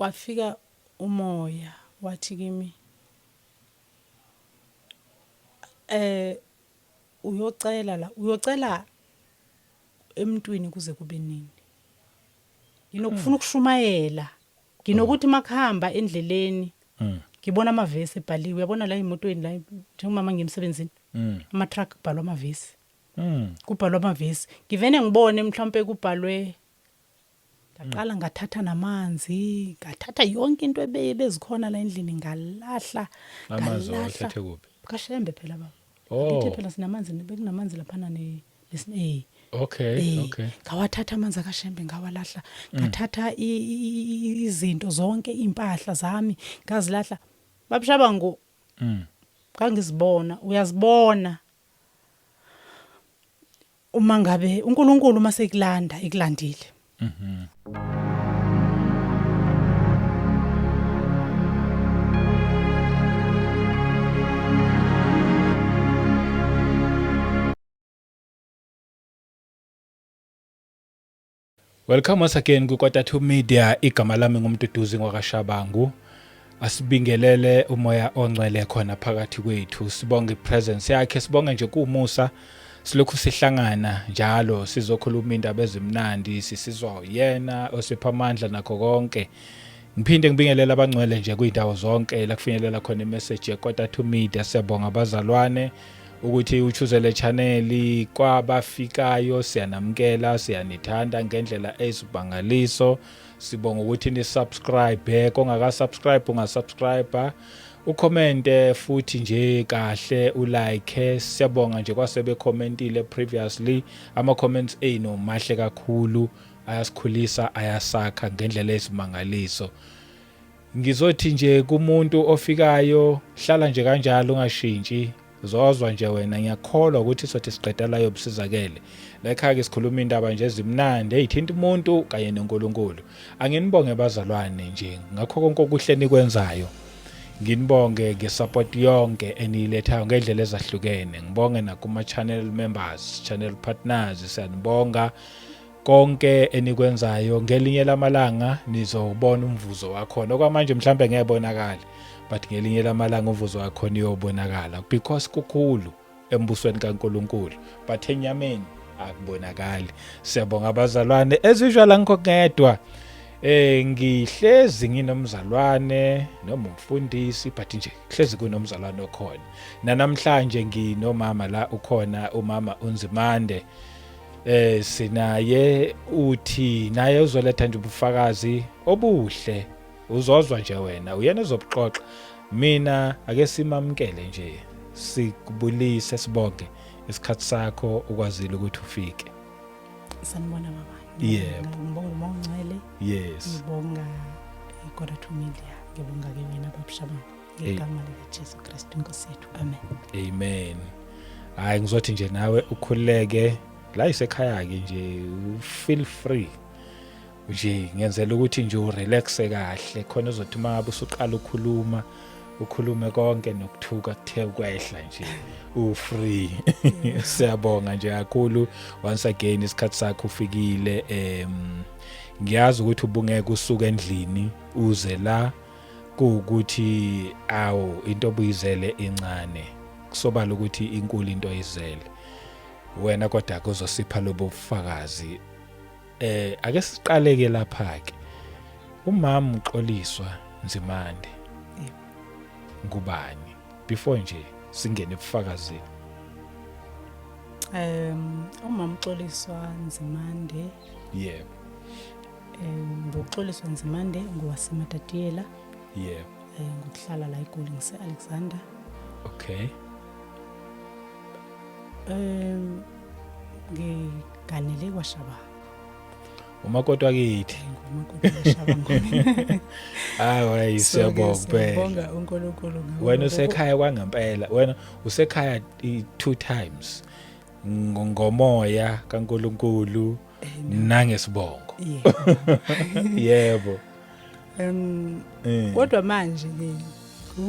kwafika umoya wathi kimi uyocela emntwini kuze kube nini. Nginokufuna ukushumayela. Nginokuthi makuhamba endleleni. Ngibona amavesi ebhaliwe. Uyabona la emotweni la njengomama ngimsebenzini. Ama truck kubhalwa amavesi. Kubhalwa amavesi. Ngivene ngibone mhlawumbe kubhalwe ngaqala ngathatha namanzi, ngathatha yonke into ebezikhona la endlini ngalahla. Amanzi wathathe kuphi? Kashembe phela baba. Ngithi phela sinamanzi bekunamanzi laphana Okay. Ngawathatha amanzi akashembe ngawalahla. Ngathatha izinto zonke impahla zami ngazilahla. Babishaba ngo ngangizibona, uyazibona uma ngabe uNkulunkulu mase ikulandile. Welcome once again kuKota2 Media. Igama lami ngumduduzi ngwakashabangu. Asibingelele umoya ongcwele khona phakathi kwethu. Sibonge ipresence yakhe, sibonge nje kuumusa. Silokhu sihlangana njalo sizokhuluma indaba ezimnandi, sisizwa yena osipha amandla nakho konke. Ngiphinde ngibingelela abangcwele nje kuyindawo zonke la kufinyelela khona imessage yeKota2 Media. Siyabonga abazalwane ukuthi uchuzele channel kwabafikayo, siyanamkela, siyanithanda ngendlela ezibangaliso. Sibonga ukuthi ni subscribe, kongaka subscribe ungasubscribe, ucommente futhi nje kahle, ulike. Siyabonga nje kwasebe commentile previously, ama comments eno mahle kakhulu, ayasikhulisa, ayasakha ngendlela ezimangaliso. Ngizothi nje kumuntu ofikayo hlala nje kanjalo ungashintshi. Zozwa nje wena, ngiyakholwa ukuthi sothi siqedela yobusizakele. Lekha-ke sikhuluma indaba nje ezimnandi ezithinta umuntu kanye noNkulunkulu. Anginibonge bazalwane nje ngakho konke okuhle nikwenzayo. Nginibonge ngesupport yonke enilethayo ngendlela ezahlukene. Ngibonge nakuma channel members, channel partners, siyanibonga konke enikwenzayo. Ngelinye lamalanga nizobona umvuzo wakhona. Okwamanje mhlambe ngiyabonakala, but ngelinye lamalanga umvuzo wakho niyobonakala because kukhulu embusweni kaNkulunkulu, but enyameni akubonakali. Siyabonga abazalwane. As usual ngikho ngedwa, ngihlezi nginomzalwane noma umfundisi, but nje hlezi kunomzalwane okhona. Namhlanje nginomama la ukhona, umama uNzimande. Sinaye uthi naye uzoletha nje ubufakazi obuhle. Uzozwa nje wena, uyena ozobuxoxa. Mina ake simamkele nje, sikubulise, sibonge isikhathi sakho ukwazile ukuthi ufike. Sanibona baba. Yebo. Ngibonga uMongcwele. Yes. Ngibonga iKota2 Media. Ngibonga ke wena babishaba. Ngegama likaJesu Kristu Nkosi yethu. Amen. Hayi ngizothi nje nawe ukhuleke la isekhaya ke nje, feel free. Nje ngenzela ukuthi nje urelaxe kahle khona uzothi mangabe usuqala ukhulume konke nokuthuka kuthe kwehla nje free. Siyabonga nje kakhulu once again isikhathi sakho ufikile. Ngiyazi ukuthi ubungeke usuke endlini uze la ukuthi into obuyizele incane, kusobala ukuthi inkulu into oyizele wena, kodwa kuzosipha lobo bufakazi. Ake siqaleke lapha ke. Umama uXoliswa Nzimande ngubani before nje singene ebufakazini? Umama uXoliswa Nzimande. Yebo. UXoliswa Nzimande ngowaseMatatiyela. Yebo. Ngokuhlala la eGoli ngise-Alexander. Okay. Ngiganele kwaShaba. Umakoti wakithi. Umakoti waShaba. Hayi siyabonga phela. Siyabonga uNkulunkulu. Wena usekhaya kwangempela. Wena usekhaya 2 times. Ngomoya kaNkulunkulu nangesibongo. Yebo. Kodwa manje ke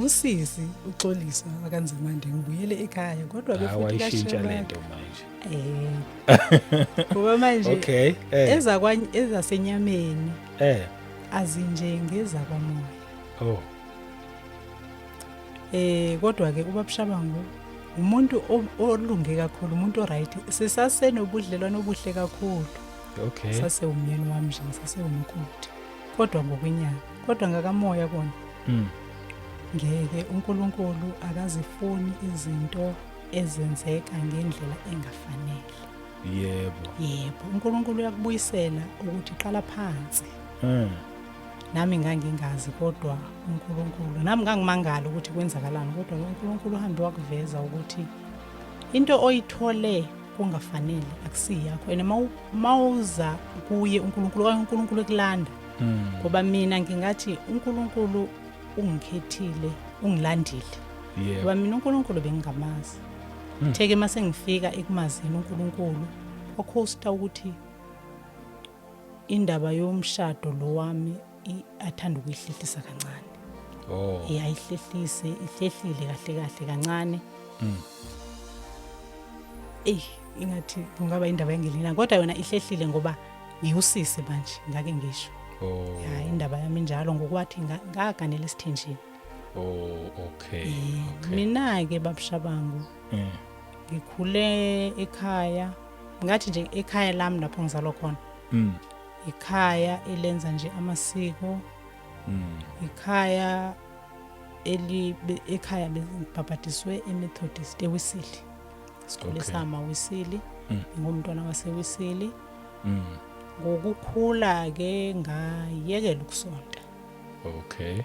usisi uXoliswa akaNzimande ngibuyele ekhaya, kodwa ke futhi kashesha lento manje. Ngoba manje Okay. ezasenyameni azinjengeza kwamoya. Oh. Kodwa ke ubaba Shabangu umuntu olunge kakhulu, umuntu oright. Sisasenobudlelwano obuhle kakhulu. Okay. Sasewumyeni wami nje, sasewumakoti. Kodwa ngokwenyanga, kodwa ngakamoya kona. Ngeke uNkulunkulu akazifuni izinto ezenzeka ngendlela engafanele. Yebo, uNkulunkulu uyakubuyisela ukuthi qala phansi. Nami ngangingazi kodwa uNkulunkulu, nami ngangimangala ukuthi kwenzakalani, kodwa uNkulunkulu uhambe wakuveza ukuthi into oyithole kungafanele akusiyakho. And mawuza kuye uNkulunkulu ekulanda. Ngoba mina ngingathi uNkulunkulu ungikhethile, ungilandile. Ngoba mina uNkulunkulu bengingamazi. Theke mase ngifika ekumazini uNkulunkulu wakhosta ukuthi indaba yomshado lo wami athanda ukuyihlehlisa kancane. Ayihlehlise, ihlehlile kahle kancane. Ingathi kungaba indaba engelina, kodwa yona ihlehlile ngoba ngiyusisi manje ngake ngisho. Indaba yami njalo ngokwathi ngaganela esithenjini. Okay. Mina ke baba Shabangu ngikhule ekhaya, ngathi nje ekhaya lami lapho ngizalwa khona. Ikhaya elenza nje amasiko. Ikhaya ekhaya bezibhabhatiswe eMethodist eWesili. Sikhule sama Wesili, ngumntwana waseWesili. Ngokukhula ke ngayekela ukusonta.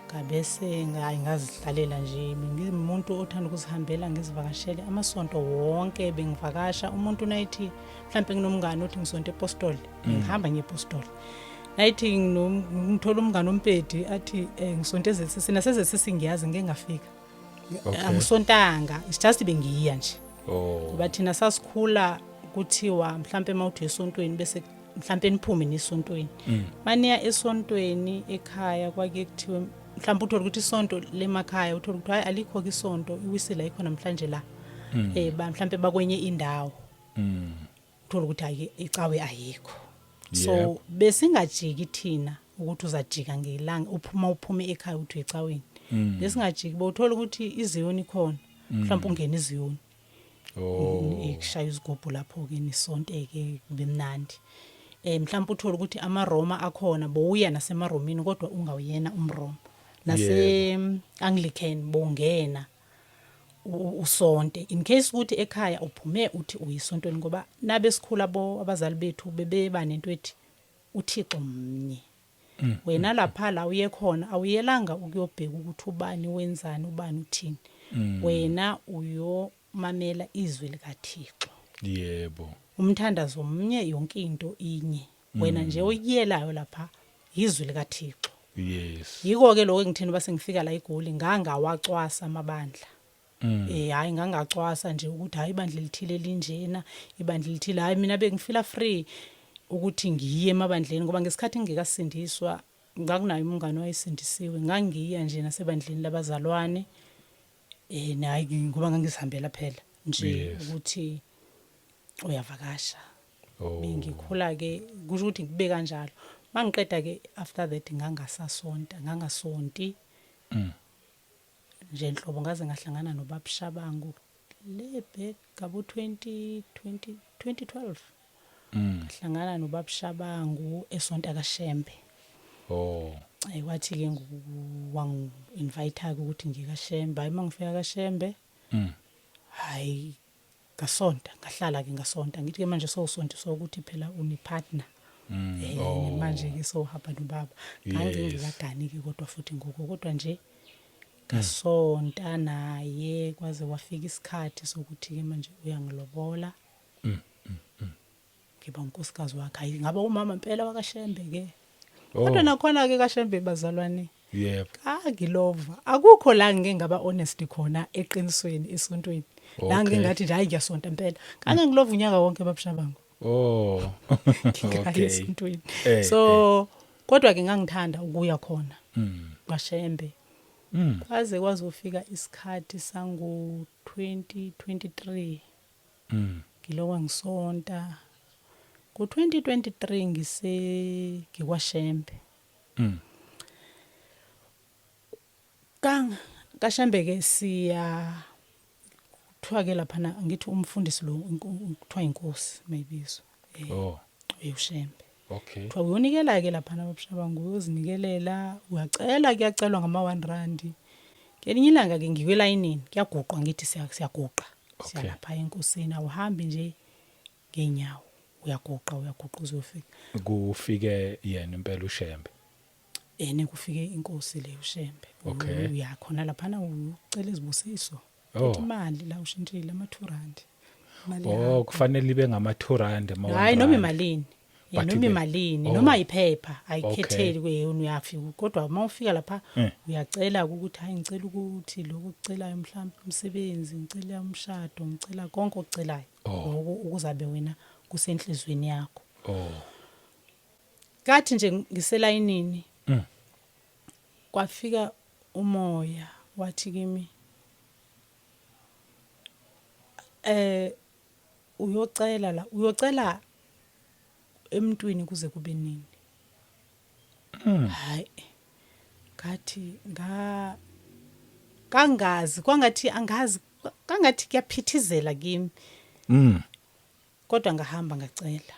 Kabese ngazihlalela nje, ngimuntu othanda ukuzihambela ngizivakashele amasonto wonke bengivakasha. Umuntu nayithi mhlambe nginomngane othi ngisonto ePostoli, ngihamba ngePostoli. Nayithi ngithola umngane ompedi athi ngisonto eZSC, naseZSC ngiyazi ngeke ngafika. Angisontanga, it's just bengiya nje. Ngoba thina sasikhula kuthiwa mhlambe mawuthi esontweni bese mhlambe niphume nesontweni. Maniya esontweni ekhaya kwake kuthiwe mhlambe uthola ukuthi isonto lemakhaya, uthola ukuthi hayi alikho ke isonto iWesili ayikho namhlanje la. Mhlambe bakwenye indawo. Uthola ukuthi hayi icawe ayikho. So besingajiki thina ukuthi uzajika ngelanga uphume ekhaya uthi ecaweni. Besingajiki bawuthola ukuthi iziyoni khona, mhlambe ungena iziyoni. Ekushaya izigubhu lapho ke nisonteke bemnandi. Mhlambe uthola ukuthi amaRoma akhona, bowuya nasemaromini kodwa ungawuyena umRoma. Nase Anglican bongena usonte. In case ukuthi ekhaya uphume uthi uyisontweni, ngoba nabe sikhula abazali bethu bebeba nento ethi uThixo mnye. Wena lapha la uye khona awuyelanga ukuyobheka ukuthi ubani wenzani, ubani uthini. Wena uyomamela izwi likaThixo. Yebo. Umthandazo omnye, yonke into inye. Wena nje oyiyelayo lapha izwi likaThixo. Yiko ke lokho engithini base ngifika la eGoli ngangawacwasa amabandla. Hayi ngangacwasa nje ukuthi hayi ibandla lithile linjena, ibandla lithile. Hayi mina bengifila free ukuthi ngiye emabandleni ngoba ngesikhathi ngikasindiswa ngakunayo umngane wayesindisiwe. Ngangiya nje nasebandleni labazalwane. Nayi ngoba ngangizihambela phela nje ukuthi uyavakasha. Bengikhula ke kusho ukuthi kube kanjalo. Mangiqeda ke after that ngangasonti. Nje nhlobo ngaze ngahlangana nobaba Shabangu back ngabo 2012. Ngahlangana nobaba Shabangu esonto kaShembe. Wathi ke wangi invite ukuthi ngikaShembe. Hayi mangifika kaShembe. Hayi ngasonta, ngahlala ke ngasonta. Ngithi ke manje sowusonto sokuthi phela unipartner. Manje ke sohamba nobaba. Ngangingakadani ke kodwa futhi kodwa nje ngasonta naye kwaze wafika isikhathi sokuthi ke manje uyangilobola. Ngiba unkosikazi wakhe. Hayi ngaba umama impela wakaShembe ke. Kodwa nakhona ke kaShembe bazalwane. Ngilova. Akukho la ngeke ngaba honest khona eqinisweni esontweni. La ngeke ngathi nje hayi ngiyasonta impela. Kange ngilova unyaka wonke baba Shabangu. Okay. So kodwa ke ngangithanda ukuya khona. kaShembe. Kwaze kwazofika isikhathi sangu 2023. Ngilokwa ngisonta. Ku 2023 ngikwaShembe. kaShambeke siya kuthiwa ke lapha ngithi umfundisi lo kuthiwa inkosi mayibizo uShembe. Okay. Kuthiwa uyonikela ke lapha nabashabangu uyozinikelela uyacelwa ngama R1. Ngelinye ilanga ke ngikwelayinini kuyaguqwa ngithi siyaguqa. Okay. Siyalapha enkosini awuhambi nje ngenyawo uyaguqa uzofika. Kufike yena impela uShembe. Kufike inkosi le uShembe. Okay. Uyakhona lapha ucela izibusiso. Imali la ushintshile ama R2. Imali Kufanele ibe ngama-R2 hayi noma imalini. But Noma ke- imalini noma iphepha ayikhetheli Okay. kweyona uyafika kodwa mawufika lapha uyacela ukuthi hayi ngicela ukuthi lokho kucelayo mhlawumbe umsebenzi ngicela umshado ngicela konke okucelayo ukuzabe wena kusenhlizweni yakho. Kathi nje ngiselayinini kwafika umoya wathi kimi uyocela emntwini kuze kube nini. Hayi ngathi kangazi kwangathi angazi kangathi kuyaphithizela kimi kodwa ngahamba ngacela.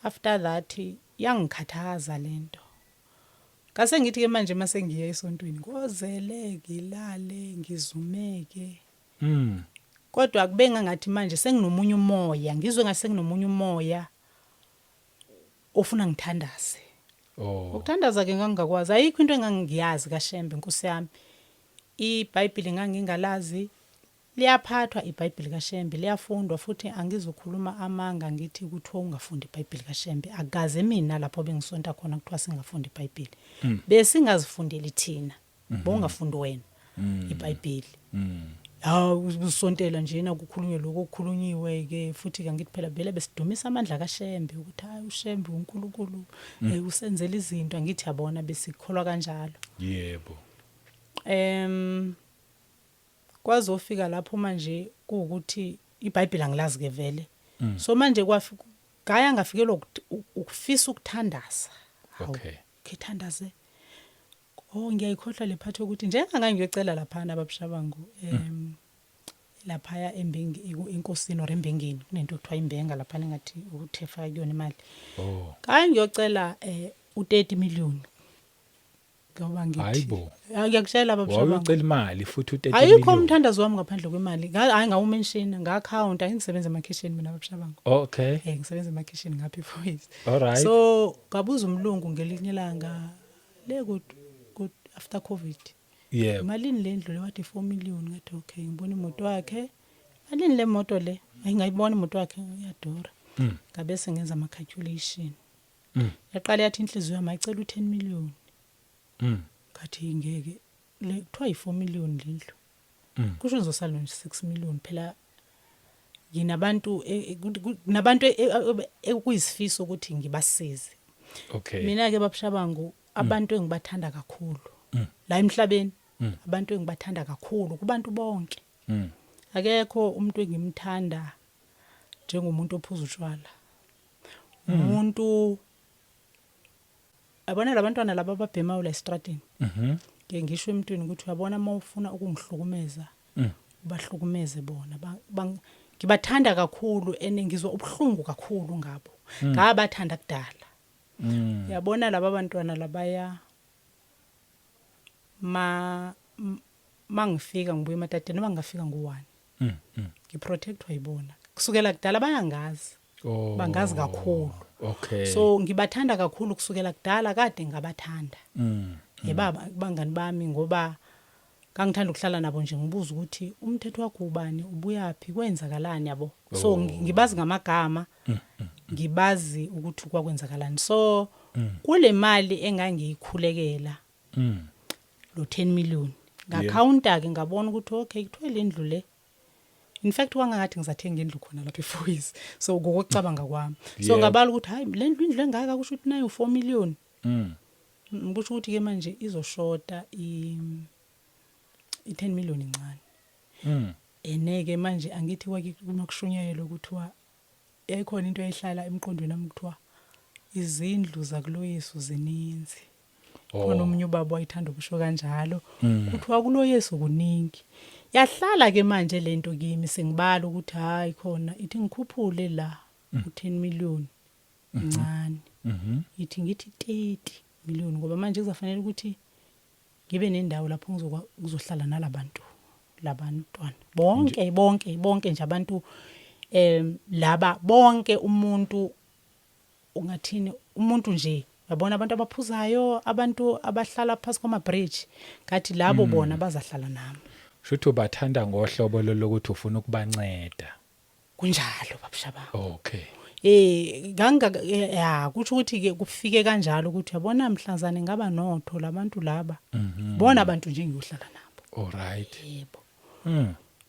After that yangikhathaza lento. Ngase ngithi ke manje mase ngiya esontweni ngozele ngilale ngizumeke. Kodwa kubenga ngathi manje senginomunye umoya ngizwe ngase nginomunye umoya ofuna ngithandaze. Ukuthandaza ke ngangakwazi ayikho into engangiyazi kaShembe Nkosi yami. iBhayibheli ngangingalazi liyaphathwa iBhayibheli kaShembe liyafundwa futhi angizokhuluma amanga ngithi kuthiwa ungafundi iBhayibheli kaShembe akaze mina lapho bengisonta khona kuthiwa singafundi iBhayibheli besingazifundeli thina bongafundi wena iBhayibheli. Usontela njena kukhulunywe lokho kukhulunyiwe ke futhi ke ngithi phela vele besidumisa amandla kaShembe ukuthi hayi uShembe uNkulunkulu usenzela izinto ngithi yabona besikholwa kanjalo. Yebo. Kwazofika lapho manje kuukuthi iBhayibheli angilazi ke vele. So manje kwafika ngaya ngafikelwa ukufisa ukuthandaza. Okay. Ngithandaze. Ngiyayikhohlwa le phatho ukuthi njenganga ngiyocela lapha nababushabangu lapha enkosini or embengeni kunento ekuthiwa imbenga lapha ngathi uthefa kuyona imali. Kayi ngiyocela u30 million. Ngoba ngithi Hayibo. Ngiyakutshela babushabangu. Wawucela imali futhi u30 million. Ayikho umthandazo wami ngaphandle kwemali. Hayi ngawumention nga-account angisebenza emakhishini mina babushabangu. Okay. Ngisebenza emakhishini ngapha eFoyis. Alright. So ngabuza umlungu ngelinye ilanga le good after COVID. Yeah. Malini le ndlu le wathi 4 million ngathi okay ngibona imoto yakhe. Malini le moto le ayingayibona imoto yakhe iyadura. Ngabe sengenza ama calculation. Yaqala yathi inhliziyo yami ayicela u10 million. Ngathi ngeke le kuthiwa i4 million le ndlu. Kusho ngizosala nje 6 million phela nginabantu nabantu ekuyisifiso ukuthi ngibasize. Okay. Mina ke babushabangu abantu engibathanda kakhulu la emhlabeni abantu engibathanda kakhulu kubantu bonke. Akekho umuntu engimthanda njengomuntu ophuza utshwala. Umuntu abona labantwana laba babhemayo la estradini. Ke ngisho emntwini ukuthi uyabona mawufuna ukungihlukumeza bahlukumeze bona. Ngibathanda kakhulu ngizwa ubhlungu kakhulu ngabo. Ngabathanda kudala. Yabona laba abantwana labaya mangifika ngibuye emathateni noma ngingafika ngo1 ngiprotectwa yibona kusukela kudala bayangazi bangazi kakhulu. Okay. So ngibathanda kakhulu kusukela kudala kade ngabathanda. Yebaba bangani bami ngoba ngangithanda ukuhlala nabo nje ngibuza ukuthi umthetho wakho ubani ubuyapi kwenzakalani yabo. So ngibazi ngamagama ngibazi ukuthi kwakwenzakalani. So kule mali engangiyikhulekela lo 10 million ngacounta ke ngabona ukuthi okay kuthiwe le ndlu le in fact kwangathi ngizathenga indlu khona lapha eFoyis. So ngokucabanga kwami so ngabala ukuthi hayi le ndlu engaka kusho ukuthi nayo 4 million. Ngisho ukuthi ke manje izoshota i10 million incane. Eneke manje angithi kunokushunyayelo ukuthiwa yayikhona into eyihlala emqondweni nami kuthiwa izindlu zakuloyisu zininzi khona umunye ubaba wayithanda ukusho kanjalo kuthiwa kulo Yesu kuningi yahlala ke manje lento kimi sengibala ukuthi hayi khona ithi ngikhuphule la u10 million incane ithi ngithi 30 million ngoba manje kuzafanele ukuthi ngibe nendawo lapho ngizohlala nalabantu labantwana bonke nje abantu laba bonke umuntu ungathini umuntu nje yabona abantu abaphuzayo abantu abahlala phansi kwama bridge ngathi labo bona bazahlala nami Shuthu bathanda ngohlobo lokuthi ufuna ukubanceda kunjalo babshaba okay kuthi ukuthi ke kufike kanjalo ukuthi yabona mhlanzane ngaba notho labantu laba bona abantu nje ngiyohlala nabo alright yebo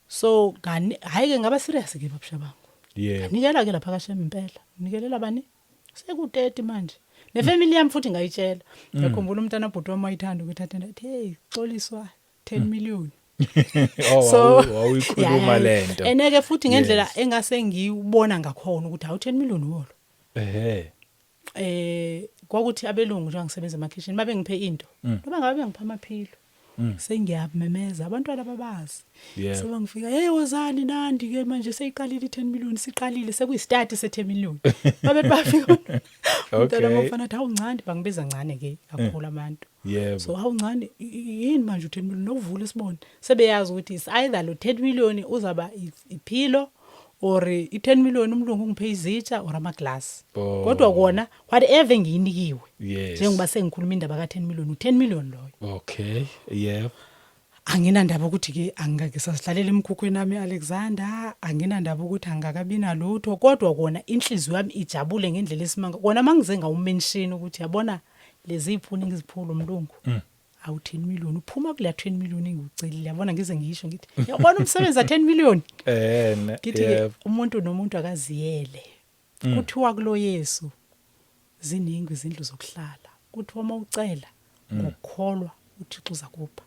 so hayi ke ngaba serious ke babshaba yeah nikela ke lapha kaShem impela nikelela bani seku30 manje nefamily yami futhi ngayitshela ngakhumbula umntana bhuti wami ayithanda ukuthi athanda hey xoliswa 10 million awuyikhuluma lento eneke futhi ngendlela engase ngiyibona ngakhona ukuthi awu 10 million wolo kwakuthi abelungu nje ngisebenza emakhishini babe ngiphe into noma ngabe bengipha amaphilo sengiyamemeza abantwana babazi sebangifika hey wozani nandi ke manje seyiqalile 10 million siqalile sekuyistart se10 million babe bafika umntana mafana athi awuncane bangibiza ncane ke kakhulu abantu so awuncane yini manje u10 million novula isibone sebeyazi ukuthi is either lo 10 million uzaba iphilo or i10 million umlungu ngiphe izitsha or ama glass kodwa kona whatever ngiyinikiwe njengoba sengikhuluma indaba ka10 million u10 million loyo okay anginandaba ukuthi ke angeke sasihlalela emkhukhweni nami Alexander anginandaba ukuthi angakabi nalutho kodwa kona inhliziyo yami ijabule ngendlela esimanga kona mangize ngawumention ukuthi yabona lezi iphuni ngiziphula umlungu awu 10 million uphuma kule 10 million engikucelile yabona ngize ngisho ngithi yabona umsebenzi wa 10 million ngithi umuntu nomuntu akaziyele kuthiwa kulo Yesu ziningi izindlu zokuhlala kuthiwa uma ucela ngokukholwa uThixo uzakupha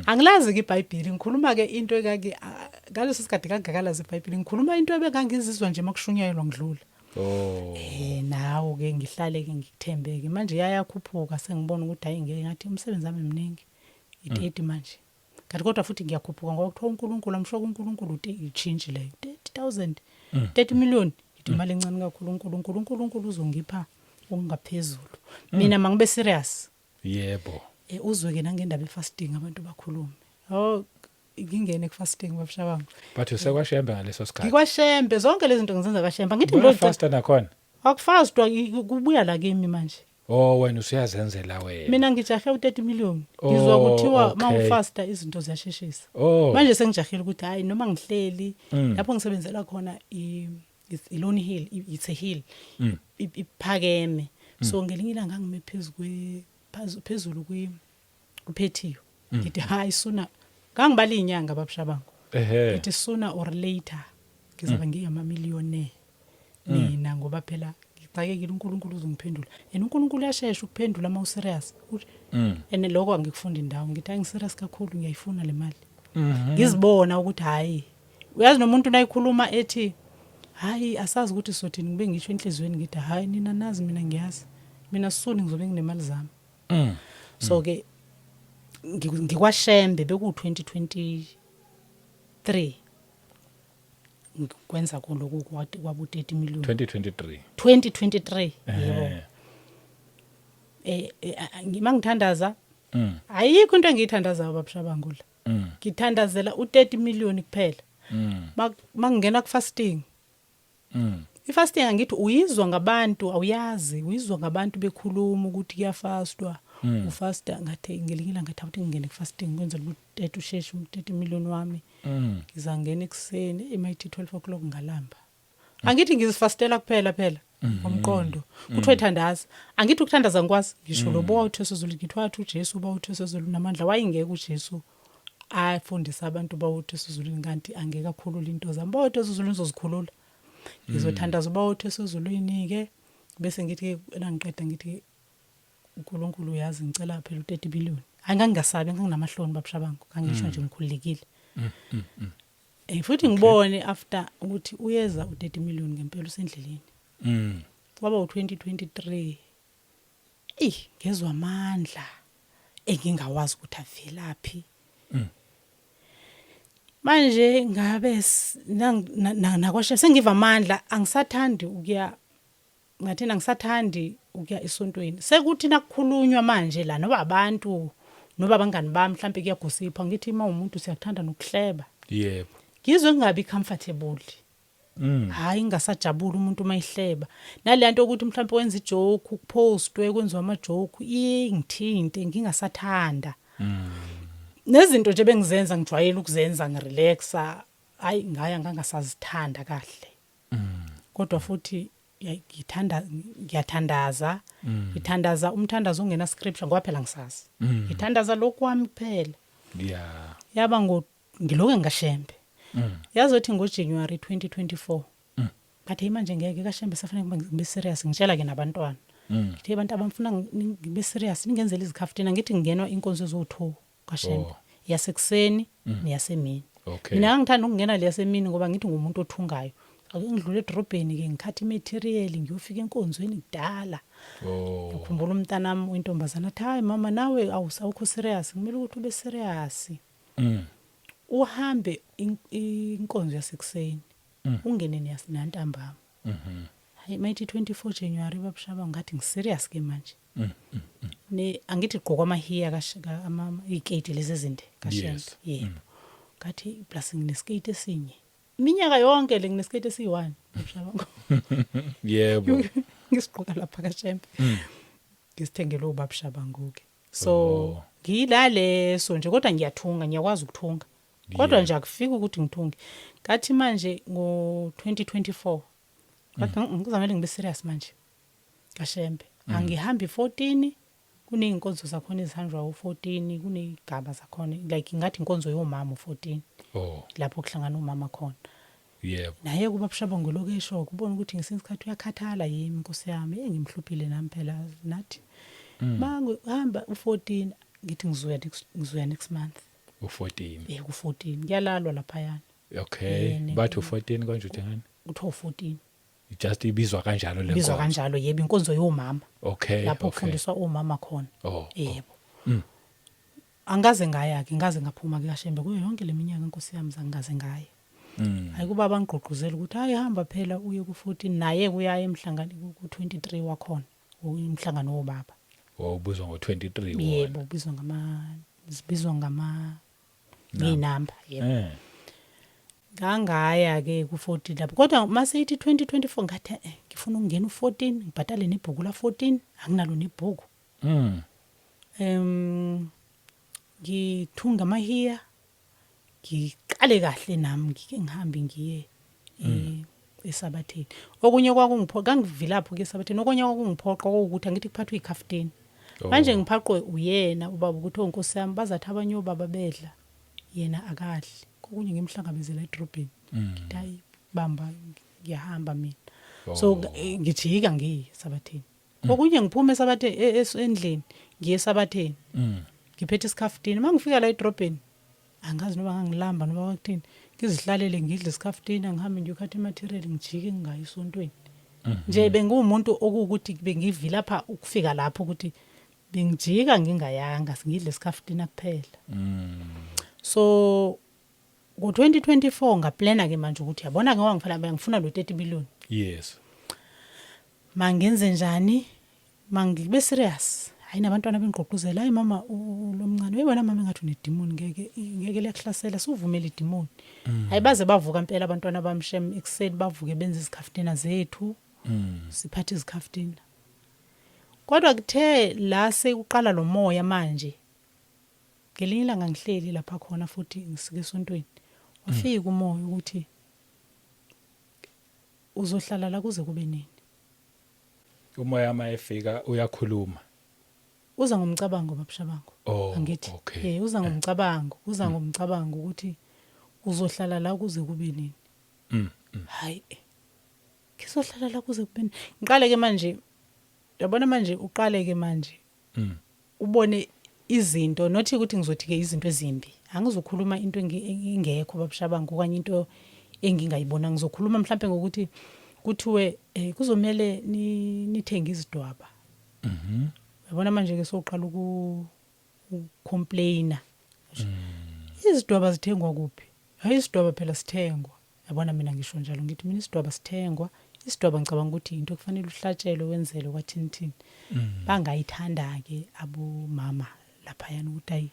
angilazi ke iBhayibheli ngikhuluma ke into ekake ngaleso sikhathi kangakalazi iBhayibheli ngikhuluma into ebengangizizwa nje makushunyayelwa ngidlula nawo ke ngihlale ke ngikuthembeke manje yayakhuphuka sengibona ukuthi hayi ngeke ngathi umsebenzi wami eminingi i30 manje kanti kodwa futhi ngiyakhuphuka ngoba kuthiwa uNkulunkulu amshoka uNkulunkulu ichange leyo 30,000 30 million ithi imali encane kakhulu uNkulunkulu uzongipha okungaphezulu mina mangibe serious yebo uzwe ke nangendaba efasting abantu bakhulume ngingene kufasting babshabangu but usekwashembe ngaleso sikhathi ngikwashembe zonke lezi zinto ngizenza kashembe ngithi lo fasta nakhona akufastwa kubuya la kimi manje wena usuyazenzela wena mina ngijahe u30 million ngizwa kuthiwa mawufasta izinto ziyasheshisa manje sengijahile ukuthi hayi noma ngihleli lapho ngisebenzela khona iLone Hill it's a hill iphakeme so ngelinye ilanga ngime phezulu kuphethiyo ngithi hayi suna ngangibala inyanga babshabangu ngithi sooner or later ngizoba ngiyamamillionaire mina ngoba phela ngicakekile uNkulunkulu uzongiphendula uNkulunkulu uyashesha ukuphendula uma userious lokho angikufunda indawo ngithi angiserious kakhulu ngiyayifuna le mali ngizibona ukuthi hayi uyazi nomuntu nayikhuluma ethi hayi asazi ukuthi sothini ngibe ngisho enhlizweni ngithi hayi nina nazi mina ngiyazi mina sisuni ngizobe nginemali zami so ke ngikwashembe beku 2023 ngikwenza lokho kwabu 30 million 2023 yebo ngimangithandaza ayikho into engiyithandaza babshabangula ngithandazela u30 million kuphela mangingena ku fasting ifasting angithi uyizwa ngabantu awuyazi uyizwa ngabantu bekhuluma ukuthi kuyafastwa ufasta ngathi ngelingila ngathi awuthi ngingene kufasting kwenzela ukuthi usheshe 30 million wami ngizangena ekseni emithi 12 o'clock ngalamba angithi ngizifastela kuphela ngomqondo kuthiwa ithandaza angithi ukuthandaza ngikwazi ngisho lobo uThesezulu ngithiwa uJesu ba uThesezulu namandla wayengeke uJesu afundisa abantu ba uThesezulu kanti angeke akhulule into zami ba uThesezulu uzozikhulula ngizothandaza ba uThesezulwini ke bese ngithi nangiqeda ngithi uNkulunkulu uyazi ngicela phela u30 billion angangingasabi nginamahloni babshabangu kangisho nje ngikhululekile futhi ngibone after ukuthi uyeza u30 million ngempela usendleleni kwaba u2023 ngezwe amandla engingawazi ukuthi avelaphi. Manje ngabe nakwashe sengiva amandla angisathandi ukuya ngathina ngisathandi ukuya esontweni. Sekuthi nakukhulunywa manje la noba abantu noba abangani bami mhlambe kuyagosipha ngithi uma umuntu siyakuthanda nokuhleba. Yebo. Ngizwe ngingabi comfortable. Hayi ngasajabula umuntu mayihleba. Naleyanto ukuthi mhlambe wenza ijoke, ukupostwe kwenziwa ama joke, ingithinte ngingasathanda. Nezinto nje bengizenza ngijwayele ukuzenza ngirelaxa. Hayi ngaya ngangasazithanda kahle. Kodwa futhi ngiyathandaza. Ngithandaza umthandazo ongena scripture ngoba phela ngisazi. Ngithandaza lokhu wami kuphela. Yeah. Yaba ngiloke ngashembe. Yazothi ngoJanuary 2024. Bathe manje ngeke kaShembe safanele ngibe serious ngitshela ke nabantwana. Ngithe abantu abamfuna ngibe serious ningenzele izikhafutina ngithi ngingenwa inkonzo ezo2 kaShembe. Yasekuseni neyasemini. Mina ngithanda ukungena le yasemini ngoba ngithi ngumuntu othungayo. Ake ngidlule edrobheni ke ngikhathi material ngiyofika enkonzweni kudala. Ngikhumbula umntanami wentombazana athi hayi mama nawe awusawukho serious kumele ukuthi ube serious. Uhambe inkonzo yasekuseni ungene nantambama. Hayi mayithi 24 January babshaba ngathi ngiserious ke manje. Angithi gqoka amahiya iketi lezi zinde kaShembe. Yebo. Ngathi plus ngineskate esinye. Iminyaka yonke le ngineskate esi1 babshaba. Yebo. Ngisigqoka lapha kaShembe. Ngisithengele ubabshaba ngoke. So ngilaleso nje kodwa ngiyathunga ngiyakwazi ukuthunga. Kodwa nje akufika ukuthi ngithunge. Ngathi manje ngo2024 ngathi ngizamele ngibe serious manje. kaShembe angihambi 14 kuneyinkonzo zakhona ezihanjwa u14 kunezigaba zakhona like ngathi inkonzo yomama u14. Lapho kuhlangana umama khona. Yebo. Naye kubabshaba ngolokesho kubona ukuthi ngesikhathi uyakhathala yimi inkosi yami ngimhluphile nami phela nathi. Mangu hamba u14 ngithi ngizoya next month. U14. Ku14 ngiyalalwa lapha yana. Okay. Bathi u14 konje uthengani? Utho 14. Just ibizwa kanjalo le nkonzo. Ibizwa kanjalo yebo inkonzo yomama. Okay. Lapho kufundiswa omama khona. Yebo. Angaze ngaya ke ngaze ngaphuma ke kaShembe kuyo yonke leminyaka inkosi yami zangaze ngaye. Hayi kuba bangigqugquzela ukuthi hayi hamba phela uye ku14 naye kuyaya emhlangano ku23 wakhona umhlangano wobaba. Ubuzwa ngo23 wona. Yebo zibizwa ngama inamba yebo. Ngangaya ke ku14 lapho kodwa mase ithi 2024 ngathi ngifuna ukungena u14 ngibhadale nebhuku la14 anginalo nebhuku. Ngithunga amahiya ngiqale kahle nami ngike ngihambe ngiye esabatheni. Okunye kwakungiphoqa kangivilapho ke esabatheni okunye kwakungiphoqa ukuthi angithi kuphathwa ikhafteni. Manje ngiphaqwe uyena ubaba ukuthi onkosi yami bazathi abanye obaba bedla yena akadli. Kokunye ngimhlangabezela edrobheni. Ngithi bamba ngiyahamba mina. So ngijika ngiye esabatheni. Kokunye ngiphuma esabatheni endlini ngiye esabatheni. Ngiphethe isikhaftini mangifika la edrobheni angazi noba ngangilamba noba wakuthini ngizihlalele ngidle isikhaftini ngihambe nje ukhatha imaterial ngijike ngingayi esontweni. Nje bengumuntu okuwukuthi bengivila lapha ukufika lapho ukuthi bengijika ngingayanga ngidle isikhaftini kuphela. So ngo2024 ngaplana ke manje ukuthi yabona ke ngifuna lo 30 million. Yes. Mangenze njani? Mangibe serious. Hayi nabantwana bengqoquzela hayi mama lomncane webona mama engathi unedemon ngeke liyahlasela suvumela idemon. Hayi baze bavuka impela abantwana bamshem ekuseni bavuke benza izikhaftina zethu. Siphathe izikhaftina. Kodwa kuthe la sekuqala lo moya manje. Ngelinye ilanga ngihleli lapha khona futhi ngisike esontweni. Wafika umoya ukuthi uzohlala la kuze kube nini. Umoya ama efika uyakhuluma. Uza ngomcabango babshabango. Angithi. Uza ngomcabango, uza ngomcabango ukuthi uzohlala la kuze kube nini. Hayi. Kizohlala la kuze kube nini. Ngiqale ke manje yabona manje uqale ke manje. Ubone izinto nothi ukuthi ngizothi ke izinto ezimbi. Angizokhuluma into engekho babshabango okanye into engingayibona ngizokhuluma mhlawumbe ngokuthi kuthiwe kuzomela nithenge izidwaba. Yabona manje ke soqala ucomplaina. Izidwaba zithengwa kuphi? Hayi isidwaba phela sithengwa. Yabona mina ngisho njalo ngithi mina isidwaba sithengwa. Isidwaba ngicabanga ukuthi into kufanele uhlatshelwe wenzele kwathini. Bangayithanda ke abomama lapha yana ukuthi ayi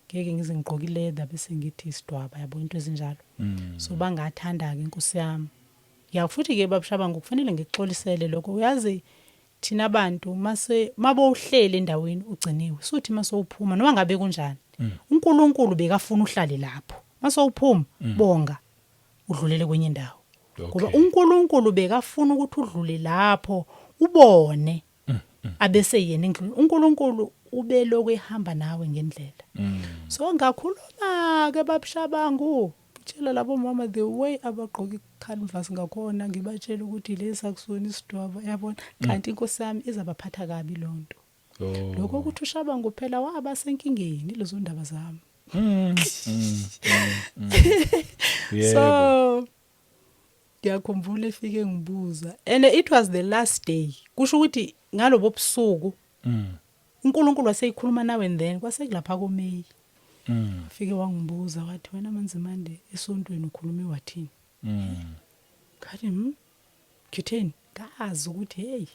ngeke ngize ngigqoke leather bese ngithi isidwaba yabo into ezinjalo. So bangathanda ke inkosi yami. Ya futhi ke babushabangu kufanele ngikuxolisele lokho. Uyazi thina abantu mabowuhlele endaweni ugciniwe suthi masowuphuma noma ngabe kunjani. uNkulunkulu bekafuna uhlale lapho. Masowuphuma bonga udlulele kwenye indawo. Ngoba uNkulunkulu bekafuna ukuthi udlule lapho ubone abese yena uNkulunkulu ubeloko ehamba nawe ngendlela. So ngakhuluma ke babushabangu tshela labo mama the way abagqoka icanvas ngakhona ngibatshela ukuthi lesa kusona isidwaba yabona kanti inkosi yami izabaphatha kabi lonto. Lokho ukuthi ushabangu phela waba senkingeni lezo ndaba zami. So ngiyakhumbula efike ngibuza and it was the last day. Kusho ukuthi ngalobo busuku uNkulunkulu waseyikhuluma nawe and then kwasekulapha koMeyi. Fike wangibuza wathi wena Manzimande esontweni ukhulume wathini? Ngathi ngitheni? Ngazi ukuthi hey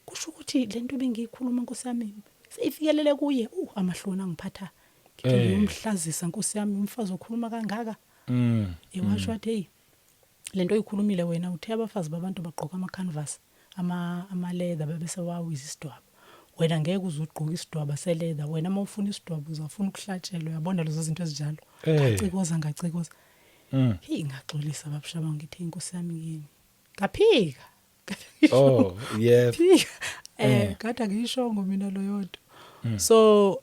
kusho ukuthi lento bengiyikhuluma Nkosi yami seyifikelele kuye amahloni angiphatha. Ngithi umhlazisa Nkosi yami umfazi okhuluma kangaka. Ewasho wathi hey lento oyikhulumile wena uthe abafazi babantu bagqoka ama canvas ama leather bese wawiza isidwaba. Wena ngeke uzugqoka isidwaba selether wena mawufuna isidwaba uzafuna ukuhlatshelwa yabona lezo zinto ezijalo. Ngacikoza. Hey ngaxolisa babusha bangithi inkosi yami yini. Ngaphika. Oh yeah. Kade ngiyishongo mina lo yodwa. So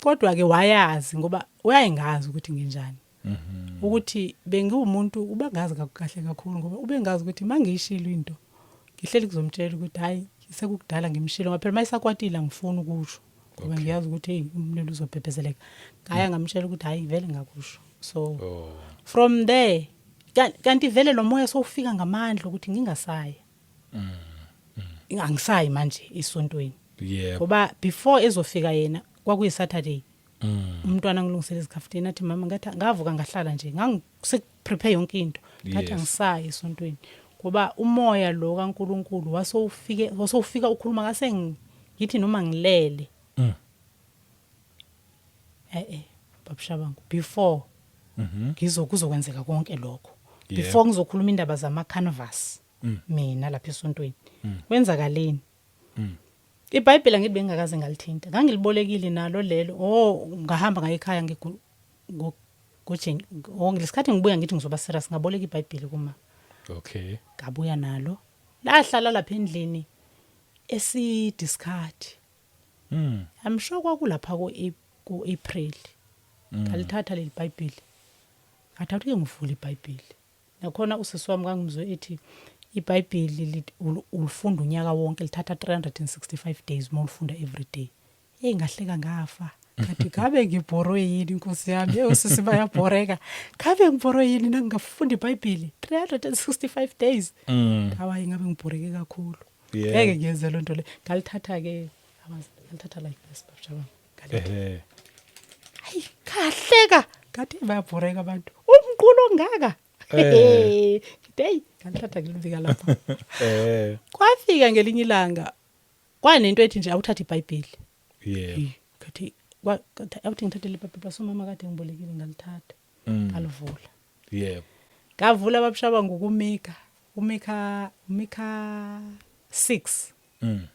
kodwa ke wayazi ngoba uyayingazi ukuthi nginjani. Ukuthi bengiwumuntu ubangazi kahle kakhulu ngoba ubengazi ukuthi mangiyishilo into ngihleli kuzomtshela ukuthi hayi sekukudala ngimshilo ngoba phela mayisakwatile ngifuna ukusho ngoba ngiyazi ukuthi hey umlilo uzobhebhezeleka ngaya ngamtshela ukuthi hayi vele ngakusho. So from there kanti vele lo moya sowufika ngamandla ukuthi ngingasaya. Angisayi manje esontweni. Ngoba before ezofika yena kwakuyi Saturday. Umntwana ngilungisele isikhaftini athi mama ngathi ngavuka ngahlala nje ngangise-prepare yonke into ngathi angisayi esontweni ngoba umoya lo kaNkulunkulu wasowufika ukhuluma ngase ngithi noma ngilele babushabangu before kuzokwenzeka konke lokho before ngizokhuluma indaba zama canvas mina lapha esontweni kwenzakaleni. IBhayibheli ngithi bengakaze ngalithinta ngangilibolekile nalo lelo ngahamba ngaye ekhaya ngesikhathi ngibuya ngithi ngizoba serious ngaboleka iBhayibheli kuma. Ngabuya nalo lahlala lapha endlini esidiscard. I'm sure kwakulapha ku April ngalithatha leli iBhayibheli ngathatha ke ngivula iBhayibheli nakhona usisi wami ngangimzwe ethi iBhayibheli ulifunda unyaka wonke lithatha 365 days mawulifunda every day. Ngahleka ngafa. Ngathi ngabe ngibhoro yini inkosi yami usisi bayabhoreka. Ngabe ngibhoro yini nangingafunda iBhayibheli 365 days. Hayi ngabe ngibhoreke kakhulu. Ngeke ngiyenze lonto le. Ngalithatha ke ngalithatha like this babujaba. Hayi kahleka. Ngathi bayabhoreka abantu. Umqulo ongaka. Hey ngalithatha ngilivika lapha. Kwafika ngelinye ilanga kwanento ethi nje awuthatha iBhayibheli. Ngathi awuthi ngithathe lephepha somama kade ngibolekile ngalithatha. Ngalivula. Ngavula babusha ngokumika umika 6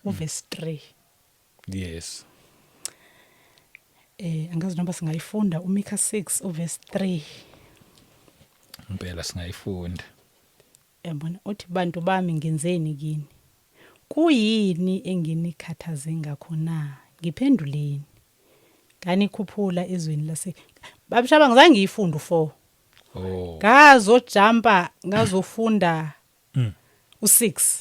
uverse 3. Angazi noma singayifunda umika 6 uverse 3. Impela singayifunda. Yabona uthi bantu bami ngenzeni kini? Kuyini enginikhathaze ngakho na? Ngiphenduleni. Nganiikhuphula ezweni lase. Babusha ngizange ngiyifunde u4. Ngazojumpa ngazofunda u6.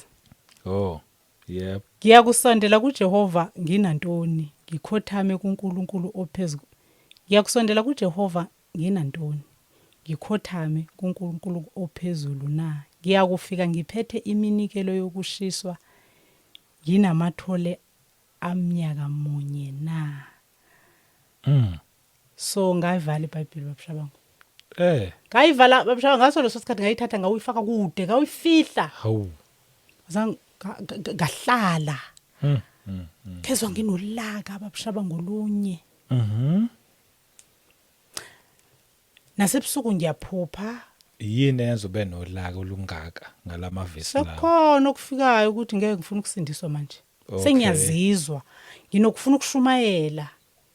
Ngiyakusondela kuJehova nginantoni? Ngikhothame kuNkulunkulu ophezulu. Ngiyakusondela kuJehova nginantoni? Ngikhothame kuNkulunkulu ophezulu na? Ngiyakufika ngiphethe iminikelo yokushiswa nginamathole amnyaka munye na? So ngayivala iBhayibheli babushabangu. Ngayivala babushabangu ngaso leso sikhathi ngayithatha ngawuyifaka kude ngawuyifihla. Hawu. Azange gahlala. Kezwa nginolaka babushabangu olunye. Nasebusuku ngiyaphupha. Yini yenza ube nolaka olungaka ngalamavesi lawo? Sekhona okufikayo ukuthi ngeke ngifuna ukusindiswa manje. Sengiyazizwa. Nginokufuna ukushumayela.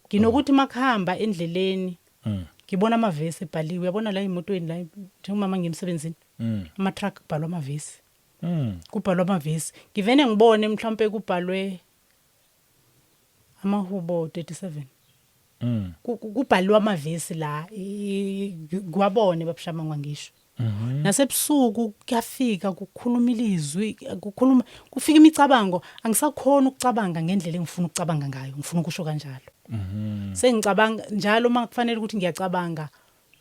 Nginokuthi makuhamba endleleni. Ngibona amavesi ebhaliwe. Uyabona la emotweni la njengoba manje ngimsebenzini. Ama truck kubhalwa amavesi. Kubhalwa amavesi. Ngivene ngibone mhlawumbe kubhalwe amahubo 37. Kubhalwa amavesi la kwabone babushabangu ngisho. Nasebusuku kuyafika kukhuluma ilizwi kukhuluma kufika imicabango angisakhona ukucabanga ngendlela engifuna ukucabanga ngayo ngifuna ukusho kanjalo. Sengicabanga njalo makufanele ukuthi ngiyacabanga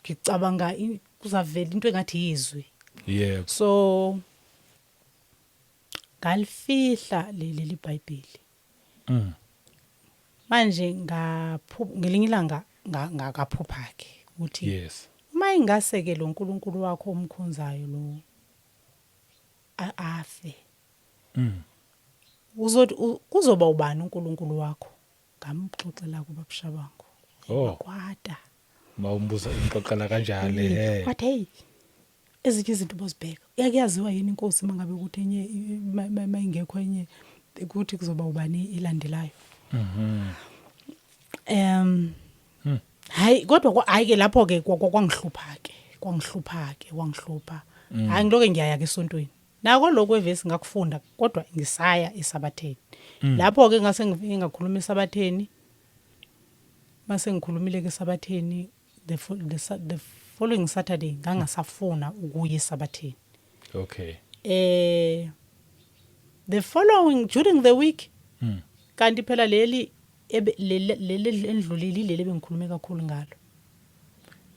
ngicabanga kuzavela into engathi yizwi. Yebo. So ngalifihla leli iBhayibheli. Manje ngelinye ilanga ngaphupha ke ukuthi yes. uma ingase ke lo nkulunkulu wakho omkhonzayo lo afe. Uzothi kuzoba ubani unkulunkulu wakho? Ngamxoxela kubabushabangu. Kwada. Mawumbuza imxoxela kanjalo Wathi hey ezinye izinto bozibheka. Uyakuyaziwa yini inkosi mangabe ukuthi enye mayingekho enye ukuthi kuzoba ubani ilandelayo. Hayi kodwa hayi ke lapho ke kwangihlupha ke. Hayi ngiloke ngiyaya ke esontweni. Nako lokho evesi ngakufunda kodwa ngisaya esabatheni. Lapho ke ngase ngifike ngakhuluma esabatheni. Mase ngikhulumile ke esabatheni the following Saturday ngangasafuna ukuya esabatheni. Okay. The following during the week kanti phela leli endlulile leli bengikhulume kakhulu ngalo.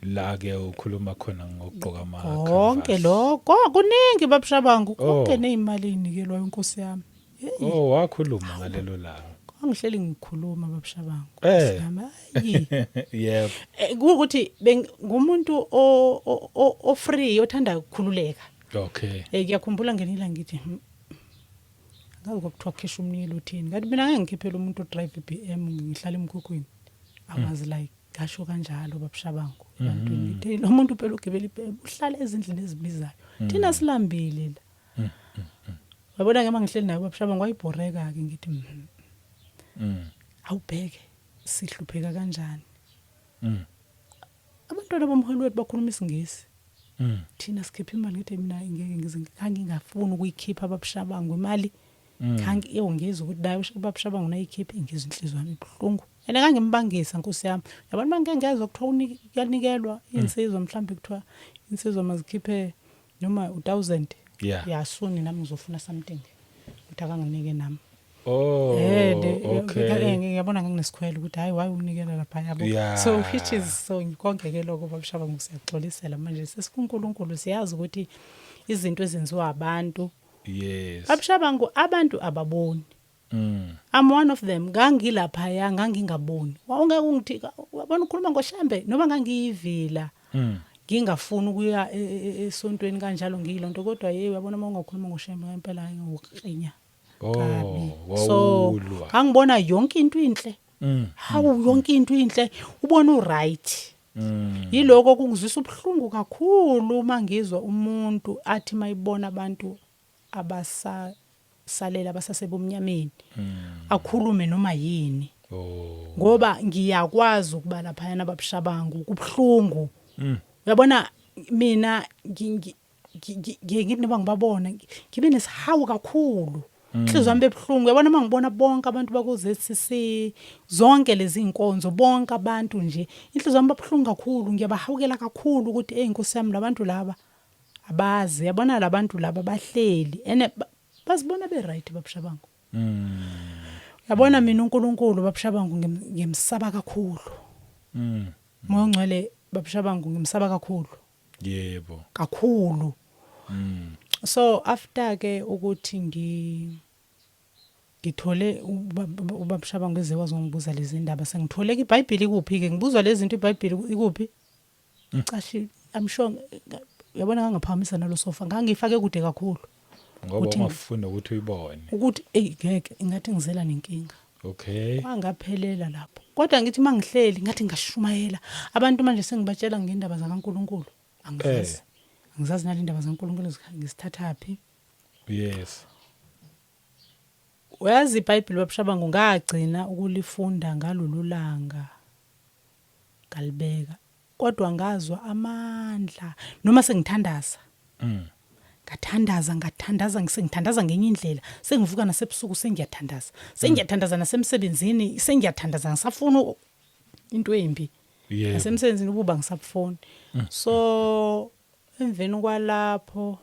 La ke ukhuluma khona ngokugqoka amakha. Konke lokho kuningi babushabangu konke nezimali inikelwa inkosi yami. Wakhuluma ngalelo langa. Angihleli ngikhuluma babushabangu. Yebo. Ukuthi ngumuntu o free othanda ukukhululeka. Okay. Ngiyakhumbula ngenila ngithi ngabe kokuthiwa khesha umniyelo uthini. Kanti mina ngeke ngikhiphele umuntu odrive iBM ngihlala emkhukhwini. I was like gasho kanjalo babushabangu. Bantwini ngithi lo muntu phela ugibela iBM uhlala ezindlini ezibizayo. Thina silambile la. Wabona ke mangihleli naye babushabangu wayibhoreka ke ngithi awubheke sihlupheka kanjani. Abantwana bomholi wethu bakhuluma isingisi. Thina sikhipha imali ngithi mina ngeke ngingafuni ukuyikhipha ababushabangu imali. Khange ngizwe ukuthi naye babushabangu nayikhipha ngizwe inhliziyo yami ibhlungu. Ene kangimbangisa Nkosi yami. Yabantu bangengezwe ukuthiwa uyanikelwa insizwa mhlawumbe kuthiwa insizwa mazikhiphe noma 1000. Yasuni nami ngizofuna something. Ukuthi akanginike nami. Okay. Ngiyabona nginesikhwele ukuthi hayi why unikela lapha yabo. So which is so ngikongeke lokho babushabangu siyaxolisela manje sesikunkulunkulu siyazi ukuthi izinto ezenziwa abantu. Yes. Babushabangu abantu ababoni. I'm one of them. Ngangilapha ya ngangingaboni. Wawungeke ungithi wabona ukhuluma ngoshambe noma ngangiyivila. Ngingafuni ukuya esontweni kanjalo ngiyilonto kodwa uyabona uma ungakhuluma ngoshambe ngempela ngokhinya. So angibona yonke into inhle. Hawu yonke into inhle ubona uright. Yiloko kungizwisa ubhlungu kakhulu mangizwa umuntu athi mayibona abantu abasalela abasasebomnyameni akhulume noma yini. Ngoba ngiyakwazi ukuba lapha yana babushabangu kubhlungu. Uyabona mina ngithi niba ngibabona ngibe nesihawu kakhulu. Inhliziyo yami ebhlungu. Uyabona mangibona bonke abantu bakuZCC zonke lezi inkonzo bonke abantu nje inhliziyo yami ebhlungu kakhulu. Ngiyabahawukela kakhulu ukuthi Nkosi yami labantu laba abazi. Yabona labantu laba bahleli ene bazibona be right babushabangu. Yabona mina uNkulunkulu babushabangu ngimsaba kakhulu. Moya ongcwele babushabangu ngimsaba kakhulu. Yebo. Kakhulu. So after ke ukuthi ngithole ubabshaba ngeze wazongibuza lezi ndaba sengithole iBhayibheli kuphi ke ngibuzwa lezi zinto iBhayibheli ikuphi cashi I'm sure yabona ngangaphamisa nalo sofa ngangifake kude kakhulu ngoba ungafuna ukuthi uyibone ukuthi ngeke ingathi ngizela nenkinga okay kwangaphelela lapho kodwa ngithi mangihleli ngathi ngashumayela abantu manje sengibatshela ngendaba zakaNkuluNkulu angizazi nali indaba zakaNkuluNkulu ngisithathaphi yes uyazi iBhayibheli babshabangu ngagcina ukulifunda ngalululanga galibeka kodwa ngazwa amandla noma sengithandaza ngathandaza ngisengithandaza ngenye indlela sengivuka nasebusuku sengiyathandaza nasemsebenzini sengiyathandaza ngisafuna into embi nasemsebenzini ukuba ngisafuni so emveni kwalapho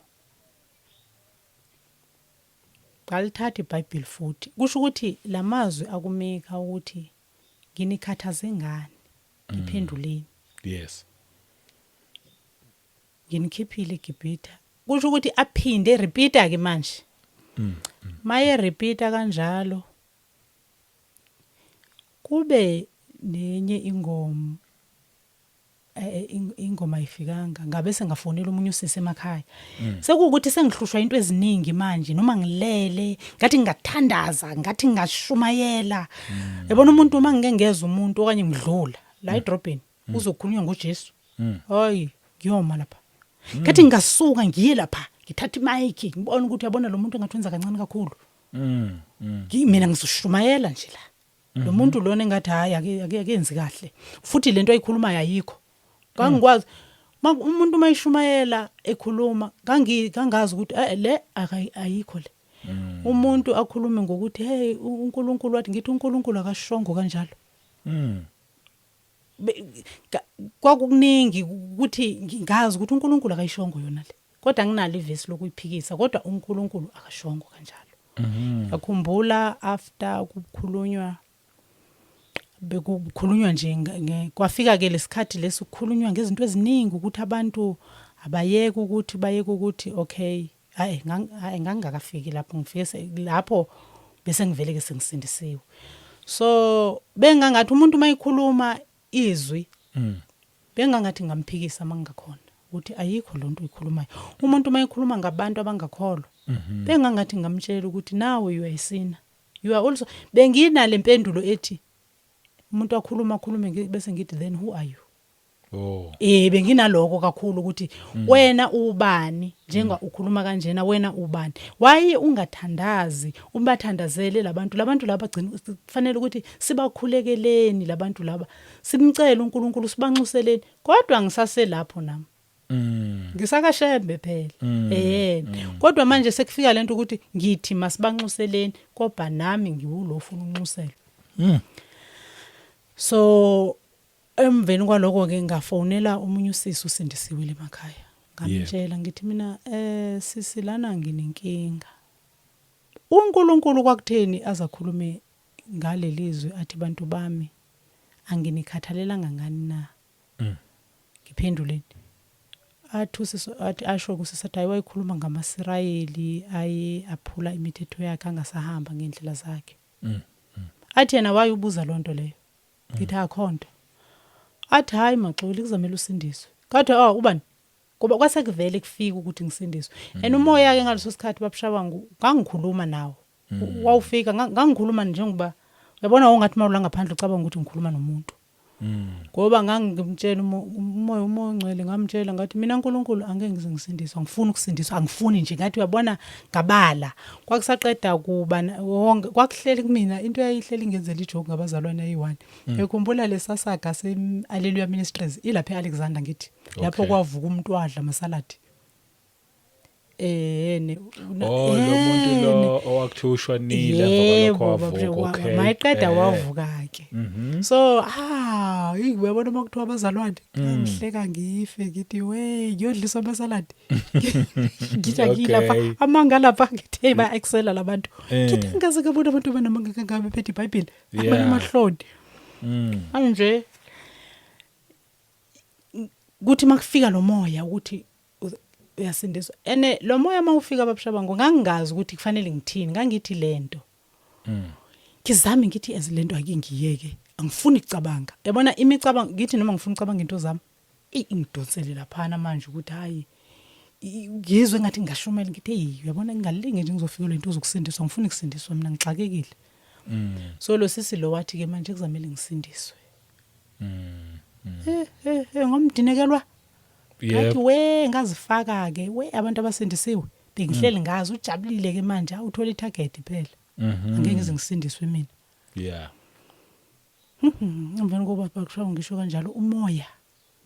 ngalithatha iBhayibheli futhi kusho ukuthi lamazwi akumika ukuthi nginikhathaze ngani iphenduleni yes nginikhiphile eGibhithe kusho ukuthi aphinde repeata ke manje maye repeata kanjalo kube nenye ingoma ifikanga ngabe sengafonela umunye usisi emakhaya sekukuthi sengihlushwa into eziningi manje noma ngilele ngathi ngathandaza ngathi ngashumayela yabona umuntu uma ngingengeza umuntu okanye ngidlula la edrobheni uzokhulunywa ngoJesu hayi ngiyoma lapha ngathi ngasuka ngiye lapha ngithatha imayiki ngibona ukuthi yabona lo muntu engathi wenza kancane kakhulu mina ngizoshumayela nje la lo muntu lona engathi hayi akenzi kahle futhi lento ayikhulumayo ayikho ngangikwazi umuntu mayishumayela ekhuluma kangazi ukuthi le ayikho le umuntu akhulume ngokuthi hey uNkulunkulu wathi ngithi uNkulunkulu akashongo kanjalo kwakuningi ukuthi ngazi ukuthi uNkulunkulu akayishongo yona le kodwa nginalo ivesi lokuyiphikisa kodwa uNkulunkulu akashongo kanjalo akhumbula after ukukhulunywa bekukhulunywa nje kwafika ke lesikhathi lesikukhulunywa ngezinto eziningi ukuthi abantu abayeke ukuthi okay hayi ngangakafiki lapho ngifike lapho bese ngivele ke sengisindisiwe so bengangathi umuntu mayikhuluma izwi bengangathi ngamphikisa mangakhona ukuthi ayikho lonto uyikhulumayo umuntu mayikhuluma ngabantu abangakholwa bengangathi ngamtshela ukuthi nawe you are a sinner you are also bengina lempendulo ethi umuntu akhulume bese ngithi then who are you benginaloko kakhulu ukuthi wena ubani njenga ukhuluma kanjena wena ubani why ungathandazi ubathandazele labantu laba gcina kufanele ukuthi sibakhulekeleni labantu laba simcela uNkulunkulu sibanxuseleni kodwa ngisaselapho nami ngisakashembe phela kodwa manje sekufika lento ukuthi ngithi masibanxuseleni kodwa nami ngiwulo ufuna unxusela so emveni kwaloko ke ngafonela umunye usisi usindisiwe emakhaya ngamtshela ngithi mina sisi lana nginenkinga uNkulunkulu kwakutheni azakhulume ngalelizwe athi bantu bami anginikhathalela ngani na ngiphenduleni athi asho kusisa hayi wayikhuluma ngamaSirayeli aye aphula imithetho yakhe angasahamba ngendlela zakhe athi yena wayibuza lonto leyo ngithi akhonto athi hayi maxoli kuzamela usindiswe kathi ubani kuba kwasekuvele kufika ukuthi ngisindiswe umoya ke ngaleso sikhathi babshabangu ngangikhuluma nawo wawufika ngangikhuluma njengoba uyabona ungathi mawula ngaphandle ucabanga ukuthi ngikhuluma nomuntu ngoba ngangimtshela umoya ongcwele ngamtshela ngathi mina uNkulunkulu angeke ngize ngisindiswe ngifuna ukusindiswa angifuni nje ngathi uyabona ngabala kwakusaqeda kuba kwakuhleli kumina into yayihleli ngenzela ijoke ngabazalwane ayi1 ngikhumbula lesasaga Hallelujah Ministries ilapha eAlexander ngithi lapho kwavuka umuntu wadla amasaladi lo muntu lo owakuthushwa nile emva kwalokho wavuka okay mayiqeda wavuka ke so uyabona makuthiwa abazalwane ngihleka ngife ngithi we ngiyodliswa amasaladi ngithi lapha amanga lapha ngithi ba excel labantu ngithi ngaze kabona abantu banamanga kangabe phethe iBhayibheli abanye amahloni manje kuthi makufika lo moya ukuthi uyasindiswa lo moya mawufika babshabango ngangingazi ukuthi kufanele ngithini ngangithi lento ngizame ngithi ezilento ake ngiyeke angifuni ukucabanga yabona imicabanga ngithi noma ngifuna ucabanga into zami ingidonsele laphana manje ukuthi hayi ngizwe ngathi ngashumela ngithi hey uyabona ngingalinge nje ngizofika lento uzokusindiswa ngifuna ukusindiswa mina ngixakekile so lo sisi lo wathi ke manje kuzamela ngisindiswe ngomdinekelwa ngathi we ngazifaka ke we abantu abasindisiwe bengihleli ngazi ujabulile ke manje uthola itarget phela angeke ngize ngisindiswe mina emveni koba bakushawa ngisho kanjalo umoya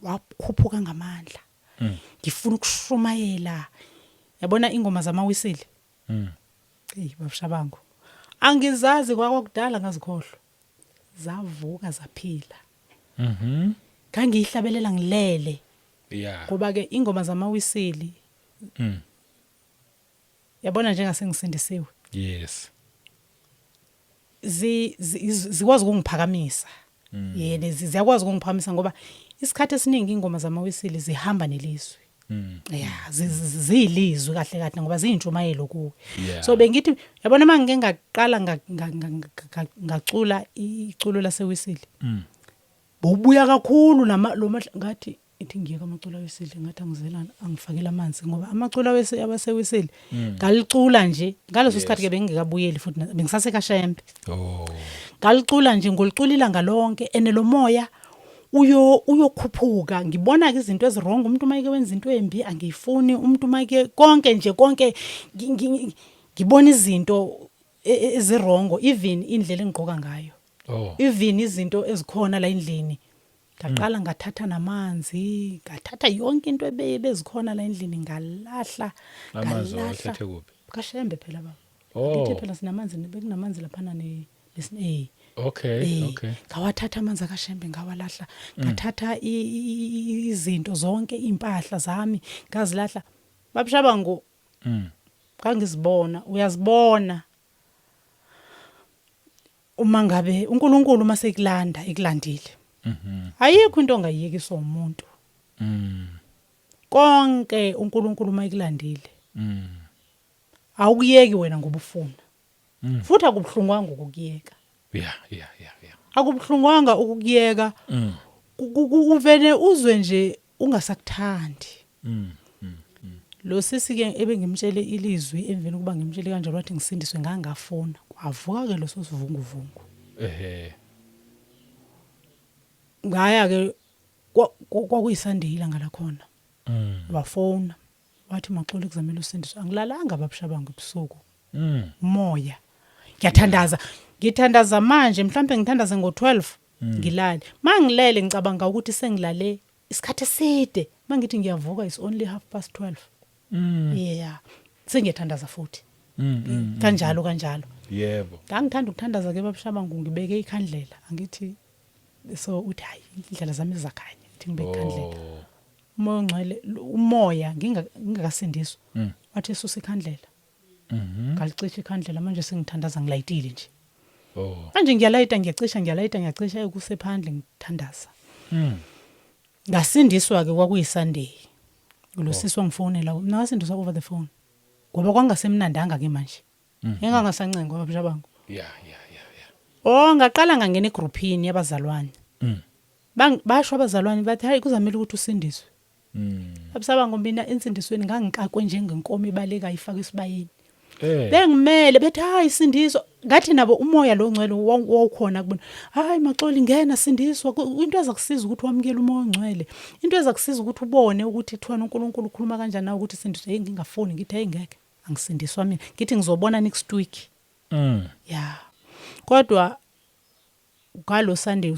wakhuphuka ngamandla ngifuna ukushumayela yabona ingoma zamawisile hey babushabangu angizazi kwakudala ngazikhohlwa zavuka zaphila kangiyihlabelela ngilele kuba ke ingoma zamawisili yabona njengasengisindisiwe yes zikwazi ukungiphakamisa yena ziyakwazi ukungiphakamisa ngoba isikhathi esiningi ingoma zamawisili zihamba nelizwi ziyilizwi kahle kahle ngoba ziyintshumayelo kuwe so bengithi yabona mangike ngaqala ngacula iculo lasewisili bobuya kakhulu lo ngathi ithi ngiyeka amaculo awesidle ngathi angizelana angifakela amanzi ngoba amaculo abasewisile ngalicula nje ngaleso sikhathi ke bengikabuyeli futhi bengisase kaShembe ngalicula nje ngoliculila ngalonke ene lo moya uyokhuphuka ngibona ke izinto ezirong umuntu mayike wenza into embi angiyifuni umuntu mayike konke ngibona izinto ezirongo even indlela engigqoka ngayo even izinto ezikhona la endlini ngaqala ngathatha namanzi ngathatha yonke into ebezikhona la endlini ngalahla amanzi wathathe kuphi kaShembe phela baba ngithi phela sinamanzi bekunamanzi laphana okay ngawathatha amanzi akaShembe ngawalahla ngathatha izinto zonke impahla zami ngazilahla babushabangu kangizibona uyazibona uma ngabe uNkulunkulu mase ikulandile ayikho into ongayiyekiswa umuntu konke uNkulunkulu mayikulandile awukuyeki wena ngoba ufuna futhi akubhlungwanga ukukiyeka akubhlungwanga ukukiyeka uvene uzwe nje ungasakuthandi lo sisi ke ebengimtshele ilizwi emveni kuba ngimtshele kanjalo wathi ngisindiswe ngangafuna kwavuka ke lo sosivunguvungu ngaya ke kwakuyisandila ngala khona wafona wathi maxole kuzamela usindiswa angilalanga babushabangu ebusuku umoya ngithandaza manje mhlambe ngithandaze ngo12 ngilale mangilele ngicabanga ukuthi sengilale isikhathi eside mangithi ngiyavuka is only 12:30 sengiyathandaza futhi kanjalo yebo ngangithanda ukuthandaza ke babushabangu ngibeke ikhandlela angithi so uthi hayi indlela zami zakhanya ukuthi ngibeke ikhandlela umoya ongcwele umoya ngingakasindiswa wathi esusa ikhandlela ngalicisha ikhandlela manje sengithandaza ngilayitile nje manje ngiyalayita kusephandle ngithandaza ngasindiswa ke kwakuyisunday lo sisi wangifonela mina ngasindiswa over the phone ngoba kwangasemnandanga ke manje engangasancenga ngoba babushabangu ngaqala ngangena egroupini yabazalwane basho abazalwane bathi hayi kuzamela ukuthi usindiswe abushabangu mina insindisweni ngangikakwe njengenkomo ibaleka ifaka isibayeni bengimele bethi hayi sindiswa ngathi nabo umoya lo ngcwele wawukhona kubona hayi maxoli ngena sindiswa into ezakusiza ukuthi wamukele umoya ongcwele into ezakusiza ukuthi ubone ukuthi thwana uNkulunkulu ukhuluma kanjani nawe ukuthi sindiswa ngingafuni ngithi hey ngeke angisindiswa mina ngithi ngizobona next week kodwa ngalo Sunday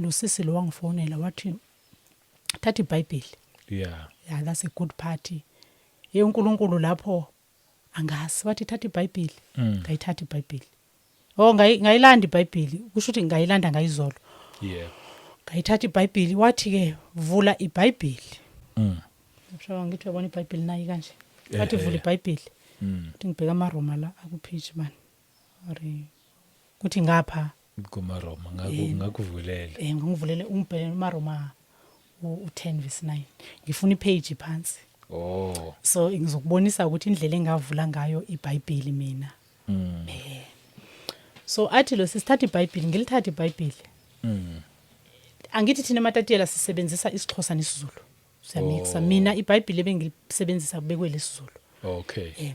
usisi lo wangifonela wathi thatha iBhayibheli that's a good party uNkulunkulu lapho angazi wathi thatha iBhayibheli ngayithatha iBhayibheli ngayilanda iBhayibheli kusho ukuthi ngayilanda ngayizolo ngayithatha iBhayibheli wathi ke vula iBhayibheli ngishaka ngithi uyabona iBhayibheli nayi kanje wathi vula iBhayibheli uthi ngibheka amaRoma la akupage man kuthi ngapha kumaRoma ngakuvulele ngangivulele umbhele umaRoma u10:9 ngifuna ipage phansi so ngizokubonisa ukuthi indlela engavula ngayo iBhayibheli mina So athi lo sisithatha iBhayibheli ngilithatha iBhayibheli angithi thina matatiyela sisebenzisa isiXhosa nesizulu siyamixa mina iBhayibheli bengilisebenzisa kubekwe lesizulu Okay.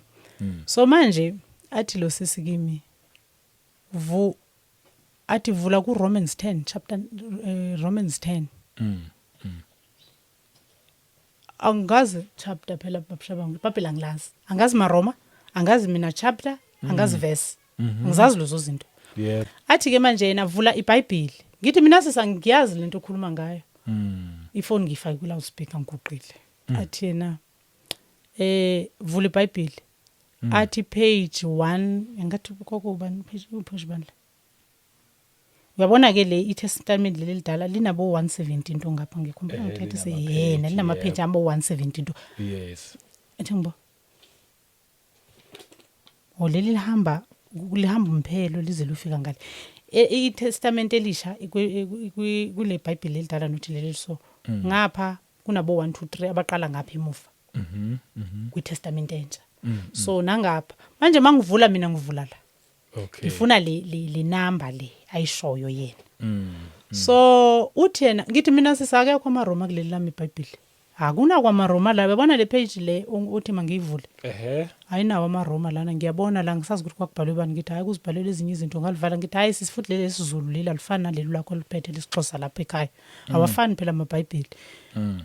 so manje athi lo sisi kimi athi vula ku Romans 10 chapter Romans 10 angazi chapter phela babshabangu iBhayibheli angilazi angazi maRoma angazi mina chapter angazi verse ngizazi lezo zinto Yep. athi ke manje yena vula iBhayibheli ngithi mina sesangiyazi lento okhuluma ngayo ifoni ngifake ku loudspeaker ngiguqile athi yena vula iBhayibheli athi page 1 engathi kokubani page bandla uyabona ke le iTestament leli lidala linabo 117 into ngapha ngikhumbula ngithethe seyena linama page amba 117 into Yes. ethi ngibo oleli lihamba umphelo lize lufika ngale iTestament elisha kule iBhayibheli elidala nothi leli so ngapha kunabo 1 2 3 abaqala ngapha emuva kwiTestament entsha so nangapha manje mangivula mina ngivula la Okay. ngifuna le number le ayishoyo yena so uthi yena ngithi mina sisake kwa maRoma kuleli lami iBhayibheli akuna kwa maRoma la bebona le page le uthi mangiyivule ayinawo amaRoma lana ngiyabona la ngisazi ukuthi kwakubhalwe bani ngithi hayi kuzibhalwe ezinye izinto ngalivala ngithi hayi sisifuthi leli sizulu leli alifani naleli lakho liphethe lesixhosa lapha ekhaya awafani phela amaBhayibheli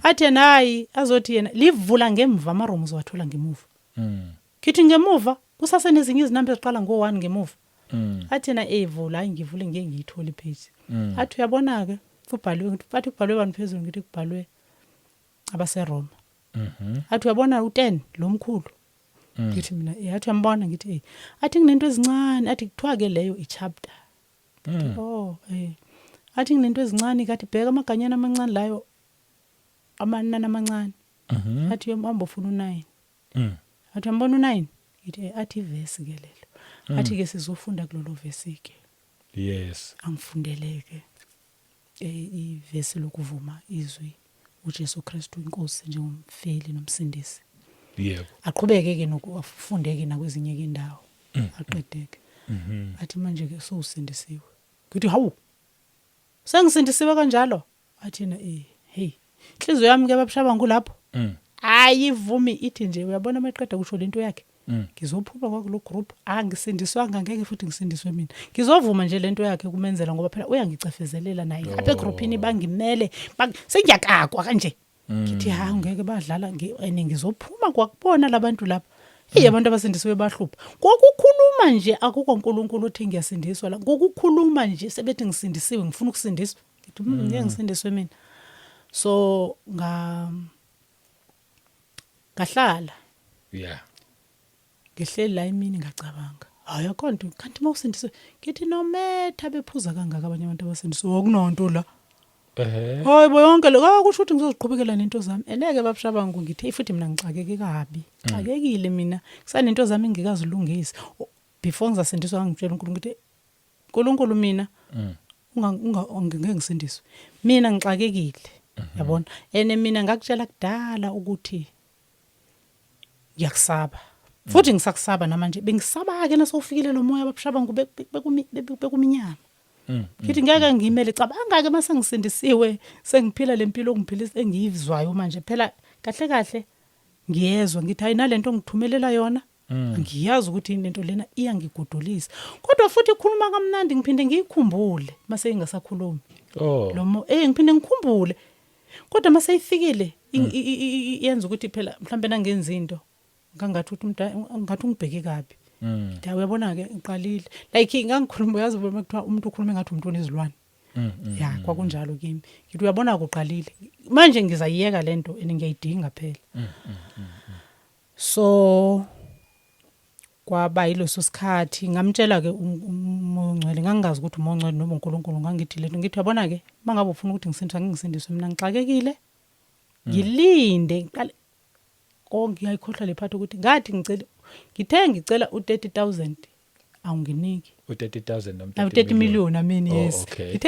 athi yena hayi azothi yena livula ngemva amaRoma uzowathola ngemuva kithi ngemuva kusase nezinye izinamba eziqala ngo1 ngemuva athi yena evula hayi ngivule ngeke ngiyithola ipage athi uyabona ke kubhalwe bathi kubhalwe bani phezulu ngithi kubhalwe abaseRoma athi uyabona u10 lo mkhulu ngithi mina athi uyambona ngithi athi nginento ezincane athi kuthiwa ke leyo ichapter athi nginento ezincane kathi bheka amaganyana amancane layo amanani amancane athi uyamba ufuna u9 athi uyambona u9 ngithi athi verse ke lelo athi ke sizofunda kulolo verse ke Yes. angifundeleke iverse lokuvuma izwi uJesu Kristu inkosi njengomfeli nomsindisi Yebo. aqhubeke ke nokufundeke nakwezinye indawo aqedeke athi manje ke sowusindisiwe ngithi hawu sengisindisiwe kanjalo athi na hey inhliziyo yami ke babshaba ngulapho ayivumi ithi nje uyabona maqeda kusho lento yakhe ngizophuma kwakulo group angisindiswanga ngeke futhi ngisindiswe mina ngizovuma nje lento yakhe kumenzela ngoba phela uyangicefezelela naye apha egroupini bangimele sengiyakakwa kanje ngithi ha ngeke badlala ngizophuma kwakubona labantu lapha abantu abasindisiwe bahlupha ngokukhuluma nje akukho uNkulunkulu othi ngiyasindiswa la ngokukhuluma nje sebethi ngisindisiwe ngifuna ukusindiswa ngithi ngeke ngisindiswe mina so ngahlala ngihleli la imini ngacabanga hayi akonto kanti mawusindiswe ngithi nometha bephuza kangaka abanye abantu abasindiswe okunonto la hayi boyonke lo kusho ukuthi ngizoziqhubekela nento zami eleke babshabangu ngithi futhi mina ngixakeke kabi xakekile mina kusanento zami ngikazilungisi before ngizasindiswa ngitshela uNkulunkulu ngithi uNkulunkulu mina ngeke ngisindiswe mina ngixakekile yabona mina ngakutshela kudala ukuthi ngiyakusaba futhi ngisakusaba namanje bengisaba ke nasofikile lo moya babshabangu bekuminyama ngithi ngeke ngimele cabanga ke mase ngisindisiwe sengiphila lempilo ongiphilisa engiyizwayo manje phela kahle kahle ngiyezwa ngithi hayi nalento ngithumelela yona ngiyazi ukuthi into lena iyangigudulisa kodwa futhi ikhuluma kamnandi ngiphinde ngiyikhumbule mase ingasakhulumi lomo ngiphinde ngikhumbule kodwa mase ifikile yenza ukuthi phela mhlambe nangenza into ngangathi ngathi ungibheke kabi ngithi uyabona ke ngiqalile like ngangikhuluma uyazi uma kuthiwa umuntu ukhuluma ngathi umuntu onezilwane ya kwakunjalo kimi ngithi uyabona kuqalile manje ngizayiyeka lento ngiyayidinga phela so kwaba yiloso sikhathi ngamtshela ke uMongcwele ngangazi ukuthi uMongcwele noma uNkulunkulu ngangithi lento ngithi uyabona ke mangabe ufuna ukuthi ngisindiswe mina ngixakekile ngilinde ngiqale ngiyayikhohlwa lephathi ukuthi ngathi ngicela u30,000 awunginiki u30,000 noma 30 million yes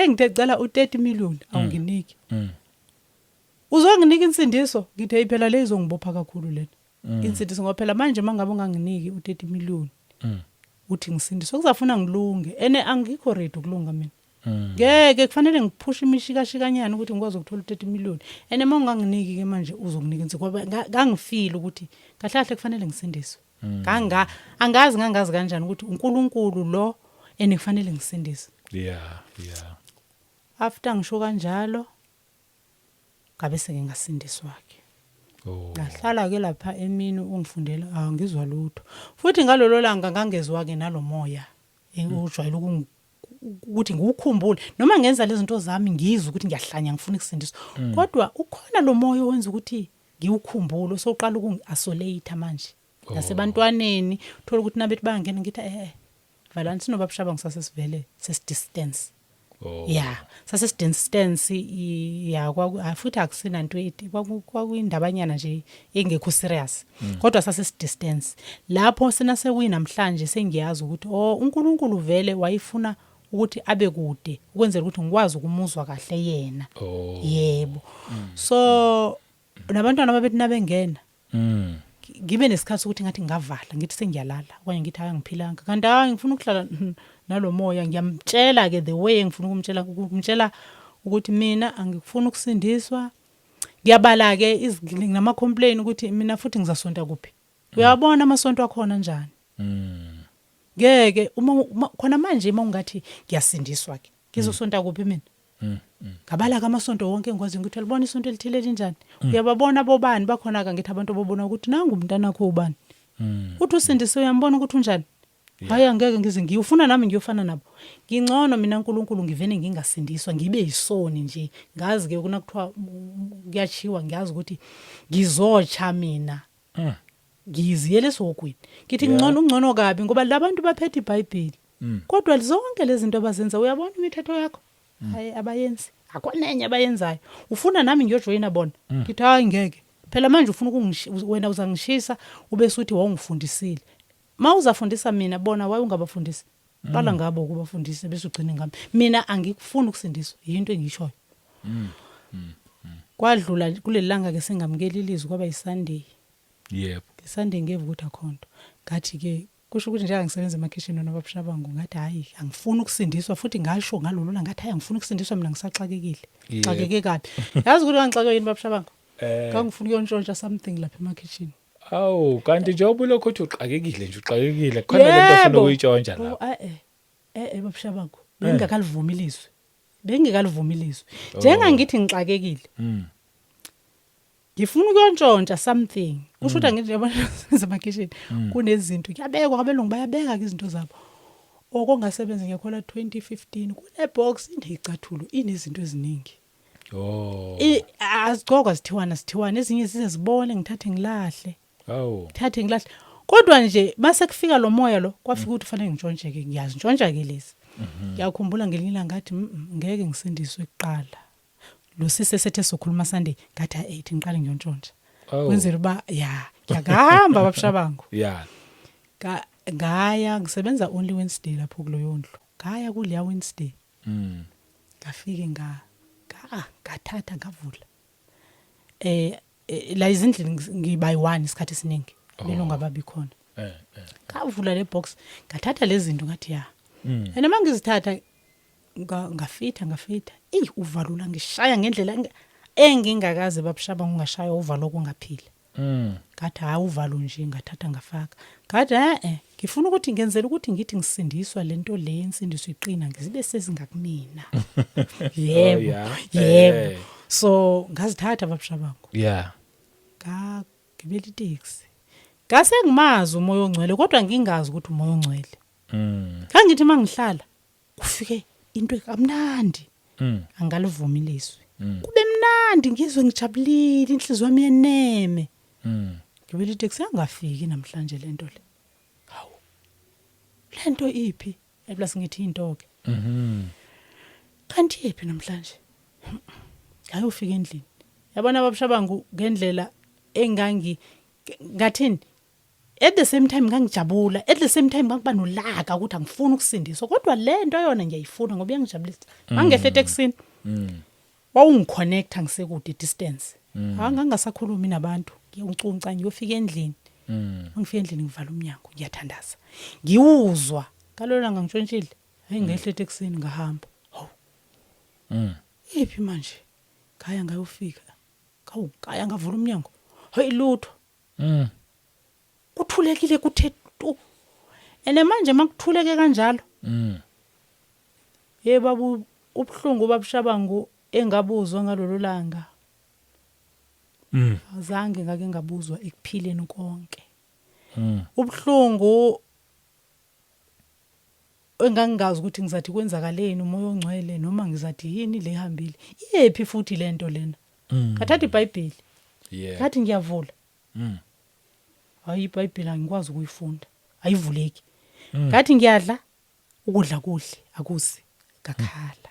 ngicela u30 million awunginiki uzonginika insindiso ngithe phela lezo ngibopha kakhulu lento insindiso ngoba phela manje mangabe unganginiki u30 million uthi ngisindiswe kuzafuna ngilunge ene angikho ready ukulunga mina ngeke kufanele ngiphushe imishikashikanyana ukuthi ngikwazi ukuthola 30 million ene manginganginiki ke manje uzokunika insi ngoba ngangifile ukuthi kahle kahle kufanele ngisindiswe angazi kanjani ukuthi uNkulunkulu lo ene kufanele ngisindiswe yeah after ngisho kanjalo ngabe seke ngasindiswa ke ngahlala ke lapha emini ungifundela angizwa lutho futhi ngalolo langa ngangezwa ke nalomoya ujwayele ukuthi ngiwukhumbule noma ngenza lezi zinto zami ngizwe ukuthi ngiyahlanya ngifuna ukusindiswa kodwa ukhona lo moya owenza ukuthi ngiwukhumbule soqala ukungi-isolate manje nasebantwaneni uthola ukuthi nabethi bayangena ngithi valani sinobaba Shabangu ngisasesivele sesi-distance yeah sase-distance futhi akusina nto ethi kwakuyindabanyana nje engekho serious kodwa sase-distance lapho sina sekuyinamhlanje sengiyazi ukuthi uNkulunkulu vele wayifuna ukuthi abe kude ukwenzela ukuthi ngikwazi ukumuzwa kahle yena yebo so nabantwana babethi nabengena ngibe nesikhathi ukuthi ngathi ngavala ngithi sengiyalala okanye ngithi ayangiphilanga kanti ngifuna ukuhlala nalomoya ngiyamtshela ke the way ngifuna ukumtshela ukuthi mina angikufuna ukusindiswa ngiyabala ke nama complain ukuthi mina futhi ngizasonta kuphi uyabona amasonto akhona njani ngeke uma khona manje ungathi ngiyasindiswa ke ngizosonta kuphi mina ngabala kamasonto wonke ngikwazi ukuthi libona isonto elithile linjani uyababona bobani bakhona ka ngithi abantu bobona ukuthi nangu umntana wakho ubani uthi usindise uyambona ukuthi unjani hayi angeke ngize ngiyufuna nami ngiyofana nabo ngingcono mina uNkulunkulu ngivene ngingasindiswa ngibe yisoni nje ngazi ke kuna kuthiwa kuyachiwa ngiyazi ukuthi ngizotsha mina ngiziyele sokweni ngithi ngcono kabi ngoba labantu baphethe iBhayibheli kodwa zonke lezi zinto abazenza uyabona imithetho yakho hayi abayenzi akonenye abayenzayo ufuna nami ngiyojoyina bona ngithi hayi ngeke phela manje ufuna wena uzangishisa ube suthi wawungifundisile mawuzafundisa mina bona waye ungabafundisi qala ngabo ukubafundisa bese ugcine ngami mina angikufuni ukusindiswa into engiyishoyo kwadlula kuleli langa ke sengamukela ilizwi kwaba yiSunday yebo iSunday ngeve ukuthi akhonto ngathi ke kusho ukuthi njengoba ngisebenza emakhishini nobaba Shabangu ngathi hayi angifuni ukusindiswa futhi ngasho ngalolu langa ngathi hayi angifuni ukusindiswa mina ngisaxakekile xakeke kabi yazi ukuthi ngixakeke yini baba Shabangu ngangifuna ukuyontshontshwa something lapha emakhishini kanti njengoba lokho uthi uxakekile nje uxakekile khona lento ofuna ukuyitshontsha la baba Shabangu bengingakalivumi ilizwi njenga ngithi ngixakekile ngifuna ukuyontshontshwa something kusho ukuthi ngithi yabona emakhishini kunezinto kuyabekwa abelungu bayabeka izinto zabo okongasebenza ngiyakhola 2015 kunebox indeyicathulo inezinto eziningi azigqokwa sithiwana ezinye sizezibone ngithathe ngilahle kodwa nje base kufika lo moya lo kwafika ukuthi fanele ngintshontshe-ke ngiyazintshontsha-ke lezi ngiyakhumbula ngelinye ilanga ngathi ngeke ngisindiswe kuqala lo sise sethe sokhuluma Sunday ngathi 8 ngiqale ngiyontshontsha kwenzela uba ngiyahamba baba Shabangu ngaya ngisebenza only Wednesday lapho kuloyo ndlu ngaya kuleya Wednesday ngafike ngathatha ngavula la izindlini ngibayi 1 isikhathi esiningi belunga babi khona ngavula le box ngathatha lezi zinto ngathi ene mangizithatha ngafitha uvalula ngishaya ngendlela engingakaze baba Shabangu ngashaya uvalo kungaphile ngathi uvalo nje ngathatha ngafaka ngathi ngifuna ukuthi ngenzele ukuthi ngithi ngisindiswa lento le insindiso iqina ngizibe sezingakumina yebo so ngazithatha baba Shabangu ngagibela itaxi ngase ngimazi umoya ongcwele kodwa ngingazi ukuthi umoya ongcwele kangithi mangihlala kufike into ekamnandi angalivumi ilizwi kube mnandi ngizwe ngijabulile inhliziyo yami yeneme ngibele itaxi angafiki namhlanje lento le hawu lento iphi plus ngithi into ke kanti iphi namhlanje hayi ufika endlini yabona baba Shabangu ngendlela ngathini at the same time ngangijabula at the same time ngakuba nolaka ukuthi angifuni ukusindiswa kodwa lento yona ngiyayifuna ngoba iyangijabulisa mangehle eTexini wawungiconnecta ngisekude distance angangasakhulumi nabantu ngiyuncunca ngiyofika endlini ngifike endlini ngivala umnyango ngiyathandaza ngiwuzwa kalolanga ngitshontshile hayi ngehle eTexini ngahamba hawu iphi manje khaya ngayofika khaya ngavula umnyango hayi lutho kuthulekile kuthe tu ene manje makuthuleke kanjalo babu ubhlungu babushabangu engabuzwa ngalolu langa azange ngake ngabuzwa ekuphileni konke ubhlungu engangazi ukuthi ngizathi kwenzakaleni umoya ongcwele noma ngizathi yini le hambile iyephi futhi lento lena kathatha iBhayibheli ngathi ngiyavula hayi iBhayibheli angikwazi ukuyifunda ayivuleki ngathi ngiyadla ukudla kuhle akusi kakhala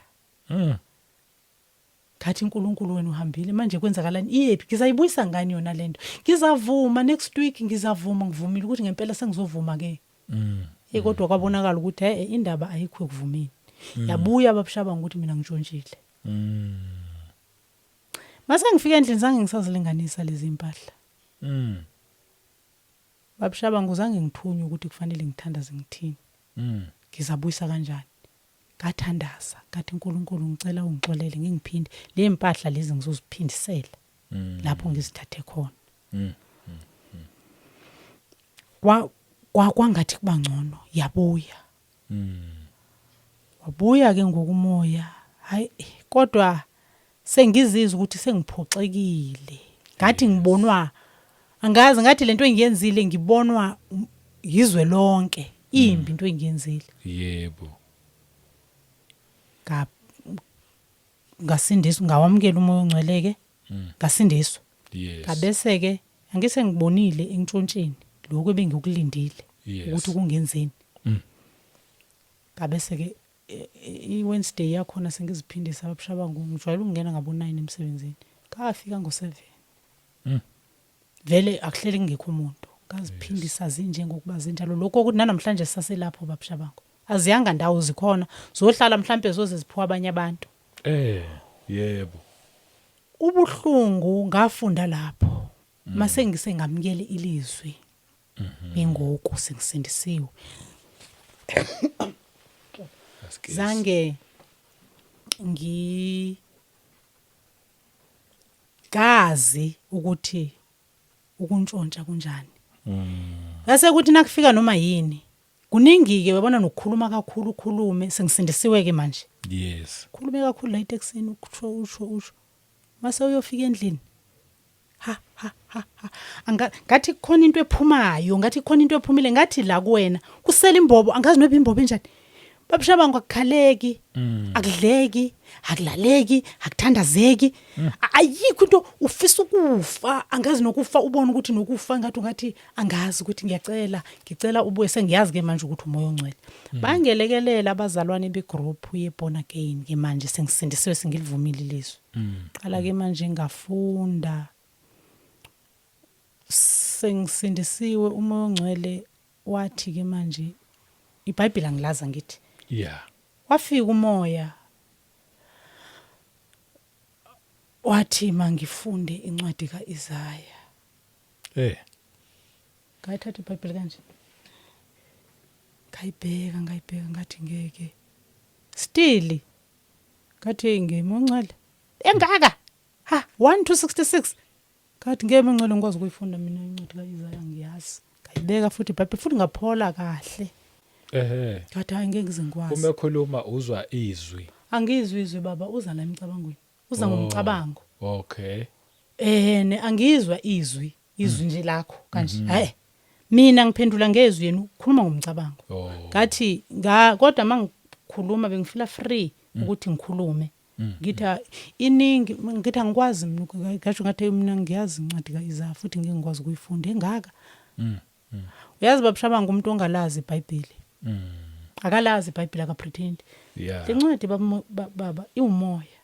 ngathi uNkulunkulu wena uhambile manje kwenzakalani iyephi ngizayibuyisa ngani yona lento ngizavuma next week ngizavuma ngivumile ukuthi ngempela sengizovuma ke kodwa kwabonakala ukuthi indaba ayikho ekuvumeni yabuya babushabangu ukuthi mina ngitshontshile mase ngifika endlini zange ngisazilinganisa lezi impahla babushabangu zange ngithunywe ukuthi kufanele ngithandaze ngithini ngizabuyisa kanjani ngathandaza ngathi uNkulunkulu ngicela ungixolele ngingiphinde le impahla lezi ngizoziphindisela lapho ngizithathe khona kwangathi kuba ngcono yabuya wabuya ke ngokumoya hayi kodwa sengizizwa ukuthi sengiphoxekile ngathi ngibonwa angazi ngathi lento engiyenzile ngibonwa yizwe lonke imbi into engiyenzile yebo ngasindiswa ngawamukela umoya ongcweleke ngasindiswa yes kabese ke angise ngibonile engitshontsheni lokho ebengikukulindile ukuthi kungenzeni kabese ke iWednesday yakhona sengiziphindisa abushabangu ngijwayele ukungena ngabo 9 emsebenzini kafika ngo7 vele akuhleli ngekho umuntu ngaziphindisa zinje ngokuba zinjalo lokho ukuthi namhlanje sisaselapho babushabangu aziyanga ndawo zikhona zohlala mhlambe zoze ziphiwa abanye abantu yebo ubuhlungu ngafunda lapho mase ngisengamukele ilizwi bengoku sengisindisiwe zange gazi ukuthi ukuntshontsha kunjani bese kuthi nakufika noma yini kuningi ke wabona nokukhuluma kakhulu ukhulume sengisindisiwe ke manje yes khulume kakhulu la eTexini usho mase uyofika endlini ngathi khona into ephumayo ngathi khona into ephumile ngathi la kuwena kusela imbobo angazi noba imbobo enjani babushabangu akukhaleki akudleki akulaleki akuthandazeki ayikho into ufisa ukufa angazi nokufa ubone ukuthi nokufa ngathi angazi ukuthi ngicela ubuye sengiyazi ke manje ukuthi umoya ongcwele bangelekelela abazalwane begroup yeBorn Again ke manje sengisindisiwe singilivumile ilizwi qala ke manje ngafunda sengisindisiwe umoya ongcwele wathi ke manje iBhayibheli angilaza ngithi wafika umoya wathi mangifunde incwadi kaIsaya ngayithatha iBhayibheli kanje ngayibheka ngathi ngeke still ngathi ngemoncwele engaka 1-66 ngathi ngemoncwele ngikwazi ukuyifunda mina incwadi kaIsaya ngiyazi ngayibeka futhi iBhayibheli futhi ngaphola kahle ngathi angeke ngizengikwazi uma ekhuluma uzwa izwi angizwi izwi baba uza la emicabangweni uza ngomcabango okay angizwa izwi nje lakho kanje mina ngiphendula ngezwi yena ukukhuluma ngomcabango ngathi kodwa mangikhuluma bengifila free ukuthi ngikhulume ngitha iningi ngithi angikwazi mina ngisho ngathi mina ngiyazi incwadi kaIsaya futhi ngeke ngikwazi ukuyifunda engaka uyazi babushabangu umuntu ongalazi iBhayibheli akalazi iBhayibheli akapretend le ncwadi baba iwumoya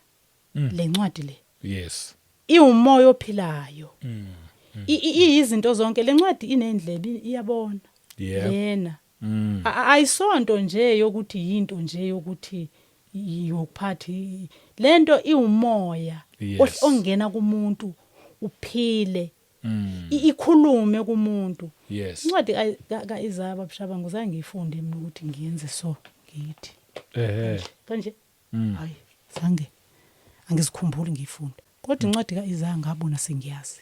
le ncwadi le yes iwumoya ophilayo izinto zonke le ncwadi inendlebe iyabona yena ayisonto nje yokuthi yinto nje yokuthi yokuphathi lento iwumoya ongena kumuntu uphile ikhulume kumuntu. Yes. Incwadi kaIsaya babshaba ngizange ngiyifunde mina ukuthi ngiyenze so ngithi kanje hayi zange angizikhumbuli ngiyifunda kodwa incwadi kaIsaya ngabona sengiyazi.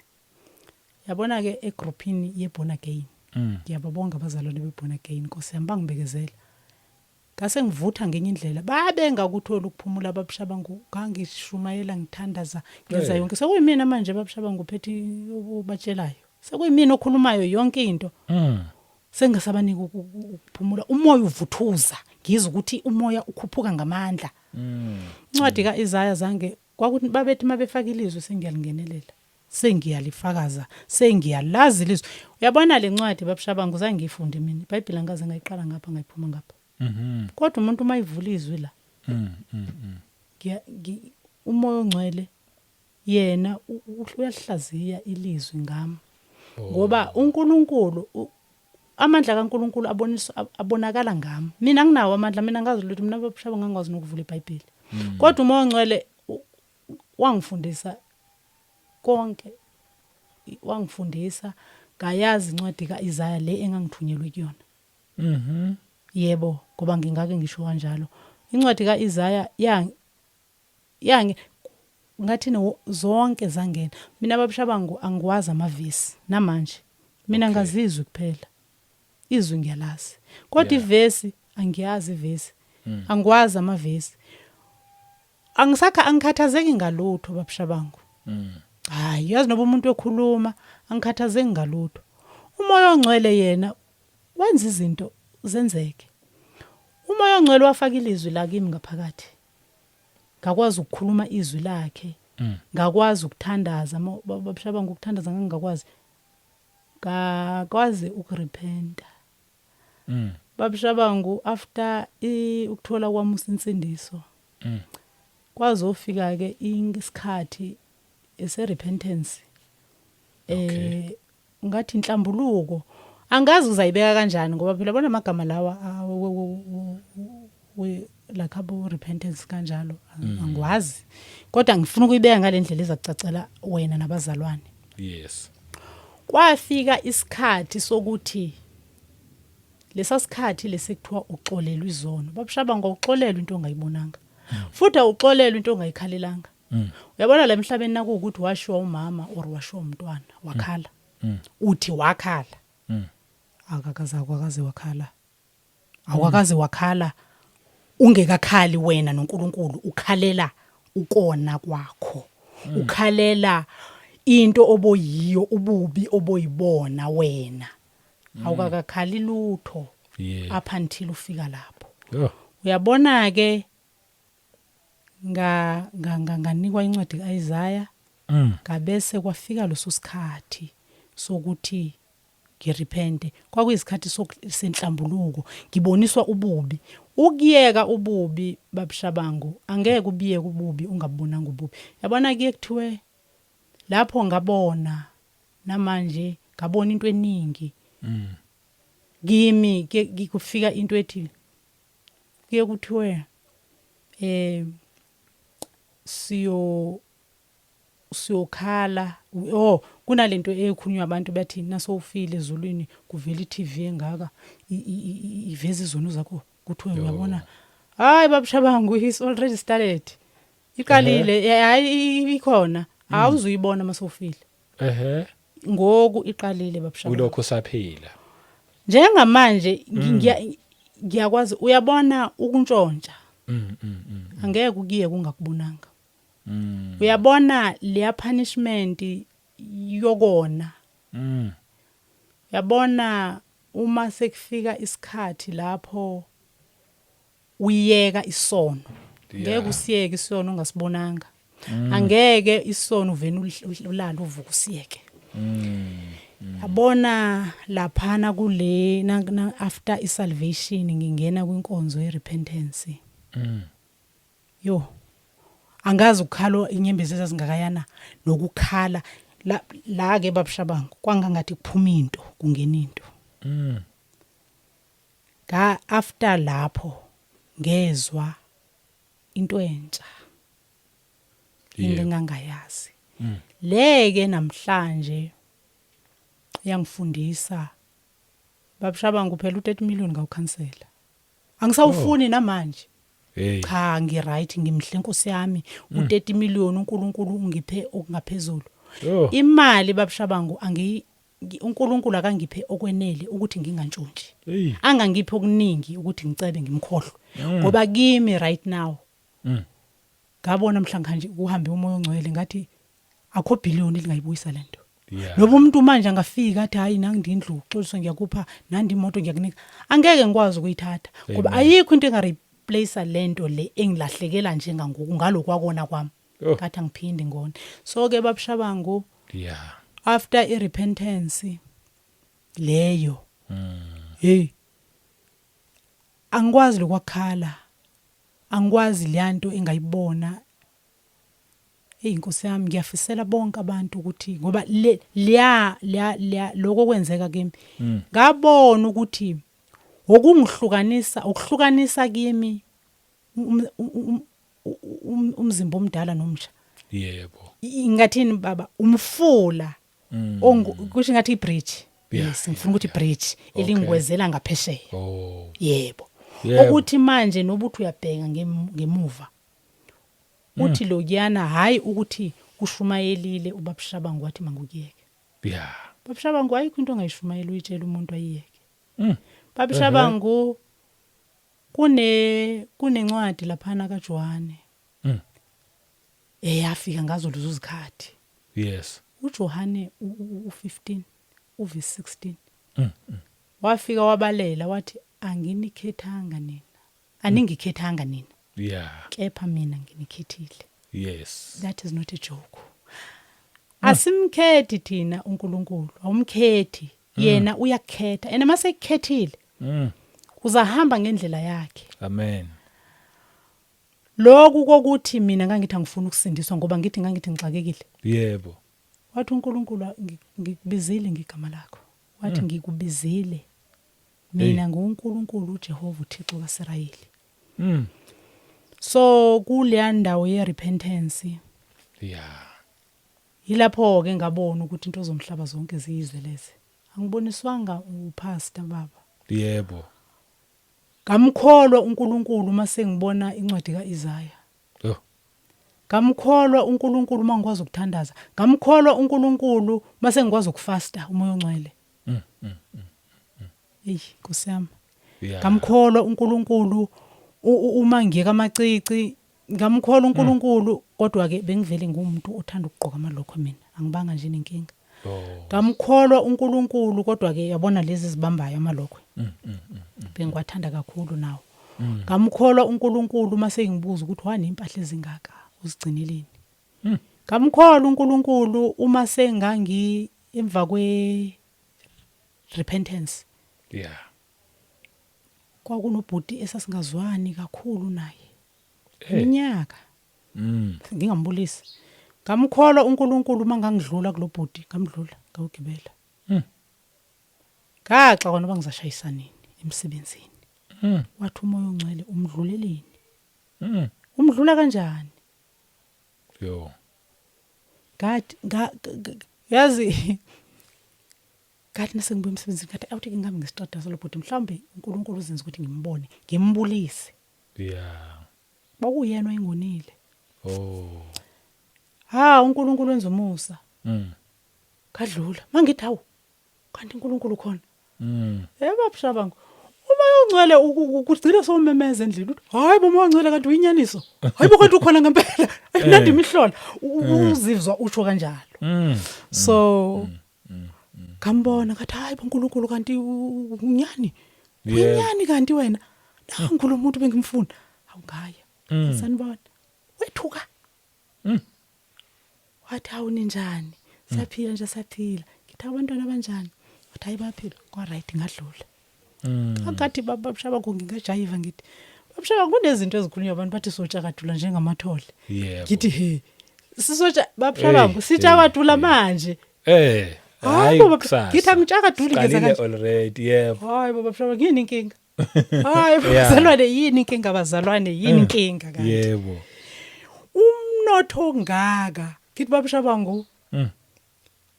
Yabona ke egroupini yeBorn Again ngiyababonga abazalwane beBorn Again Nkosi yami bangibekezela ngase ngivutha ngenye indlela babenga ukuthola ukuphumula ababshaba ngangishumayela ngithandaza ngenza yonke sekuyimina manje babshaba nguphethe ubatshelayo sekuyimina okhulumayo yonke into sengasabanika ukuphumula umoya uvuthuza ngizwe ukuthi umoya ukhuphuka ngamandla. Incwadi kaIsaya zange kwakuthi babethi mabefaka ilizwe sengiyalingenelela sengiyalifakaza sengiyalazi ilizwe. Uyabona le ncwadi babshaba ngizange ngiyifunde mina iBhayibheli ngaze ngayiqala ngapha ngayiphuma ngapha. Kodwa umuntu mayivula izwi la umoya ongcwele yena uyalihlaziya ilizwi ngami ngoba uNkulunkulu amandla kaNkulunkulu abonakala ngami. Mina nginawo amandla mina ngazi ukuthi mina babshaba ngangikwazi nokuvula iBhayibheli kodwa umoya ongcwele wangifundisa konke wangifundisa ngayazi incwadi kaIsaya le engangithunyelwe kuyona. Yebo ngoba ngingake ngisho kanjalo incwadi kaIsaya yange ngathi zonke zangena. Mina babshaba angiwazi amavesi namanje mina ngazizwe kuphela izwi ngiyalazi kodwa ivesi angiyazi ivesi angikwazi amavesi angikhathazeki ngalutho babshabangu. Hayi yazi noba umuntu ekhuluma angikhathazeki ngalutho. Umoya ongcwele yena wenza izinto zenzeke. Umoya ongcwele wafaka ilizwi la kimi ngaphakathi ngakwazi ukukhuluma izwi lakhe ngakwazi ukuthandaza babshaba ngokuthandaza ngingakwazi ngakwazi ukurepenta. Babshaba after ukuthola kwami usinsindiso kwazi ufika ke isikhathi ese-repentance ngathi inhlambuluko angazi uzayibeka kanjani ngoba phela bona amagama lawa lakhabo repentance kanjalo angikwazi kodwa ngifuna ukuyibeka ngalendlela ezakucacela wena nabazalwane. Yes. Kwafika isikhathi sokuthi lesa sikhathi lesekuthiwa uxolelwa izono. Babshaba ngokuxolelwa into ongayibonanga futhi uxolelwa into ongayikhalelanga. Uyabona la emhlabeni nakuukuthi washiwa umama or washiwa umntwana wakhala uthi wakhala akakaze wakhala awakaze wakhala ungekakhali wena noNkulunkulu ukhalela ukona kwakho ukhalela into oboyiyo ububi oboyibona wena awukakakhali lutho up until ufika lapho. Uyabona ke nganikwa incwadi kaIsaya ngabese kwafika leso sikhathi sokuthi ngirepente kwakuyisikhathi senhlambuluko ngiboniswa ububi ukuyeka ububi babshabangu angeke ubiyeke ububi ungabonanga ububi. Yabona ke kuthiwe lapho ngabona namanje ngabona into eningi kimi kufika into ethi kuye kuthiwe siyokhala kunalento ekhunywa abantu bathi nasowufile ezulwini kuvela iTV engaka iveza izono zakho kuthiwe uyabona hayi babshabangu is already started iqalile hayi ikhona awuzuyibona masowufile ngoku iqalile babshabangu ulokho saphila njengamanje ngiyakwazi uyabona ukuntshontsha angeke ukuye kungakubonanga. Uyabona leya punishment yokona yabona uma sekufika isikhathi lapho uyeka isono ngeke usiyeke isono ongasibonanga angeke isono uvene ulala uvuka usiyeke. Yabona laphana kule after isalvation ngingena kwinkonzo yerepentance yo angazi ukukhala inyembezi ezingakayana nokukhala la ke babshabangu kwangangathi kuphuma into kungena into after lapho ngezwa into entsha into engangayazi leke namhlanje yangifundisa babushabangu phela u30 million ngawukhansela angisawufuni namanje hey cha ngiright ngimhle Nkosi yami u30 million uNkulunkulu ungiphe okungaphezulu imali babushabangu uNkulunkulu akangiphe okwenele ukuthi ngingantshontshe hey angangiphe okuningi ukuthi ngicebe ngimkhohlwe ngoba kimi right now ngabona mhlanga nje kuhambe umoya ongcwele ngathi akho billion elingayibuyisa lento noba umuntu manje angafika athi hayi nangindindlu uxoliswa ngiyakupha nandi imoto ngiyakunika angeke ngikwazi ukuyithatha ngoba ayikho into engareplace lento le engilahlekela njengangoku ngalokwakona kwami ngathi angiphindi ngone so ke babushabangu after irepentance leyo hey angikwazi lokwakhala angikwazi leyanto engayibona Nkosi yami ngiyafisela bonke abantu ukuthi ngoba lokho kwenzeka kimi ngabona ukuthi ukuhlukanisa kimi umzimba omdala nomsha yebo ngathini baba umfula kusho ngathi ibridge yes ngifuna ukuthi ibridge elingwezela ngaphesheya yebo ukuthi manje nobuthi uyabheka ngemuva uthi lo yana hayi ukuthi ushumayelile ubabushabangu wathi mangukiyeke babushabangu ayikho into ongayishumayela uyitshela umuntu ayiyeke babushabangu kunencwadi laphana kaJohane yafika ngazo lezo zikhathi yes uJohane u15 uverse 16 wafika wabalela wathi anginikhethanga nina aningikhethanga nina kepha mina nginikhethile yes that is not a joke asimkhethi thina uNkulunkulu awumkhethi yena uyakhetha ena mase ekukhethile uzahamba ngendlela yakhe amen lokhu kokuthi mina ngangithi angifuni ukusindiswa ngoba ngithi ngixakekile yebo wathi uNkulunkulu ngikubizile ngigama lakho wathi ngikubizile mina nguNkulunkulu uJehova uThixo kaSirayeli so kuleya ndawo ye-repentance yilapho ke ngabona ukuthi into zomhlaba zonke ziyizeleze angiboniswanga upastor baba yebo ngamkholwa uNkulunkulu mase ngibona incwadi kaIsaya ngamkholwa uNkulunkulu mangikwazi ukuthandaza ngamkholwa uNkulunkulu mase ngikwazi ukufasta umoya ongcwele Nkosi yami ngamkholwa uNkulunkulu uma ngiyeka amacici ngamkholwa uNkulunkulu kodwa ke bengivele ngumuntu othanda ukugqoka amalokho mina angibanga nje nenkinga ngamkholwa uNkulunkulu kodwa ke yabona lezi zibambayo amalokho bengikwathanda kakhulu nawo ngamkholwa uNkulunkulu mase ngibuza ukuthi wani impahla ezingaka uzigcineleni ngamkholwa uNkulunkulu uma sengangi emva kwe repentance kwakunobhuti esasingazwani kakhulu naye iminyaka ngingambulisi ngamkholwa uNkulunkulu mangangidlula kulobhuti ngamdlula ngawugibela ngaxa kona bangizashayisanini emsebenzini wathi umoya ongcwele umdluleleni umdlula kanjani ngathi yazi ngathi nasengibuya emsebenzini ngathi awuthi ngami ngisitata salobhuti mhlawumbe uNkulunkulu uzenza ukuthi ngimbone ngimbulise bakuyena oyingonile uNkulunkulu wenza umusa kadlula mangithi hawu kanti uNkulunkulu khona babushabangu umoya ongcwele ukugcina somemeza endlini uthi hayi umoya ongcwele kanti uyinyaniso hayi kanti ukhona ngempela ayinandi imihlola uzizwa usho kanjalo so ngambona ngathi hayi uNkulunkulu kanti unyani unyani kanti wena nankulu umuntu bengimfuna awungaya sanibona wethuka wathi awuninjani saphila nje saphila ngithi abantwana abanjani wathi hayi baphila kwa right ngadlula akathi babusha ngingajaiva ngithi babusha kunezinto ezikhulunywa abantu bathi sotsakadula njengamathole ngithi he sisotsha babusha sitshakadula manje hayi kusasa ngithi angitshakaduli ngezakanje already yebo hayi babusha yini inkinga hayi bazalwane yini inkinga bazalwane yini inkinga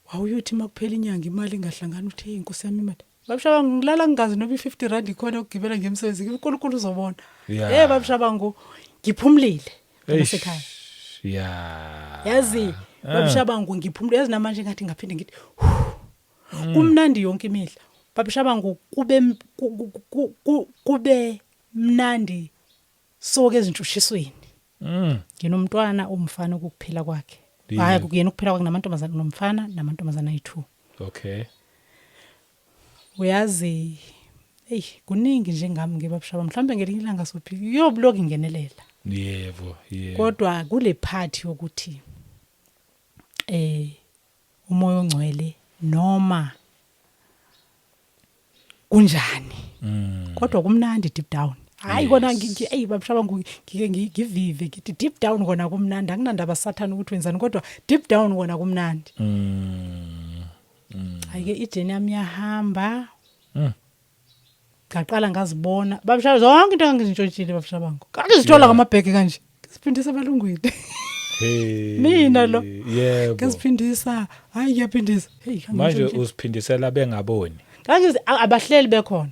kanti awuyothi makuphela inyanga imali ingahlangana uthi hey inkosi yami imali babushabangu ngilala ngingazi noba i-50 ikhona ukugibela ngemsebenzi uNkulunkulu uzobona babushabangu ngiphumlile ngasekhaya yazi babushabangu ngiphumule yazi namanje ngathi ngaphinde ngithi kumnandi yonke imihla babushabangu kube mnandi soke ezintshutshisweni nginomntwana umfana ukuphila kwakhe hayi kuyena ukuphila kwakhe namantombazana nomfana namantombazana ayi2 okay uyazi kuningi njengami ngebabushabangu mhlawumbe ngelinye ilanga sophi yoblock ingenelela yebo kodwa kule part yokuthi umoya ongcwele noma kunjani kodwa kumnandi deep down hayi kona babushabangu ngike ngivive ngithi deep down kona kumnandi akunandaba sathana ukuthi wenzani kodwa deep down kona kumnandi hayike ijeni yami yahamba ngaqala ngazibona babushabangu zonke into engizintshontshiile babushabangu ngizithola ngamabheke kanje siphindisa abalungwini mina lo yebo ngisiphindisa hayi ngiyaphindisa manje usiphindisela bengaboni kangize abahleli bekhona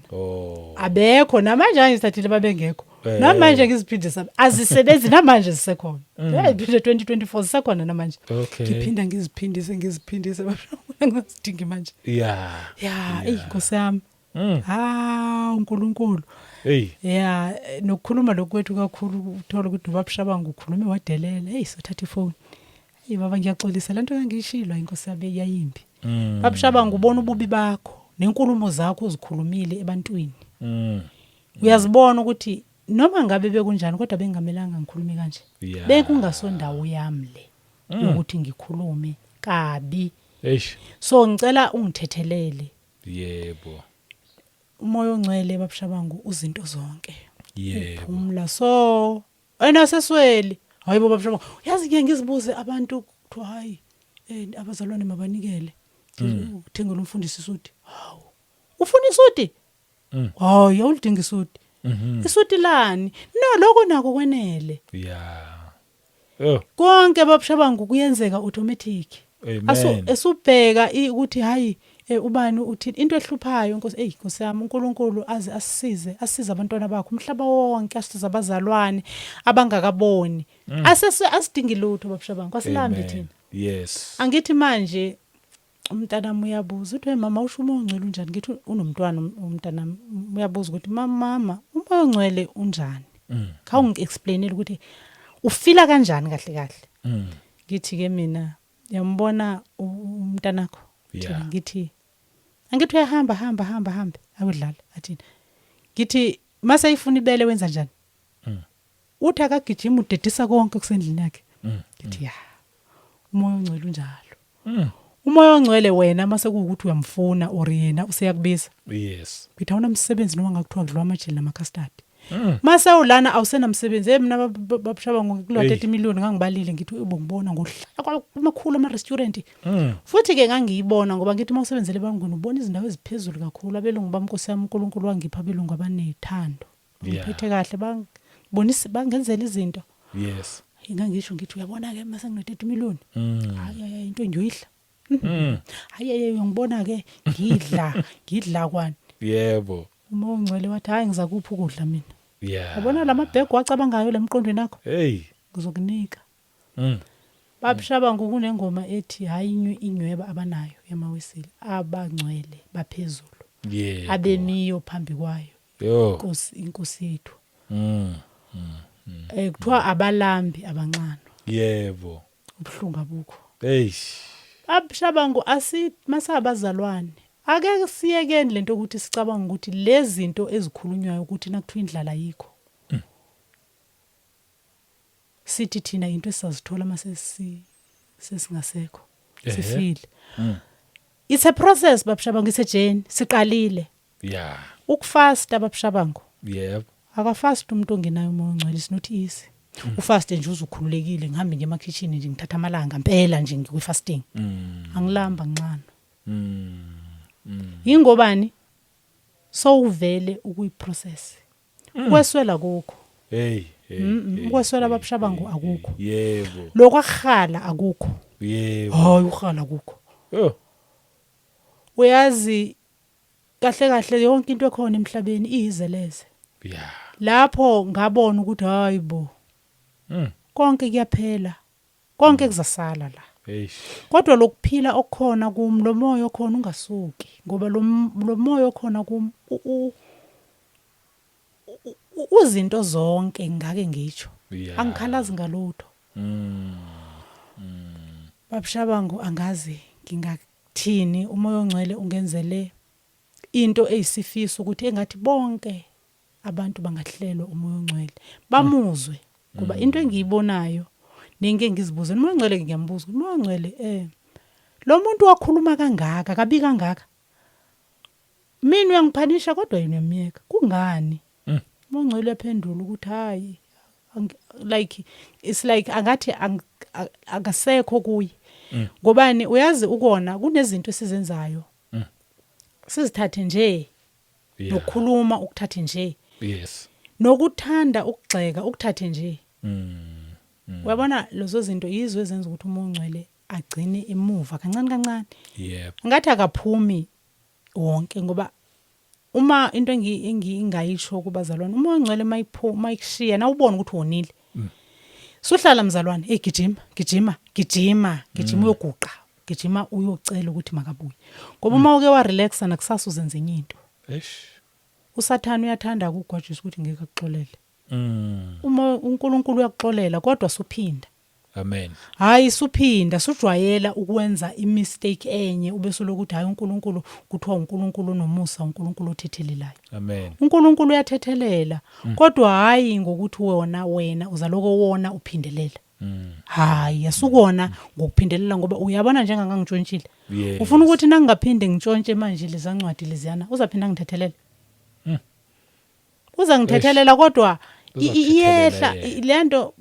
abekho namanje angizithathile babengekho namanje ngiziphindisa azisebenzi namanje zisekhona phinde 2024 sisekhona namanje ngiphinda ngiziphindise ngizidingi manje inkosi yami uNkulunkulu nokukhuluma lokwethu kakhulu uthola ukuthi babushabangu ukhulume wadelela sothatha ifoni baba ngiyaxolisa lento engangishilo inkosi yabe yayimbi babushabangu ubona ububi bakho nenkulumo zakho uzikhulumile ebantwini uyazibona ukuthi noma ngabe bekunjani kodwa bengamelanga ngikhulume kanje bekungasondawo yami le ukuthi ngikhulume kabi so ngicela ungithethelele yebo umoya ongcwele babushabangu uzinto zonke uphumula so wena sesweli hayibo babushabangu yazi ke ngizibuze abantu kuthiwa hayi abazalwane mabanikele uthengele umfundisi isuti hawu ufuna isuti hayi awulidinga isuti isuti lani no lokho nako kwenele konke babushabangu kuyenzeka automatic esubheka ukuthi hayi ubani uthi into ehluphayo inkosi inkosi yami uNkulunkulu aze asize abantwana bakho umhlaba wonke asize abazalwane abangakaboni asidingi lutho babushabangu asilambi thina angithi manje umntanami uyabuza uthi mama usho umoya ongcwele unjani ngithi unomntwana umntanami uyabuza ukuthi mama umoya ongcwele unjani khawungi-explainele ukuthi ufila kanjani kahle kahle ngithi ke mina yambona umntanakho ngithi angithi uyahamba akudlala athini ngithi mase ifuna ibele wenza njani uthi akagijima udedisa konke kusendlini yakhe ngithi umoya ongcwele unjalo umoya ongcwele wena mase kuukuthi uyamfuna or yena useyakubiza ngithi awunamsebenzi noma ngakuthiwa kudliwa amajeli namakastadi mase ulana awusenamsebenzi mina babushabangu ngikulo 30 million ngangibalile ngithi ubongibona ngohlala amakhulu ama-restaurant futhi ke ngangiyibona ngoba ngithi mawusebenzele bangwini ubona izindawo eziphezulu kakhulu abelungu bamnkosi yami uNkulunkulu wangipha abelungu abanethando ngiphethe kahle bangibonisa bangenzela izinto ngangisho ngithi uyabona ke mase ngine 30 million hayi into engiyoyidla hayi ngibona ke ngidla kwani yebo umoya ongcwele wathi hayi ngiza kuphi ukudla mina yabona lamabhegi wacabangayo lemqondweni nakho ngizokunika babushabangu kunengoma ethi hayi inyweba abanayo yamawisile abangcwele baphezulu abemiyo phambi kwayo inkosi yethu kuthiwa abalambi abancane yebo ubuhlungu abukho babushabangu masabazalwane ake siyekeni lento ukuthi sicabanga ukuthi lezi zinto ezikhulunywayo ukuthi nakuthiwa indlala yikho sithi thina into esizithola mase sesingasekho sifile it's a process babushabangu isejeni siqalile ukufasta babushabangu akafast umuntu ongenayo umoya ongcwele is not easy ufast nje uzukhululekile ngihambe nje emakhitchini nje ngithatha amalanga impela nje ngikwi-fasting angilamba nqano ingobani so uvele ukuyiprocess ukweswela kokho ukweswela babushabangu akukho yebo lokwahala akukho yebo hayi ukhala akukho uyazi kahle kahle yonke into ekhona emhlabeni iyizeleze. Yeah. Lapho ngabona ukuthi hayibo konke kuyaphela. Konke kuzasala la. Eish. Kodwa lokuphila okukhona kum lo moya okhona ungasuki ngoba lo moya okhona kum uzinto zonke ngake ngitsho. Yeah. Angikhalazi ngalutho. Babushabangu angazi ngingathini umoya ongcwele ungenzele into eyisifiso ukuthi engathi bonke abantu bangahlelwa umoya ongcwele bamuzwe kuba into engiyibonayo ninge ngizibuze umoya ongcwele ngiyambuza umoya ongcwele lo muntu wakhuluma kangaka kabi kangaka mina uyangiphanisha kodwa yena uyamiyeka kungani umoya ongcwele uyaphendula ukuthi hayi like it's like angathi akasekho kuye ngobani uyazi ukona kunezinto esizenzayo sizithathe nje nokukhuluma ukuthathe nje yes nokuthanda ukugxeka ukuthathe nje uyabona lezo zinto yizo ezenza ukuthi umoya ongcwele agcine emuva kancane kancane yep ngathi akaphumi wonke ngoba uma into engingayisho kubazalwane umoya ongcwele mayikushiya na ubona ukuthi wonile suhlala mzalwane gijima uyoguqa gijima uyocela ukuthi makabuye ngoba uma uke wa relaxa nakusasa uzenze enye into usathana uyathanda ukugwajisa ukuthi ngeke akuxolele uma uNkulunkulu uyakuxolela kodwa suphinda amen hayi suphinda sujwayela ukwenza imistake enye ubese lokuthi hayi uNkulunkulu kuthiwa uNkulunkulu nomusa uNkulunkulu othethelelayo amen uNkulunkulu uyathethelela kodwa hayi ngokuthi wena uzaloko wona uphindelela hayi asukona ngokuphindelela ngoba uyabona njengangangijontshile ufuna ukuthi nangingaphinde ngitshontshe manje lezancwadi leziyana uzaphinda ngithethelela uzangithethelela kodwa iyehla lento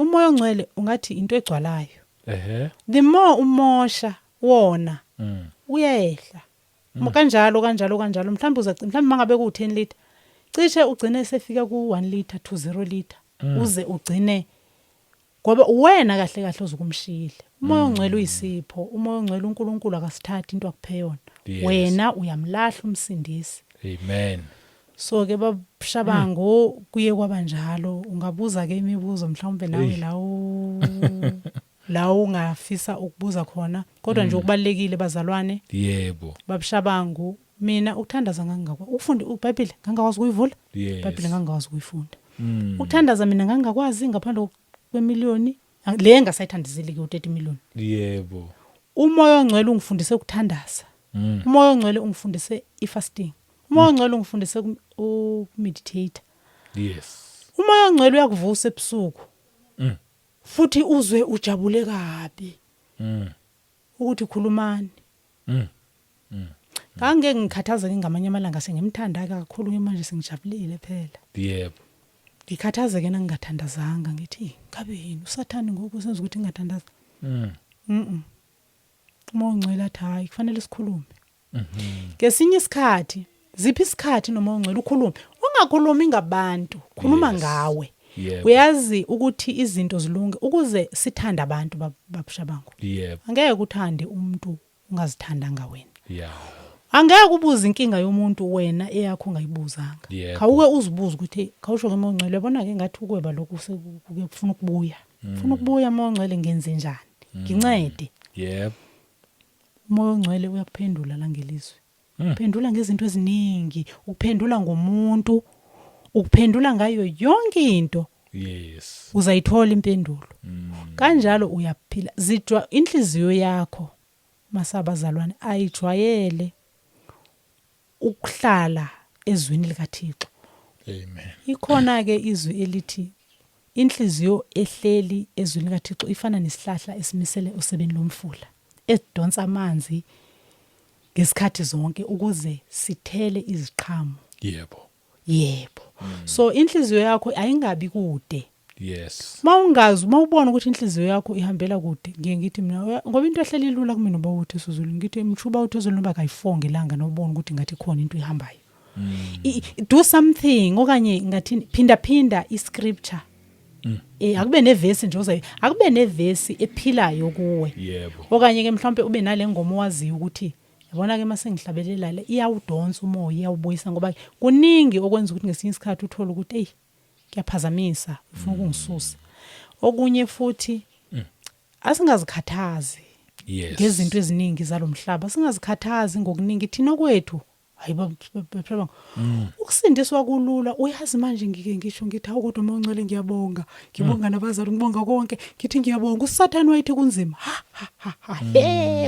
umoya ongcwele ungathi into egcwalayo the more umosha wona uyehla kanjalo mhlawumbe mangabe ku 10 liter cishe ugcine sefika ku 1 liter to 0 liter uze ugcine ngoba wena kahle kahle ozokumshila umoya ongcwele uyisipho umoya ongcwele uNkulunkulu akasithathi into akuphe yona wena uyamlahla umsindisi amen so ke babushabango kuye kwabanjalo ungabuza ke imibuzo mhlawumbe nawe lawo ungafisa ukubuza khona kodwa nje ukubalekile bazalwane yebo babushabango mina ukuthandaza ngangakwa ufunde uBhayibheli ngangakwazi ukuyivula iBhayibheli ngangakwazi ukuyifunda ukuthandaza mina ngangakwazi ngaphandle kwemiliyoni le engasayithandizeli ke u30 million yebo umoya ongcwele ungifundise ukuthandaza umoya ongcwele ungifundise ifasting umoya ongcwele ungifundise ukumeditate yes umoya ongcwele uyakuvusa ebusuku futhi uzwe ujabule kabi ukuthi khulumani kange ngikhathazeke ngamanye amalanga sengimthanda kakhulu manje sengijabulile phela yebo ngikhathazeke nangingathandazanga ngithi ngabe yini usathani ngoku senza ukuthi ngingathandaza umoya ongcwele athi hayi kufanele sikhulume ngesinye isikhathi ziphi isikhathi noma ongcwele ukhulume ungakhulumi ngabantu khuluma ngawe uyazi ukuthi izinto zilunge ukuze sithanda abantu babushabango angeke uthande umuntu ungazithandanga wena angeke ubuze inkinga yomuntu wena eyakho ungayibuzanga khawuke uzibuza ukuthi khawusho ke umoya ongcwele yabona ke ngathi ukweba lokhu sekufuna ukubuya umoya ongcwele ngenze njani ngincede umoya ongcwele uyakuphendula la ngelizwe uphendula ngezinto eziningi ukuphendula ngomuntu ukuphendula ngayo yonke into uzayithola impendulo kanjalo uyaphila zidwa inhliziyo yakho masabazalwane ayijwayele ukuhlala ezwini likaThixo amen ikhona ke izwi elithi inhliziyo ehleli ezwini likaThixo ifana nesihlahla esimisele usebeni lomfula esidonsa amanzi ngesikhathi zonke ukuze sithele iziqhamo yebo so inhliziyo yakho ayingabi kude mawungazi mawubona ukuthi inhliziyo yakho ihambela kude ngiye ngithi mina ngoba into ehleli ilula kumina uba uthi sizulu ngithi mthuba uthi uzulu noba kayifonge langa nobona ukuthi ngathi khona into ihambayo do something okanye ngathi phinda iscripture akube nevesi nje akube nevesi ephilayo kuwe okanye ke mhlawumbe ube nale ngoma owaziyo ukuthi yabona ke mase ngihlabelela le iyawudonsa umoya iyawubuyisa ngoba kuningi okwenza ukuthi ngesinye isikhathi uthola ukuthi hey kuyaphazamisa ufuna ukungisusa okunye futhi asingazikhathazi ngezinto eziningi zalomhlaba singazikhathazi ngokuningi thina kwethu hayibo phela ukusindiswa kulula uyazi manje ngike ngisho ngithi awukodwa uMongcwele ngiyabonga ngibonga nabazali ngibonga konke ngithi ngiyabonga uSathane wayithi kunzima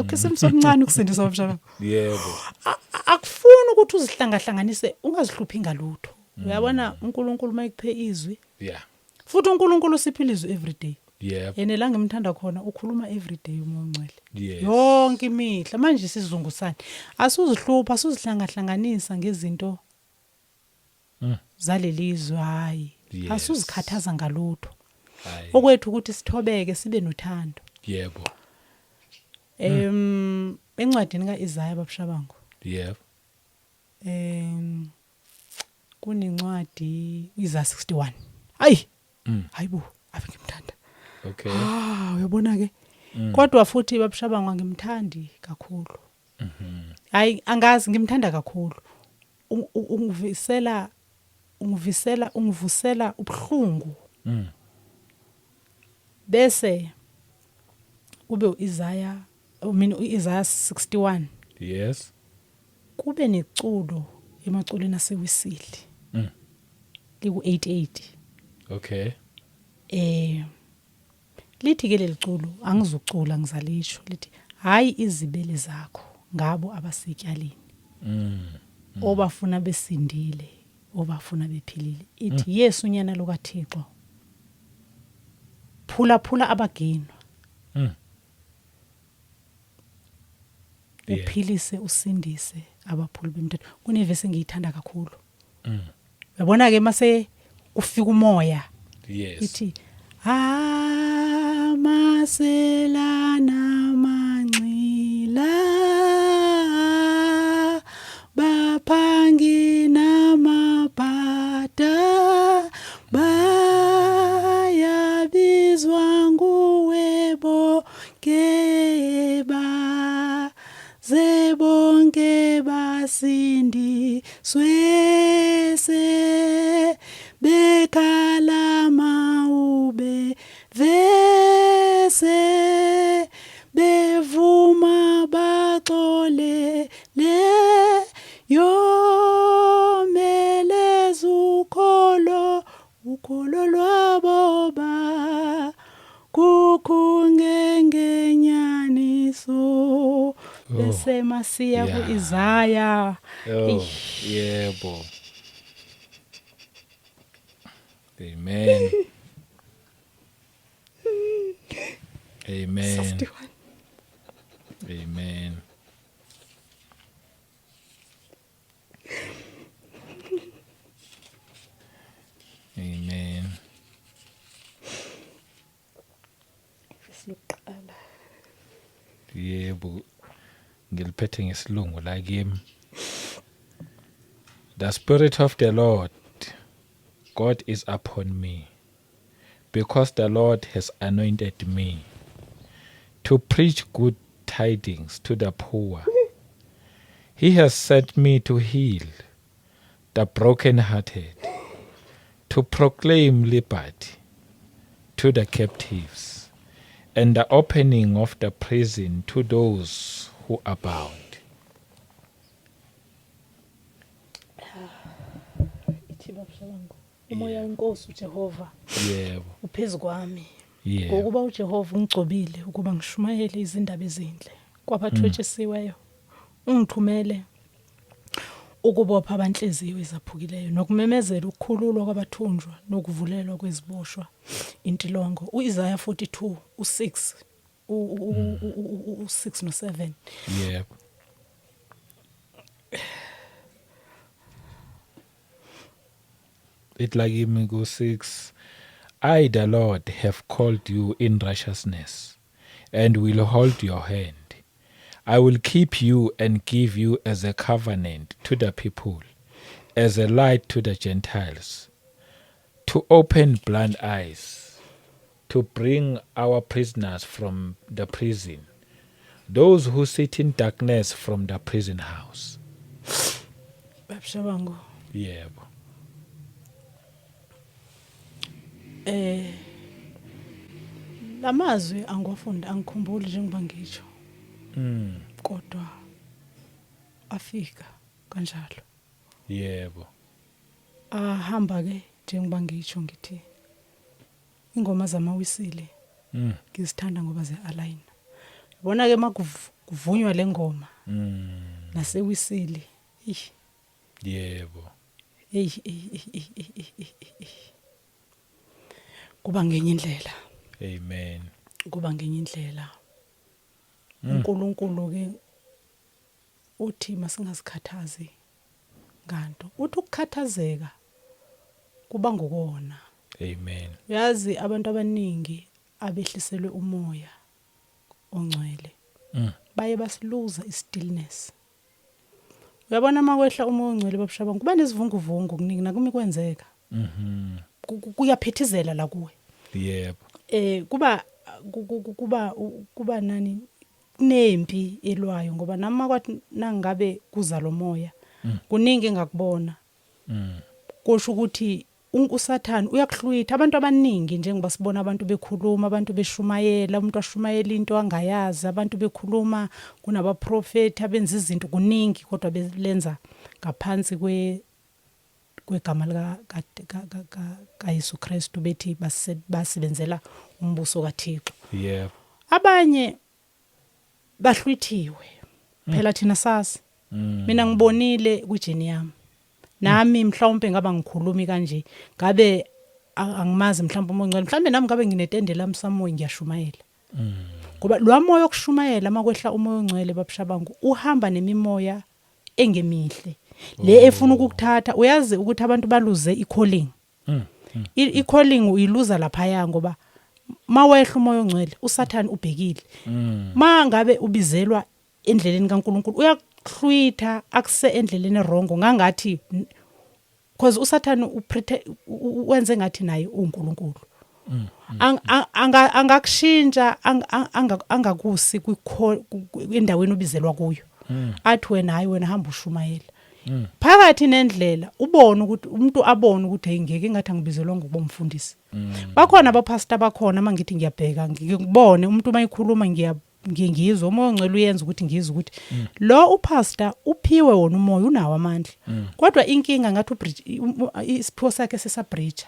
ukusemncane ukusindiswa umshaba yebo akufuni ukuthi uzihlangahlanganise ungazihluphi ngalutho uyabona uNkulunkulu mayikuphe izwi futhi uNkulunkulu usiphila izwi every day yena la ngimthanda khona ukhuluma every day uMongcwele yonke imihla manje sizungusane asuzihlupha asuzihlangahlanganisa ngezinto zalelizwe hayi asuzikhathaza ngalutho okwethu ukuthi sithobeke sibe nothando yebo encwadini kaIsaya babushabangu yebo kunencwadi Isaiah 61 hayibo ave ngimthanda okay uyabona ke kodwa futhi babushabangu ngimthandi kakhulu hayi angazi ngimthanda kakhulu ungivusela ubhlungu bese kube uIsaiah uIsaiah 61 yes kube neculo emaculweni asewisili liku 88 okay lithi ke leliculo angizucula ngizalisho lithi hayi izibele zakho ngabo abasityalini obafuna besindile obafuna bephilile ithi Yesu unyana lokaThixo phula abagenwa uphilise usindise abaphuli bemthetho kunevesi engiyithanda kakhulu uyabona ke mase kufika umoya ithi amaselana manxila baphangi namabhada bayabizwa nguwe bokeba zebonke basindiswe bekalama ube vese bevuma baxole le yomeleza ukholo lwabo ba kukungenyaniso bese masiya kuIsaya yebo amen amen 51 amen amen Siqala yebo ngiliphethe ngesilungu la kimi the spirit of the Lord God is upon me because the Lord has anointed me to preach good tidings to the poor. He has sent me to heal the brokenhearted, to proclaim liberty to the captives, and the opening of the prison to those who are bound. umoya wenkosi uJehova Yebo. uphezulu kwami Yebo. ngokuba uJehova ungigcobile ukuba ngishumayele izindaba ezinhle kwabathwetshesiweyo ungithumele ukubopha abanhliziyo ezaphukileyo nokumemezela ukukhululwa kwabathunjwa nokuvulelwa kweziboshwa intilongo uIsaiah 42 u6 u6 no7 Yebo. It like him go 6. I, the Lord, have called you in righteousness, and will hold your hand. I will keep you and give you as a covenant to the people, as a light to the Gentiles, to open blind eyes, to bring our prisoners from the prison, those who sit in darkness from the prison house. Babshabango. Yebo. Lamazwi angwafunda angikhumbuli njengoba ngisho. Kodwa afika kanjalo. Yebo. Ahamba ke njengoba ngisho ngithi ingoma zamawisile ngizithanda ngoba ze-align. Yabona ke makuvunywa lengoma nasewisile. Yebo. Kuba ngenye indlela. Amen. Kuba ngenye indlela. uNkulunkulu ke uthi masingasikhathazi nganto. Uthi ukukhathazeka kuba ngokona. Amen. Yazi abantu abaningi abehliselwe umoya ongcwele baye basiluza istillness. Uyabona makwehla umoya ongcwele babshaba kuba nezivunguvungu kuningi nakumi kwenzeka. Kuyaphethizela la kuwe. Yebo. Kuba nani nempi elwayo ngoba nama kwathi nangabe kuza lo moya kuningi engakubona. Kusho ukuthi uSathane uyakuhlwitha abantu abaningi njengoba sibona abantu bekhuluma, abantu beshumayela, umuntu ashumayela into angayazi, abantu bekhuluma, kunabaprofeti abenza izinto kuningi kodwa belenza ngaphansi kwegama kaYesu Kristu bethi basebenzela umbuso kaThixo. Yebo. Abanye bahlwithiwe. Phela thina sazi. Mina ngibonile kujeni yami. Nami mhlawumbe ngaba ngikhulumi kanje, ngabe angimazi mhlawumbe umoya ongcwele, mhlawumbe nami ngabe nginetende lami samoya ngiyashumayela. Ngoba lo moya okushumayela makwehla umoya ongcwele babshabangu uhamba nemimoya engemihle. Le efuna ukukuthatha, uyazi ukuthi abantu baluze i-calling. I-calling uyiluza lapha ya ngoba mawehla umoya ongcwele uSathane ubhekile. Mangabe ubizelwa endleleni kaNkulunkulu uyakuhlwitha akuse endleleni erongo ngangathi because uSathane wenze ngathi naye uNkulunkulu. Angakushintsha angakusi endaweni ubizelwa kuyo. Athi wena hayi wena hamba ushumayela. Phakathi nendlela ubone ukuthi umuntu abone ukuthi ayingeke ngathi angibizelwa ngokuba umfundisi. Bakhona abapastor bakhona mangithi ngiyabheka ngikubone umuntu mayikhuluma ngiyizwa umoya ongcwele uyenza ukuthi ngizwe ukuthi lo upastor uphiwe wona umoya unawo amandla. Kodwa inkinga ngathi isiphiwo sakhe sesabreacher.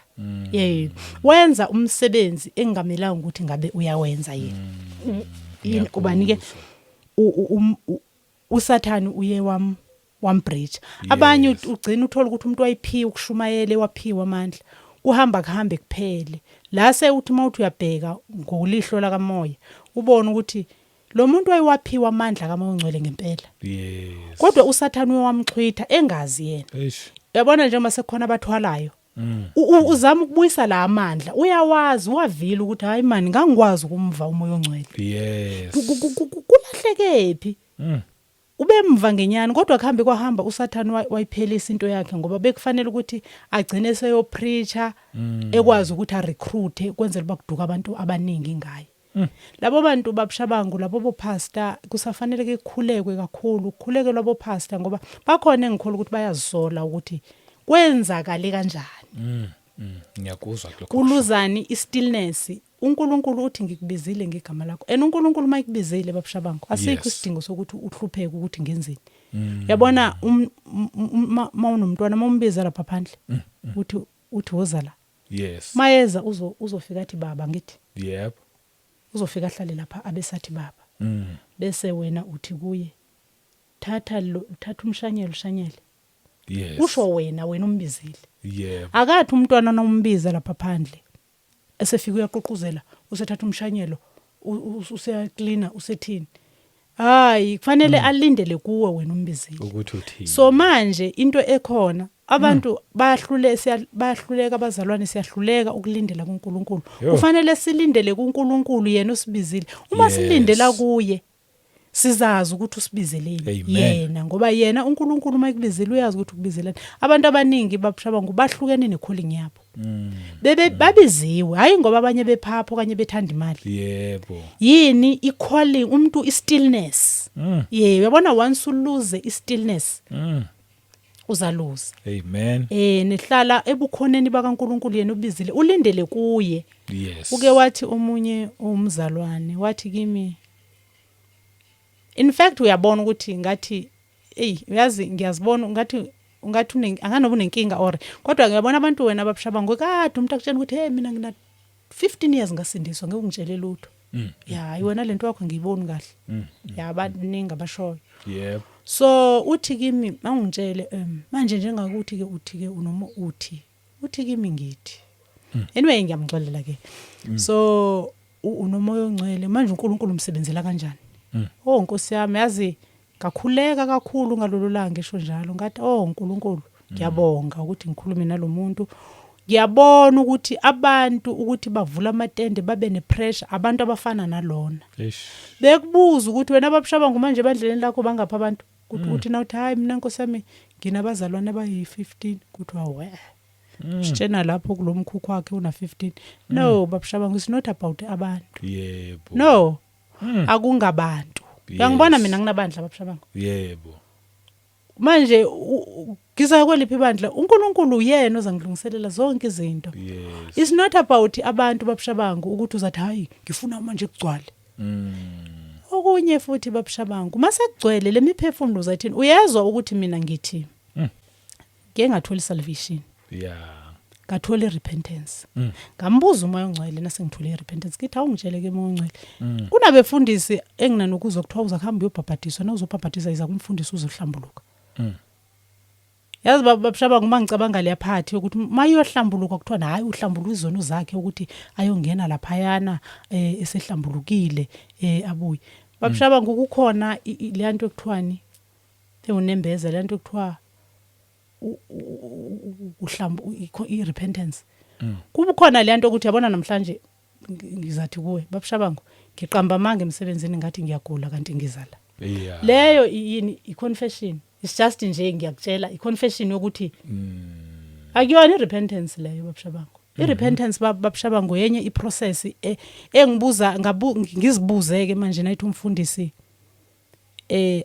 Wenza umsebenzi engamelanga ukuthi ngabe uyawenza yena. Kubanike uSathane uye wambreach. Abanye ugcina uthola ukuthi umuntu wayiphiwe ukushumayela waphiwa amandla. Uhamba kuhambe kuphele. La sewuthi mawuthi uyabheka ngolihlo la kamoya ubone ukuthi lo muntu wayewaphiwa amandla kamoya ongcwele ngempela. Yes. Kodwa uSathane uyamxhwitha engazi yena. Uyabona nje mase khona abathwalayo. Uzama ukubuyisa la amandla. Uyawazi wavila ukuthi hayi mani ngangikwazi ukumva umoya ongcwele. Yes. Kulahlekephi? Ubemva ngenyani kodwa kuhambe kwahamba uSathane wayiphelisa into yakhe ngoba bekufanele ukuthi agcine seyopreacher ekwazi ukuthi arecruit kwenzela bakuduka abantu abaningi ngaye. Labo bantu babshabangu labo bopastor kusafanele ke kukhulekwe kakhulu, kukhuleke labo pastor ngoba bakhona engikhola ukuthi bayazisola ukuthi kwenzakale kanjani. Ngiyakuzwa lokho. Kuluzani istillness. uNkulunkulu uthi ngikubizile ngegama lakho. uNkulunkulu mayikubizile babshabangu asikho isidingo sokuthi uhlupheke ukuthi ngenzeni. Uyabona mawunomntwana mawumbiza lapha phandle uthi woza la. Yes. Mayeza uzofika athi baba ngithi. Yep. Uzofika ahlale lapha abesathi baba. Bese wena uthi kuye thatha umshanyelo ushanyele. Yes. Usho wena umbizile. Yep. Akathi umntwana nombiza lapha phandle. Esefika uyaqoquzela usethatha umshanyelo useyacleaner usethini. Hayi kufanele alindele kuwe wena umbizile. Ukuthi uthini. So manje into ekhona abantu bayahluleka abazalwane siyahluleka ukulindela kuNkulunkulu. Kufanele silindele kuNkulunkulu yena osibizile. Uma silindela kuye sizazi ukuthi usibizeleni Amen. yena ngoba yena uNkulunkulu mayikubizela uyazi ukuthi ukubizelani. Abantu abaningi babshaba ngobahlukene necalling yabo. Babiziwe hayi ngoba abanye bephapho kanye bethanda imali. Yebo. Yini i-calling umuntu i-stillness. Uyabona once uluze i-stillness. Uzaluza. Amen. Nehlala ebukhoneni bakaNkulunkulu yena ubizile ulindele kuye. Yes. Uke wathi omunye umzalwane wathi kimi in fact uyabona ukuthi ngathi uyazi ngiyazibona ngathi anganoba unenkinga or kodwa ngiyabona abantu wena ababshaba ngokade umuntu akutshela ukuthi hey mina ngina 15 years ngasindiswa ngeke ungitshele lutho. Ya wena lento yakho ngiyiboni kahle. Ya abaningi abashoyo. Yep. So uthi kimi mangitshele manje njengakuthi ke uthi ke unoma uthi kimi ngithi. Anyway ngiyamxolela ke. So unomoya ongcwele manje uNkulunkulu umsebenzela kanjani? Oh Nkosi yami yazi ngakhuleka kakhulu ngalolu langa ngisho njalo ngathi uNkulunkulu ngiyabonga ukuthi ngikhulume nalomuntu. Ngiyabona ukuthi abantu ukuthi bavula amatende babe nepressure abantu abafana nalona. Bekubuza ukuthi wena ababshaba manje bandleleni lakho bangapha abantu ukuthi nawuthi hayi mina Nkosi yami nginabazalwane abayi15 kuthiwa we. Sitshena lapho kulomkhukhu wakhe una 15. No babshaba it's not about abantu. Yebo. No. Akungabantu. Uyangibona mina nginabandla babshaba. Yebo. Manje ngiza kweliphi ibandla uNkulunkulu yena ozangilungiselela zonke izinto. Yes. It's not about abantu babshabangu ukuthi uzathi hayi ngifuna manje kugcwale. Okunye futhi babshabangu mase kugcwele lemiphefumulo zathini uyezwa ukuthi mina ngithi ngeke ngathola salvation. Yeah. Ngathola repentance. Ngambuza umoya ongcwele nasengithole repentance ngithi awungitshele ke umoya ongcwele. Kunabefundisi enginanokuzwa kuthiwa uzakuhamba uyobhabhathiswa nawuzobhabhathisa iza kumfundisi uzohlambuluka. Yazi babshaba nguma ngicabanga le yaphathi ukuthi mayohlambuluka kuthiwa hayi uhlambulula izono zakhe ukuthi ayongena lapha yana esehlambulukile abuye. Babshaba ngokukhona le nto ekuthiwani unembeza le nto ekuthiwa i-repentance. Kuba khona le nto ukuthi yabona namhlanje ngizathi kuwe babshabangu ngiqamba manga emsebenzini ngathi ngiyagula kanti ngizala. Yeah. Leyo yini i-confession. It's just nje ngiyakutshela i-confession yokuthi akuyona i-repentance leyo babshabangu. I-repentance babshabangu yenye i-process engibuza ngizibuze ke manje nayithi umfundisi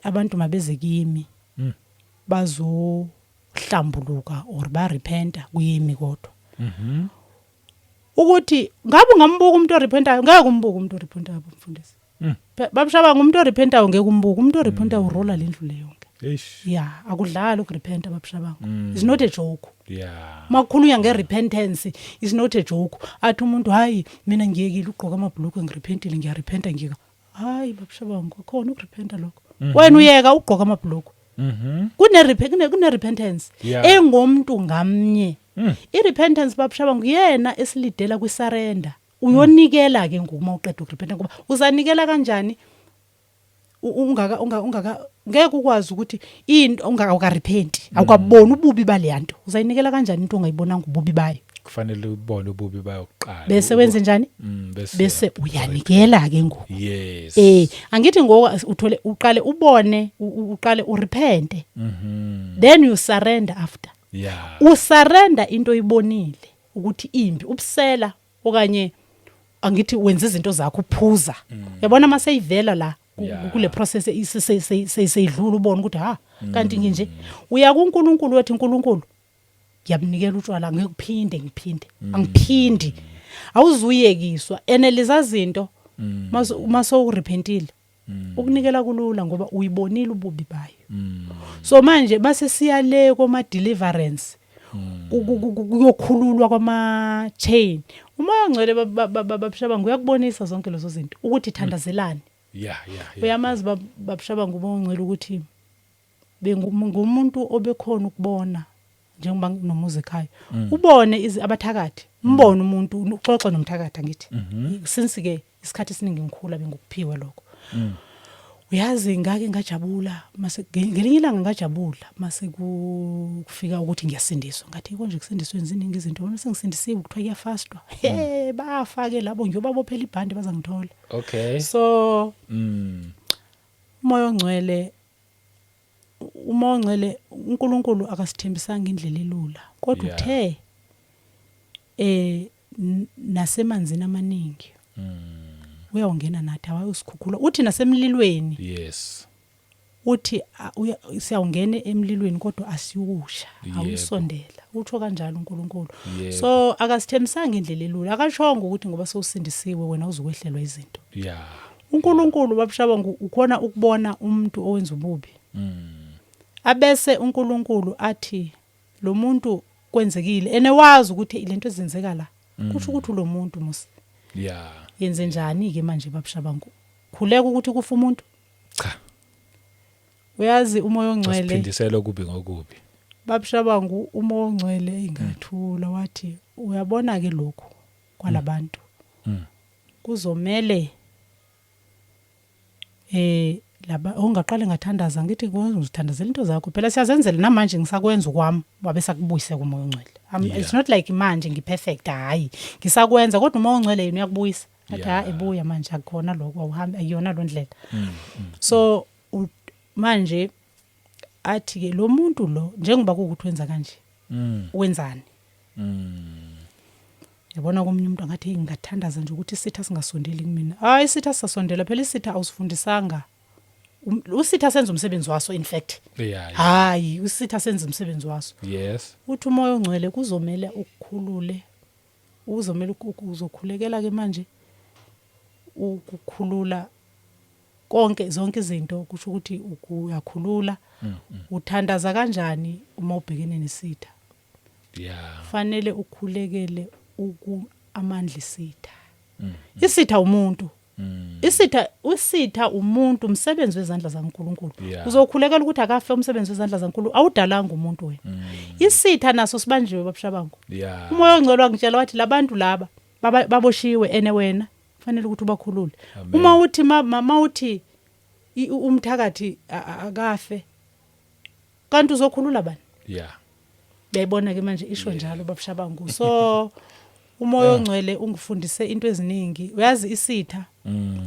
abantu mabeze kimi bazo hlambuluka or ba repenta kuyimi kodwa. Ukuthi ngabe ngambuka umuntu orepentayo ngeke umbuka umuntu orepentayo umfundisi. Babshaba ngumuntu orepentayo ngeke umbuka umuntu orepentayo urola lendlu leyo yonke. Yeah akudlala ukurepenta babshaba. It's not a joke. Yeah. Makhulunya ngerepentance is not a joke. Athi umuntu hayi mina ngiyekile ugqoka amabhlukwe ngirepentile ngiyarepenta ngika. Hayi babshaba ngkhona ukurepenta lokho. Wena uyeka ugqoka amabhlukwe. Kune repentance engomuntu ngamnye. I-repentance babshaba nguyena esilidela kwi-surrender. Uyonikela ke ngoma uqeda ukurepenta ngoba uzanikela kanjani ngeke ukwazi ukuthi into ungakarepenti awukaboni ububi baleyanto uzayinikela kanjani into ongayibonanga ububi bayo. Kufanele ubone ububi bayo kuqala bese wenze njani bese uyanikela ke ngoku. Yes. Angithi ngoku uthole uqale ubone uqale urepente then you surrender after. Yeah. Usurrender into oyibonile ukuthi imbi ubusela okanye angithi wenza izinto zakho uphuza. Yabona mase ivela la kule process seyidlula ubona ukuthi kanti nje uya kuNkulunkulu wethi uNkulunkulu ngiyabnikela utshwala ngekuphinde ngiphinde angiphindi awuzuyekiswa eneliza izinto maso urepentile ukunikela kulula ngoba uyibonile ububi bayo. So manje base siya le koma deliverance kuyokhululwa kwama chain umoya ongcwele babshaba nguyakubonisa zonke lezo zinto ukuthi thandazelane. Yeah. Uyamazi babshaba ngumoya ongcwele ukuthi bengumuntu obekhona ukubona njengoba nomuzi ekhaya ubone abathakathi mbone umuntu uxoxe nomthakathi ngithi since ke isikhathi esiningi ngikhula bengukuphiwa lokho. Uyazi ngake ngajabula mase ngelinye ilanga ngajabula mase kufika ukuthi ngiyasindiswa ngathi konje kusindiswa iziningi izinto bona sengisindisiwe kuthiwa kuyafastwa bafake labo ngiyobabophela ibhande bazangithola. Okay. So umoya ongcwele uNkulunkulu akasithembisanga indlela elula kodwa Yeah. uthe nasemanzini amaningi uyawungena nathi awusikhukhula uthi nasemlilweni Yes. uthi siyawungena emlilweni kodwa asiyusha Yebo. awusondela utho kanjalo uNkulunkulu Yebo. so akasithembisanga indlela elula akashongo ukuthi ngoba sewusindisiwe wena uzokwehlelwa izinto Yeah. uNkulunkulu babshaba ukhona ukubona umuntu owenza ububi abese uNkulunkulu athi lo muntu kwenzekile enewazi ukuthi ilento ezenzeka la kusho ukuthi lo muntu musi Yeah. yenze njani ke manje babshaba khuleka ukuthi kufa umuntu Cha. uyazi umoya ongcwele Siphindisela kubi ngokubi. babshaba umoya ongcwele ingathula wathi uyabona ke lokho kwalabantu kuzomele laba ongaqale ngathandaza ngithi ngizithandazela into zakho phela siyazenzela namanje ngisakwenza kwami wabe sakubuyise kumoya ongcwele it's not like manje ngiperfect hayi ngisakwenza kodwa umoya ongcwele yena uyakubuyisa athi ha ebuya manje akukhona lokho awuhambi ayiyona lo ndlela so manje athi ke lo muntu lo njengoba kuukuthi wenza kanje wenzani yabona komunye umuntu angathi ngingathandaza nje ukuthi isitha singasondeli kumina hayi isitha sasondela phela isitha awusifundisanga usitha senza umsebenzi waso in fact Yeah. hayi usitha senza umsebenzi waso Yes. uthi umoya ongcwele kuzomela ukukhulule uzomela uzokhulekela ke manje ukukhulula konke zonke izinto kusho ukuthi uyakhulula uthandaza kanjani uma ubhekene nesitha Yeah. fanele ukhulekele amandla isitha isitha umuntu usitha umuntu umsebenzi wezandla zaNkulunkulu Yeah. uzokhulekela ukuthi akafe umsebenzi wezandla zaNkulunkulu awudalanga umuntu wena isitha naso sibanjiwe babshabangu Yeah. umoya ongcwele wangitshela wathi labantu laba baboshiwe ene wena fanele ukuthi ubakhulule uma uthi mama uthi umthakathi akafe kanti uzokhulula bani Yeah. bayibona ke manje isho njalo babshabangu so umoya ongcwele ungifundise into eziningi uyazi isitha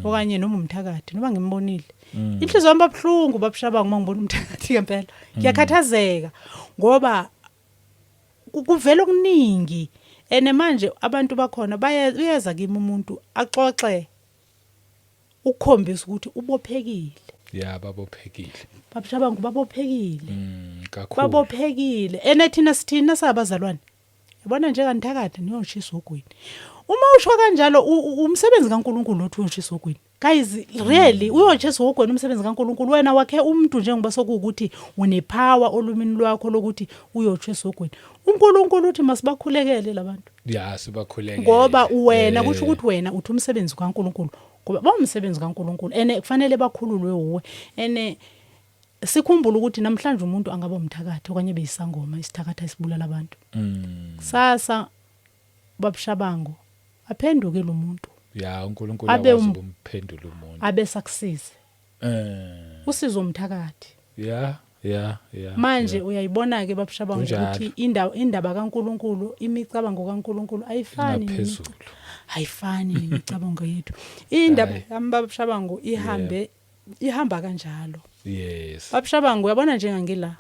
okanye noma umthakathi noma ngimbonile inhliziyo yami babhlungu babshabangu mangibona umthakathi ngempela ngiyakhathazeka ngoba kuvela okuningi ene manje abantu bakhona bayeza kimi umuntu axoxe ukukhombisa ukuthi ubophekile Yeah, babophekile. babshabangu babophekile Kakhulu. babophekile ene thina sabazalwane yabona nje kanithakade niyoshisa ogwini uma usho kanjalo umsebenzi kaNkulunkulu othi uyoshisa ogwini guys really uyoshisa ogwini umsebenzi kaNkulunkulu wena wakhe umuntu njengoba sokuukuthi unepower olumini lwakho lokuthi uyoshisa ogwini uNkulunkulu uthi masibakhulekele labantu Yeah, sibakhuleke. ngoba wena kusho ukuthi wena uthi umsebenzi kaNkulunkulu ngoba bawumsebenzi kaNkulunkulu ene kufanele bakhululwe uwe ene sikhumbula ukuthi namhlanje umuntu angaba umthakathi okanye beyisangoma isithakatha esibulala abantu sasa babshabango aphenduke lo muntu Yeah, uNkulunkulu Abe akwazi ukumphendula umuntu. abe success usizo umthakathi Yeah. manje uyayibona ke babshabango Kunjalo. ukuthi indaba kaNkulunkulu imicabango kaNkulunkulu ayifani Ngaphezulu. ayifani nemicabango yethu indaba yambabshabango ihamba kanjalo Yes. babshabango uyabona njengangila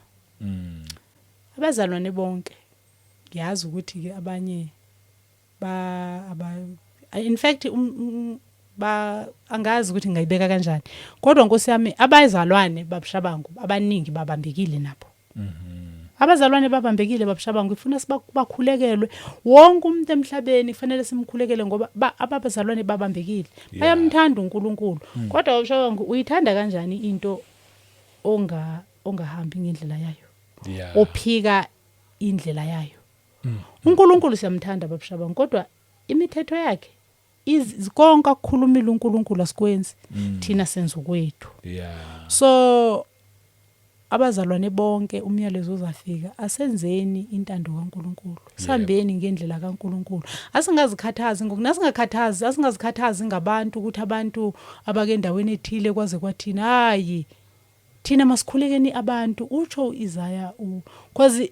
abazalwane bonke ngiyazi ukuthi ke abanye in fact angazi ukuthi ngayibeka kanjani kodwa Nkosi yami abazalwane babshabango abaningi babambekile nabo abazalwane babambekile babshabango ifuna sibakhulekelwe wonke umuntu emhlabeni kufanele simkhulekele ngoba abazalwane babambekile bayamthanda uNkulunkulu kodwa babshabango uyithanda kanjani into ongahambi ngendlela yayo Yeah. ophika indlela yayo uNkulunkulu siyamthanda babshabango kodwa imithetho yakhe izikonke akukhulumile uNkulunkulu asikwenzi thina senza kwethu Yeah. so abazalwane bonke umyalezo uzafika asenzeni intando kaNkulunkulu sambeni ngendlela kaNkulunkulu asingazikhathazi ngokunasingakhathazi asingazikhathazi ngabantu ukuthi abantu abake endaweni ethile kwaze kwathina hayi thina masikhulekeni abantu utsho Isaiah because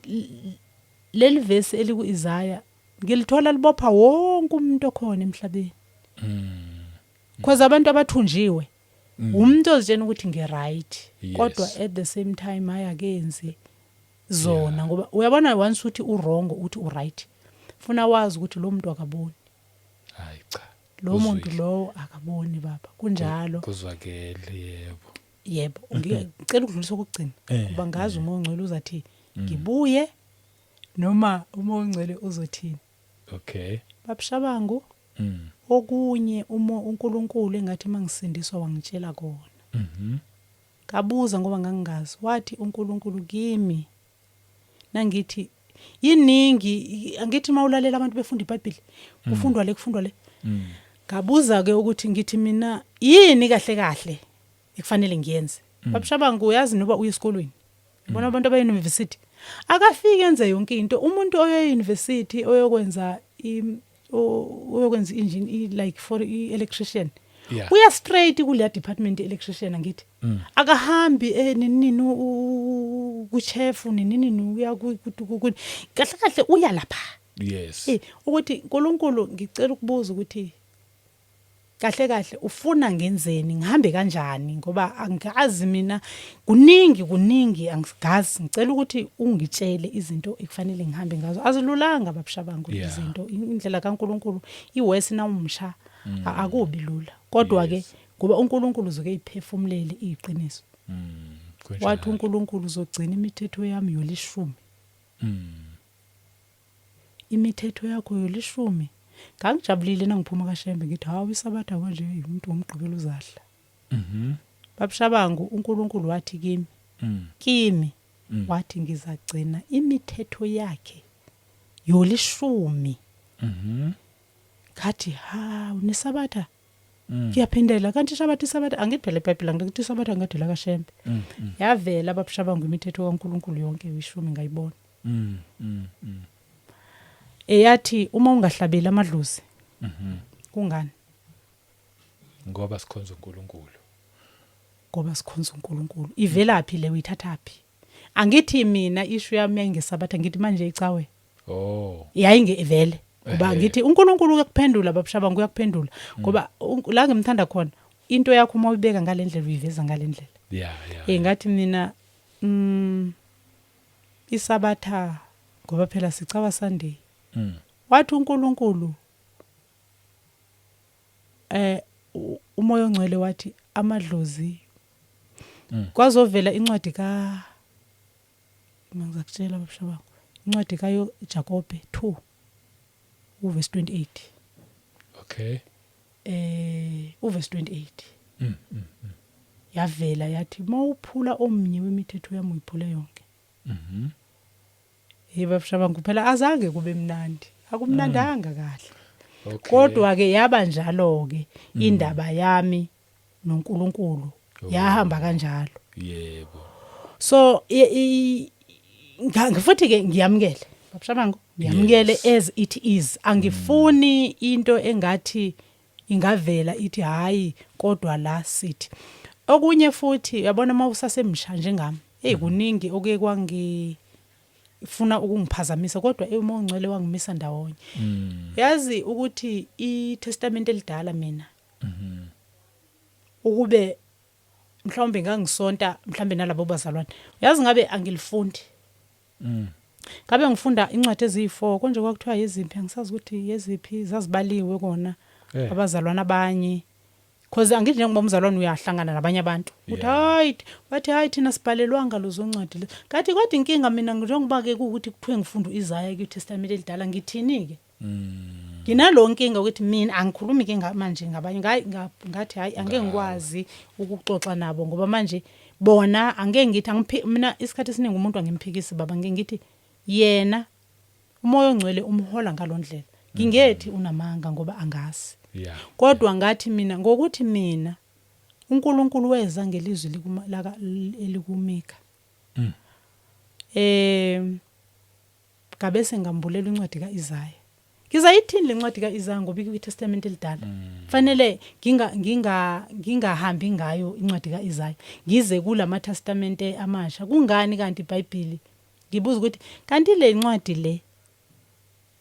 leli verse eliku Isaiah ngilithola libopha wonke umuntu okhona emhlabeni because abantu abathunjiwe umuntu ozitshena ukuthi ngeright Yes. kodwa at the same time ayakenzi zona ngoba uyabona once uthi wrong uthi right funa wazi ukuthi lo muntu akaboni hayi cha lo muntu lo akaboni baba kunjalo kuzwakele yebo ngicela ukudlulisa ukugcina kuba ngazi umoya ongcwele uzathi ngibuye noma umoya ongcwele uzothini okay babushabangu okunye uNkulunkulu engathi mangisindiswa wangitshela kona kabuza ngoba ngangingazi wathi uNkulunkulu kimi nangithi yiningi angithi mawulalela abantu befunda iBhayibheli kufundwa le ngabuza ke ukuthi ngithi mina yini kahle kahle ekufanele ngiyenze babushabangu uyazi noba uye esikolweni ubona abantu abaye university akafike enze yonke into umuntu oye university oyokwenza like for electrician uya straight kule department electrician angithi akahambi nini kuchef nini uya kahle kahle uya lapha yes ukuthi uNkulunkulu ngicela ukubuza ukuthi kahle kahle ufuna ngenzeni ngihambe kanjani ngoba angazi mina kuningi angigazi ngicela ukuthi ungitshele izinto ekufanele ngihambe ngazo azilulanga babushabangu izinto indlela kaNkulunkulu iwesi na umsha akubi lula kodwa ke ngoba uNkulunkulu uzoke iphefumulele iqiniso wathi uNkulunkulu uzogcina imithetho yami yolishumi imithetho yakho yolishumi ngangijabulile nangiphuma kaShembe ngithi hawu isabatha manje umuntu womgqibelo uzahla babushabangu uNkulunkulu wathi kimi wathi ngizagcina imithetho yakhe yolishumi ngathi ha unesabatha kuyaphendela kanti isabatha angiphele eBhayibheli ngithi isabatha ngadela kaShembe yavela babushabangu imithetho kaNkulunkulu yonke uyishumi ngayibona eyathi uma ungahlabeli amadlozi kungani ngoba sikhonza uNkulunkulu ivelaphi le uyithathaphi angithi mina issue yami ngesabatha ngithi manje icawe yayingevele kuba ngithi uNkulunkulu uyakuphendula babushabangu uyakuphendula ngoba la ngimthanda khona into yakho uma uyibeka ngalendlela uyiveza ngalendlela ngathi mina isabatha ngoba phela sicawa Sunday wathi uNkulunkulu umoya ongcwele wathi amadlozi kwazovela incwadi ngizakutshela babushabangu incwadi kayo Jakobe 2 uverse 28 okay uverse 28 yavela yathi mawuphula omnye wemithetho yami uyiphule yonke babushabangu phela azange kube mnandi akumnandanga kahle kodwa ke yaba njalo ke indaba yami noNkulunkulu yahamba kanjalo yebo so futhi ke ngiyamkele babushabangu ngiyamkele as it is angifuni into engathi ingavela ithi hayi kodwa la sithi okunye futhi uyabona mawusasemsha njengami kuningi okuye funa ukungiphazamisa kodwa umoya ongcwele wangimisa ndawonye yazi ukuthi iTestament elidala mina ukube mhlawumbe ngangisonta mhlawumbe nalabo bazalwane yazi ngabe angilifundi ngabe ngifunda incwadi ezi4 konje kwakuthiwa yeziphi angisazi ukuthi yeziphi zazibaliwe kona abazalwana abanye because angithi njengoba umzalwane uyahlangana nabanye abantu uthi hayi thina sibhalelwanga lozo ncwadi kathi kodwa inkinga mina njengoba ke ukuthi kuthiwe ngifunda uIsaiah kwiTestament elidala ngithini ke nginalo inkinga ukuthi mina angikhulumi ke manje ngabanye ngathi hayi angeke ngikwazi ukuxoxa nabo ngoba manje bona angeke ngithi mina isikhathi esiningi umuntu angimphikisi baba ngeke ngithi yena umoya ongcwele umhola ngalondlela ngingethi unamanga ngoba angazi kodwa ngathi mina ngokuthi mina uNkulunkulu weza ngelizwi elikumika ngabese ngambulela incwadi kaIsaiah ngizayithini lencwadi kaIsaiah ngoba iTestament elidala fanele ngingahambi ngayo incwadi kaIsaiah ngize kulama testament amasha kungani kanti iBhayibheli ngibuza ukuthi kanti le ncwadi le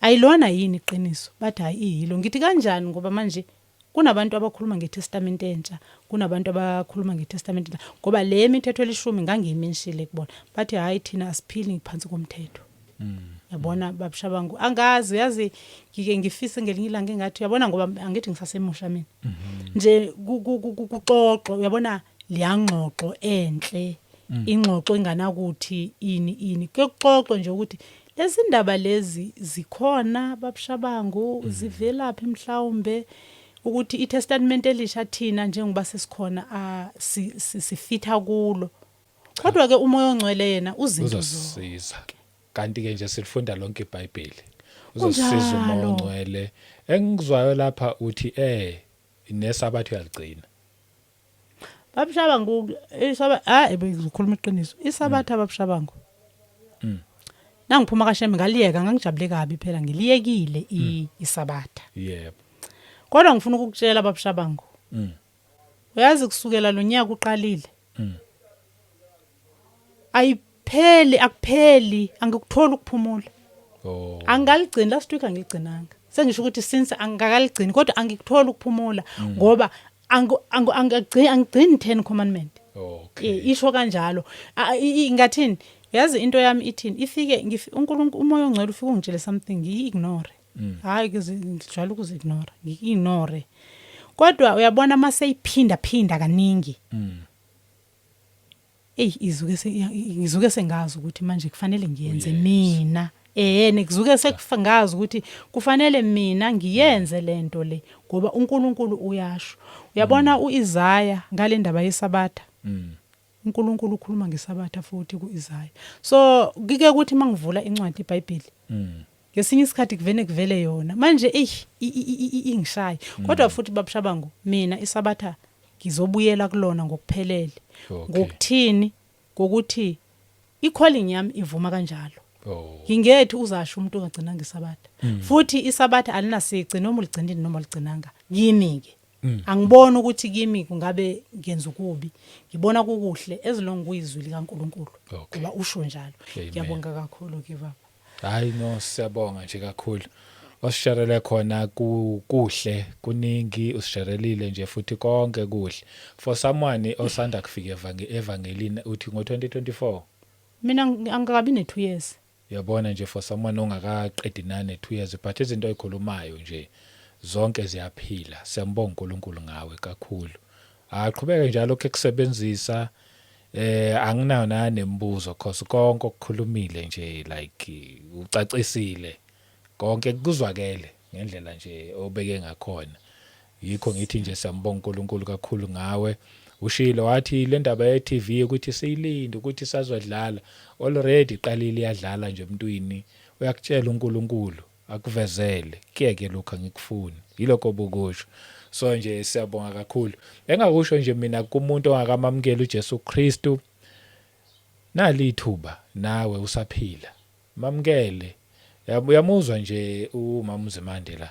ayilona yini iqiniso bathi hayi ihilo ngithi kanjani ngoba manje kunabantu abakhuluma ngeTestament entsha kunabantu abakhuluma ngeTestament ngoba le imithetho elishumi ngangiyimenshile kubona bathi hayi thina asiphili ngiphansi komthetho yabona babushabangu angazi yazi ngike ngifise ngelinye ilanga engathi uyabona ngoba angithi ngisasemusha mina nje kuxoxo uyabona liyangxoxo enhle ingxoxo inganakuthi ini kuxoxo nje ukuthi lezi ndaba lezi zikhona babushabangu zivelaphi mhlawumbe ukuthi iTestament elisha thina njengoba sesikhona sifitha kulo kodwa ke umoya ongcwele yena uzosiza kanti ke nje silifunda lonke iBhayibheli uzosiza umoya ongcwele engizwayo lapha uthi nesabatho yaligcina babushabangu ebezikhuluma iqiniso isabatha babushabangu nangiphuma kaShembe ngaliyeka ngangijabule kabi phela ngiliyekile isabatha yebo kodwa ngifuna ukukutshela babushabangu uyazi kusukela lo nyaka uqalile akupheli angikuthola ukuphumula angaligcini last week angiligcinanga sengisho ukuthi since angakaligcini kodwa angikuthola ukuphumula ngoba angigcini 10 commandment isho kanjalo ngathini yazi into yami ithini ifike uNkulunkulu umoya ongcwele ufike ungitshele something ngiyignore hayi ngijwayele ukuzignore kodwa uyabona mase iphinda kaningi izuke sengazi ukuthi manje kufanele ngiyenze mina nikuzuke sekufangazi ukuthi kufanele mina ngiyenze lento le ngoba uNkulunkulu uyasho uyabona uIsaya ngale ndaba yesabatha uNkulunkulu ukhuluma ngesabatha futhi kuIsaya so kike ukuthi mangivula incwadi iBhayibheli ngesinye isikhathi kuvele yona manje ingishaye kodwa futhi babushabangu mina isabatha ngizobuyela kulona ngokuphelele ngokuthini ngokuthi icalling yami ivuma kanjalo ngingethi uzasho umuntu ongagcina ngesabatha futhi isabatha alinasici noma uligcinile noma uligcinanga yimi ke angibona ukuthi kimi kungabe ngenza ukubi ngibona kukuhle ezilonga kuyizwi likaNkulunkulu kuba usho njalo ngiyabonga kakhulu ke baba hayi no siyabonga nje kakhulu osisharele khona kuhle kuningi usisharelile nje futhi konke kuhle for someone osanda kufika evangelini uthi ngo2024 mina angikabi ne2 years yabona nje for someone ongakaqedi nane 2 years but izinto ezikhulumayo nje zonke ziyaphila siyambonga uNkulunkulu ngawe kakhulu aqhubeke njalo kekusebenzisa anginayo nanembuzo cause konke okukhulumile nje like ucacisile konke kuzwakele ngendlela nje obeke ngakhona yikho ngithi nje siyambonga uNkulunkulu kakhulu ngawe ushilo wathi le ndaba ye-TV ukuthi siyilinde ukuthi sazodlala already iqalile iyadlala nje emntwini uyakutshela uNkulunkulu akuvezele kiyeke lokho ngikufuni yiloko bokusho so nje siyabonga kakhulu engakusho nje mina kumuntu ongakamamukela uJesu Kristu nalithuba nawe usaphila mamukele uyamuzwa nje uMama Mzimandela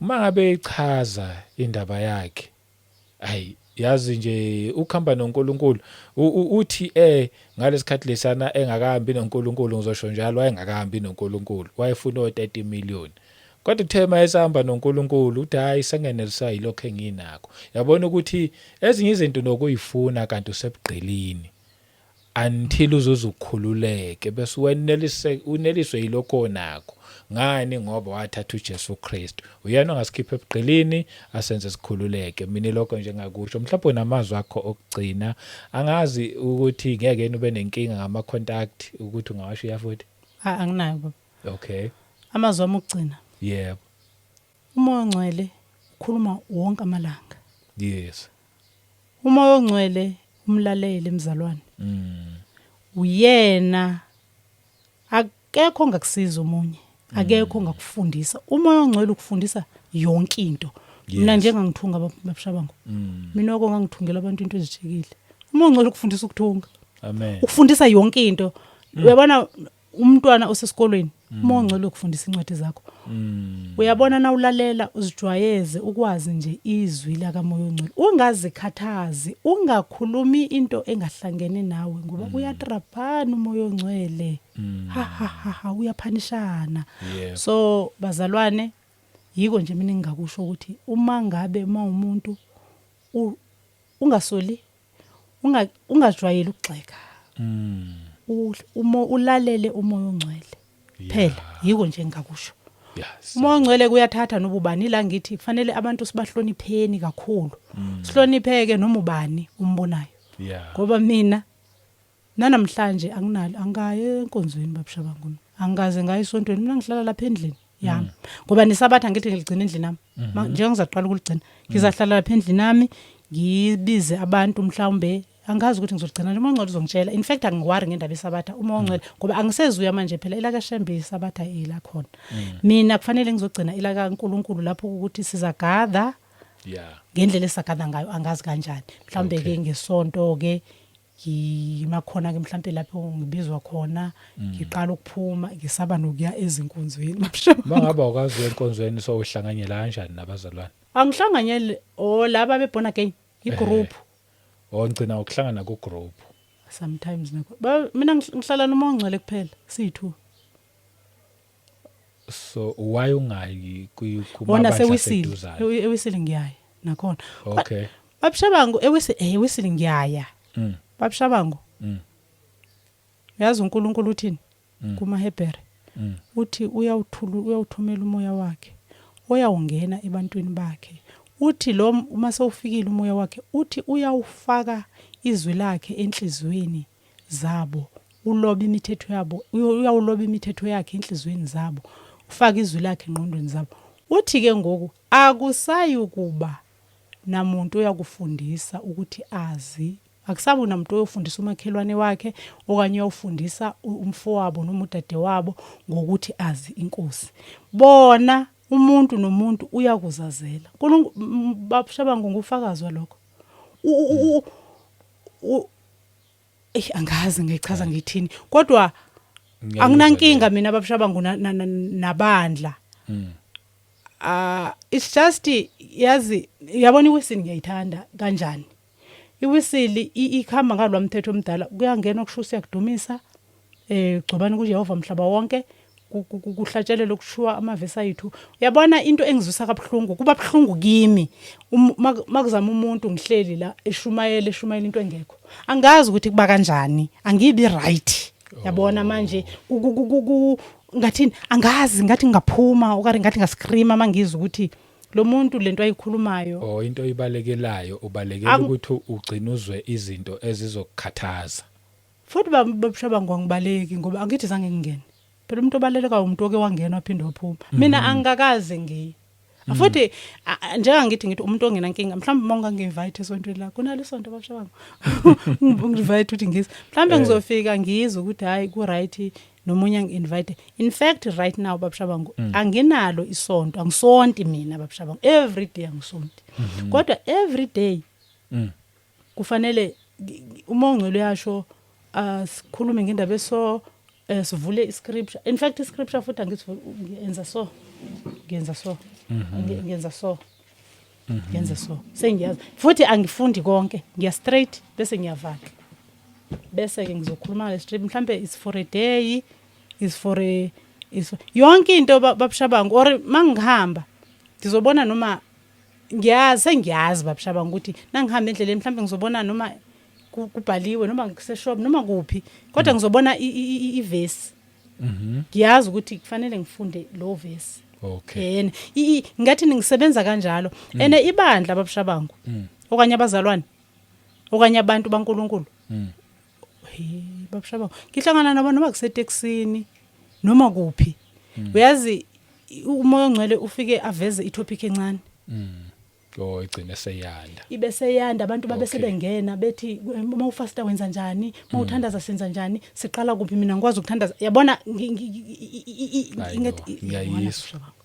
uma ngabe ichaza indaba yakhe hayi yazi nje ukhamba noNkulunkulu uthi ngalesikhathi lesana engakahambi noNkulunkulu ngizosho njalo wayengakahambi noNkulunkulu wayefuna o30 million kodwa uthema esihamba noNkulunkulu uthi hayi sengenelisa yilokho enginakho yabona ukuthi ezinye izinto nokuyifuna kanti usebugqilini until uzozukhululeke bese uneliswe yilokho nakho ngani ngoba wathatha uJesu Kristu uyena ongasikhipha ebugqilini asenze sikhululeke mina lokho nje ngakusho mhlawumbe namazwi akho okugcina angazi ukuthi ngeke yena ube nenkinga ngama contact ukuthi ungawashiya futhi anginayo baba okay amazwi ami okugcina yebo umoya ongcwele ukhuluma wonke amalanga yes umoya ongcwele umlaleli mzalwane uyena akekho ongakusiza umunye akekho ongakufundisa umoya ongcwele ukufundisa yonke into mina njengangithunga babushabangu mina okongangithungela abantu into ezijikile umoya ongcwele ukufundisa ukuthunga amen ukufundisa yonke into uyabona umntwana osesikolweni umoya ongcwele ukufundisa incwadi zakho uyabona na ulalela uzijwayeze ukwazi nje izwi lakamoya ongcwele ungazikhathazi ungakhulumi into engahlangene nawe ngoba uyatraphana umoya ongcwele uyaphanishana so bazalwane yiko nje mina engingakusho ukuthi uma ngabe umuntu ungasoli ungajwayeli ukugxeka ulalele umoya ongcwele phela yiko nje engakusho. Umoya ongcwele kuyathatha nobubani la ngithi kufanele abantu sibahlonipheni kakhulu sihlonipheke noma ubani umbonayo ngoba mina nanamhlanje angaye enkonzweni babushabangu angaze ngaye esontweni mina ngihlala lapha endlini yami ngoba nesabatha ngithi ngiligcina endlini nami njengoba ngizaqala ukuligcina ngizahlala lapha endlini nami ngibize abantu mhlawumbe angazi ukuthi ngizogcina nje uMongcwele uzongitshela in fact angiwari ngendaba esabatha uMongcwele ngoba angisezuya manje phela ila kaShembe esabatha ila khona mina kufanele ngizogcina ila kaNkulunkulu lapho ukuthi sizagather ngendlela esagatha ngayo angazi kanjani mhlawumbe ke ngesonto ke ngimakhona ke mhlawumbe lapho ngibizwa khona ngiqala ukuphuma ngisaba nokuya ezinkonzweni mangaba ukwazi enkonzweni so uhlanganyela kanjani nabazalwane angihlanganyele laba bebona again igroup ngicina ukuhlangana ku group sometimes mina ngihlala noMongcwele kuphela sithu so why ungayi wona sewisile ngiyaya nakhona babushabangu ewisile ngiyaya babushabangu yazi uNkulunkulu uthini kumaHebhere uthi uyawuthumela umoya wakhe oyawungena ebantwini bakhe uthi lo uma sewufikile umoya wakhe uthi uyawufaka izwi lakhe enhlizweni zabo uloba imithetho yabo uyawuloba imithetho yakhe enhlizweni zabo ufaka izwi lakhe engqondweni zabo uthi ke ngoku akusayi kuba namuntu uyakufundisa ukuthi azi akusabu namuntu oyofundisa umakhelwane wakhe okanye uyofundisa umfowabo noma udade wabo ngokuthi azi inkosi bona umuntu nomuntu uyakuzazela babushabangu ngufakazwa lokho angazi ngichaza ngithini kodwa anginankinga mina babushabangu nabandla it's just yazi yabona iwisili ngiyayithanda kanjani iwisili ikhamba ngalwa mthetho omdala kuyangena okushusa yakudumisa gcobani kuJehova mhlaba wonke kuhlatshelele ukushuwa amavesi ayithu uyabona into engizwisa kabuhlungu kuba buhlungu kimi makuzama umuntu ngihleli la eshumayela into engekho angazi ukuthi kuba kanjani angibi right yabona manje ngathini angazi ngathi ngaphuma okari ngathi ngascreama mangizwa ukuthi lo muntu lento ayikhulumayo into ibalekelayo ubalekela ukuthi ugcina uzwe izinto ezizokukhathaza futhi babushabangu angibaleki ngoba angithi zange ngingene phela umuntu obaleleka umuntu oke wangena waphinde waphuma mina angakaze ngiye futhi njengangithi ngithi umuntu ongena inkinga mhlawumbe monga ngi-invite esontweni la kunalo isonto babushabangu ngi-invite uthi ngizwe mhlawumbe ngizofika ngizwe ukuthi hayi ku right nomunye ngi-invite in fact right now babushabangu anginalo isonto angisonti mina babushabangu every day angisonti kodwa every day kufanele uMongcwele yasho sikhulume ngendaba eso sivule iscripture in fact iscripture futhi ngiyenza so sengiyazi futhi angifundi konke ngiya straight bese ngiyavala bese ke ngizokhuluma le strip mhlambe is for a day is for yonke into babushabangu or mangihamba ngizobona noma ngiyazi babushabangu ukuthi nangihamba endleleni mhlambe ngizobona noma kubhaliwe noma ngiseshop noma kuphi kodwa ngizobona ivesi ngiyazi ukuthi kufanele ngifunde lo verse okay ngathi ngisebenza kanjalo ene ibandla babushabangu okanye abazalwane okanye abantu baNkulunkulu babushabangu ngihlangana nabantu bakuseteksini noma kuphi uyazi umoya ongcwele ufike aveze itopic encane igcine seyanda ibese yanda abantu babese bengena bethi uma ufasta wenza njani uma uthandaza senza njani siqala kuphi mina ngikwazi ukuthandaza yabona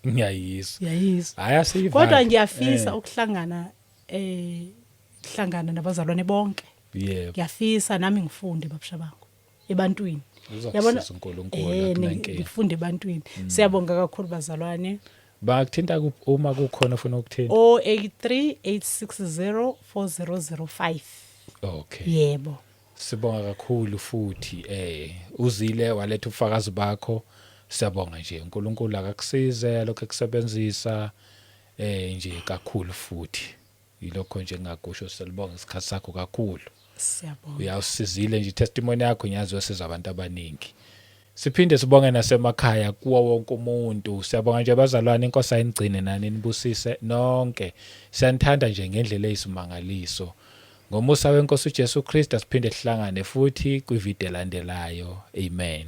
ngiyayizwa haya siyiva kodwa ngiyafisa ukuhlangana hlangana nabazalwane bonke ngiyafisa nami ngifunde babushabangu ebantwini yabona uNkulunkulu ngifunde ebantwini siyabonga kakhulu bazalwane bakuthinta uma kukhona ufuna ukuthini 0838604005 okay yebo sibonga kakhulu futhi uzile waletha ubufakazi bakho Siyabonga nje uNkulunkulu akakusize lokho ekusebenzisa nje kakhulu futhi yilokho nje engakusho silibonga isikhathi sakho kakhulu. Siyabonga. Uyawusizile nje testimony yakho ngiyazi wesiza abantu abaningi. Siphinde sibonge nasemakhaya kuwo wonke umuntu. Siyabonga nje abazalwane inkosi ayinigcine nani nibusise nonke. Siyanithanda nje ngendlela eyisimangaliso. Ngomusa wenkosi uJesu Kristu siphinde sihlangane futhi kwivideo elandelayo. Amen.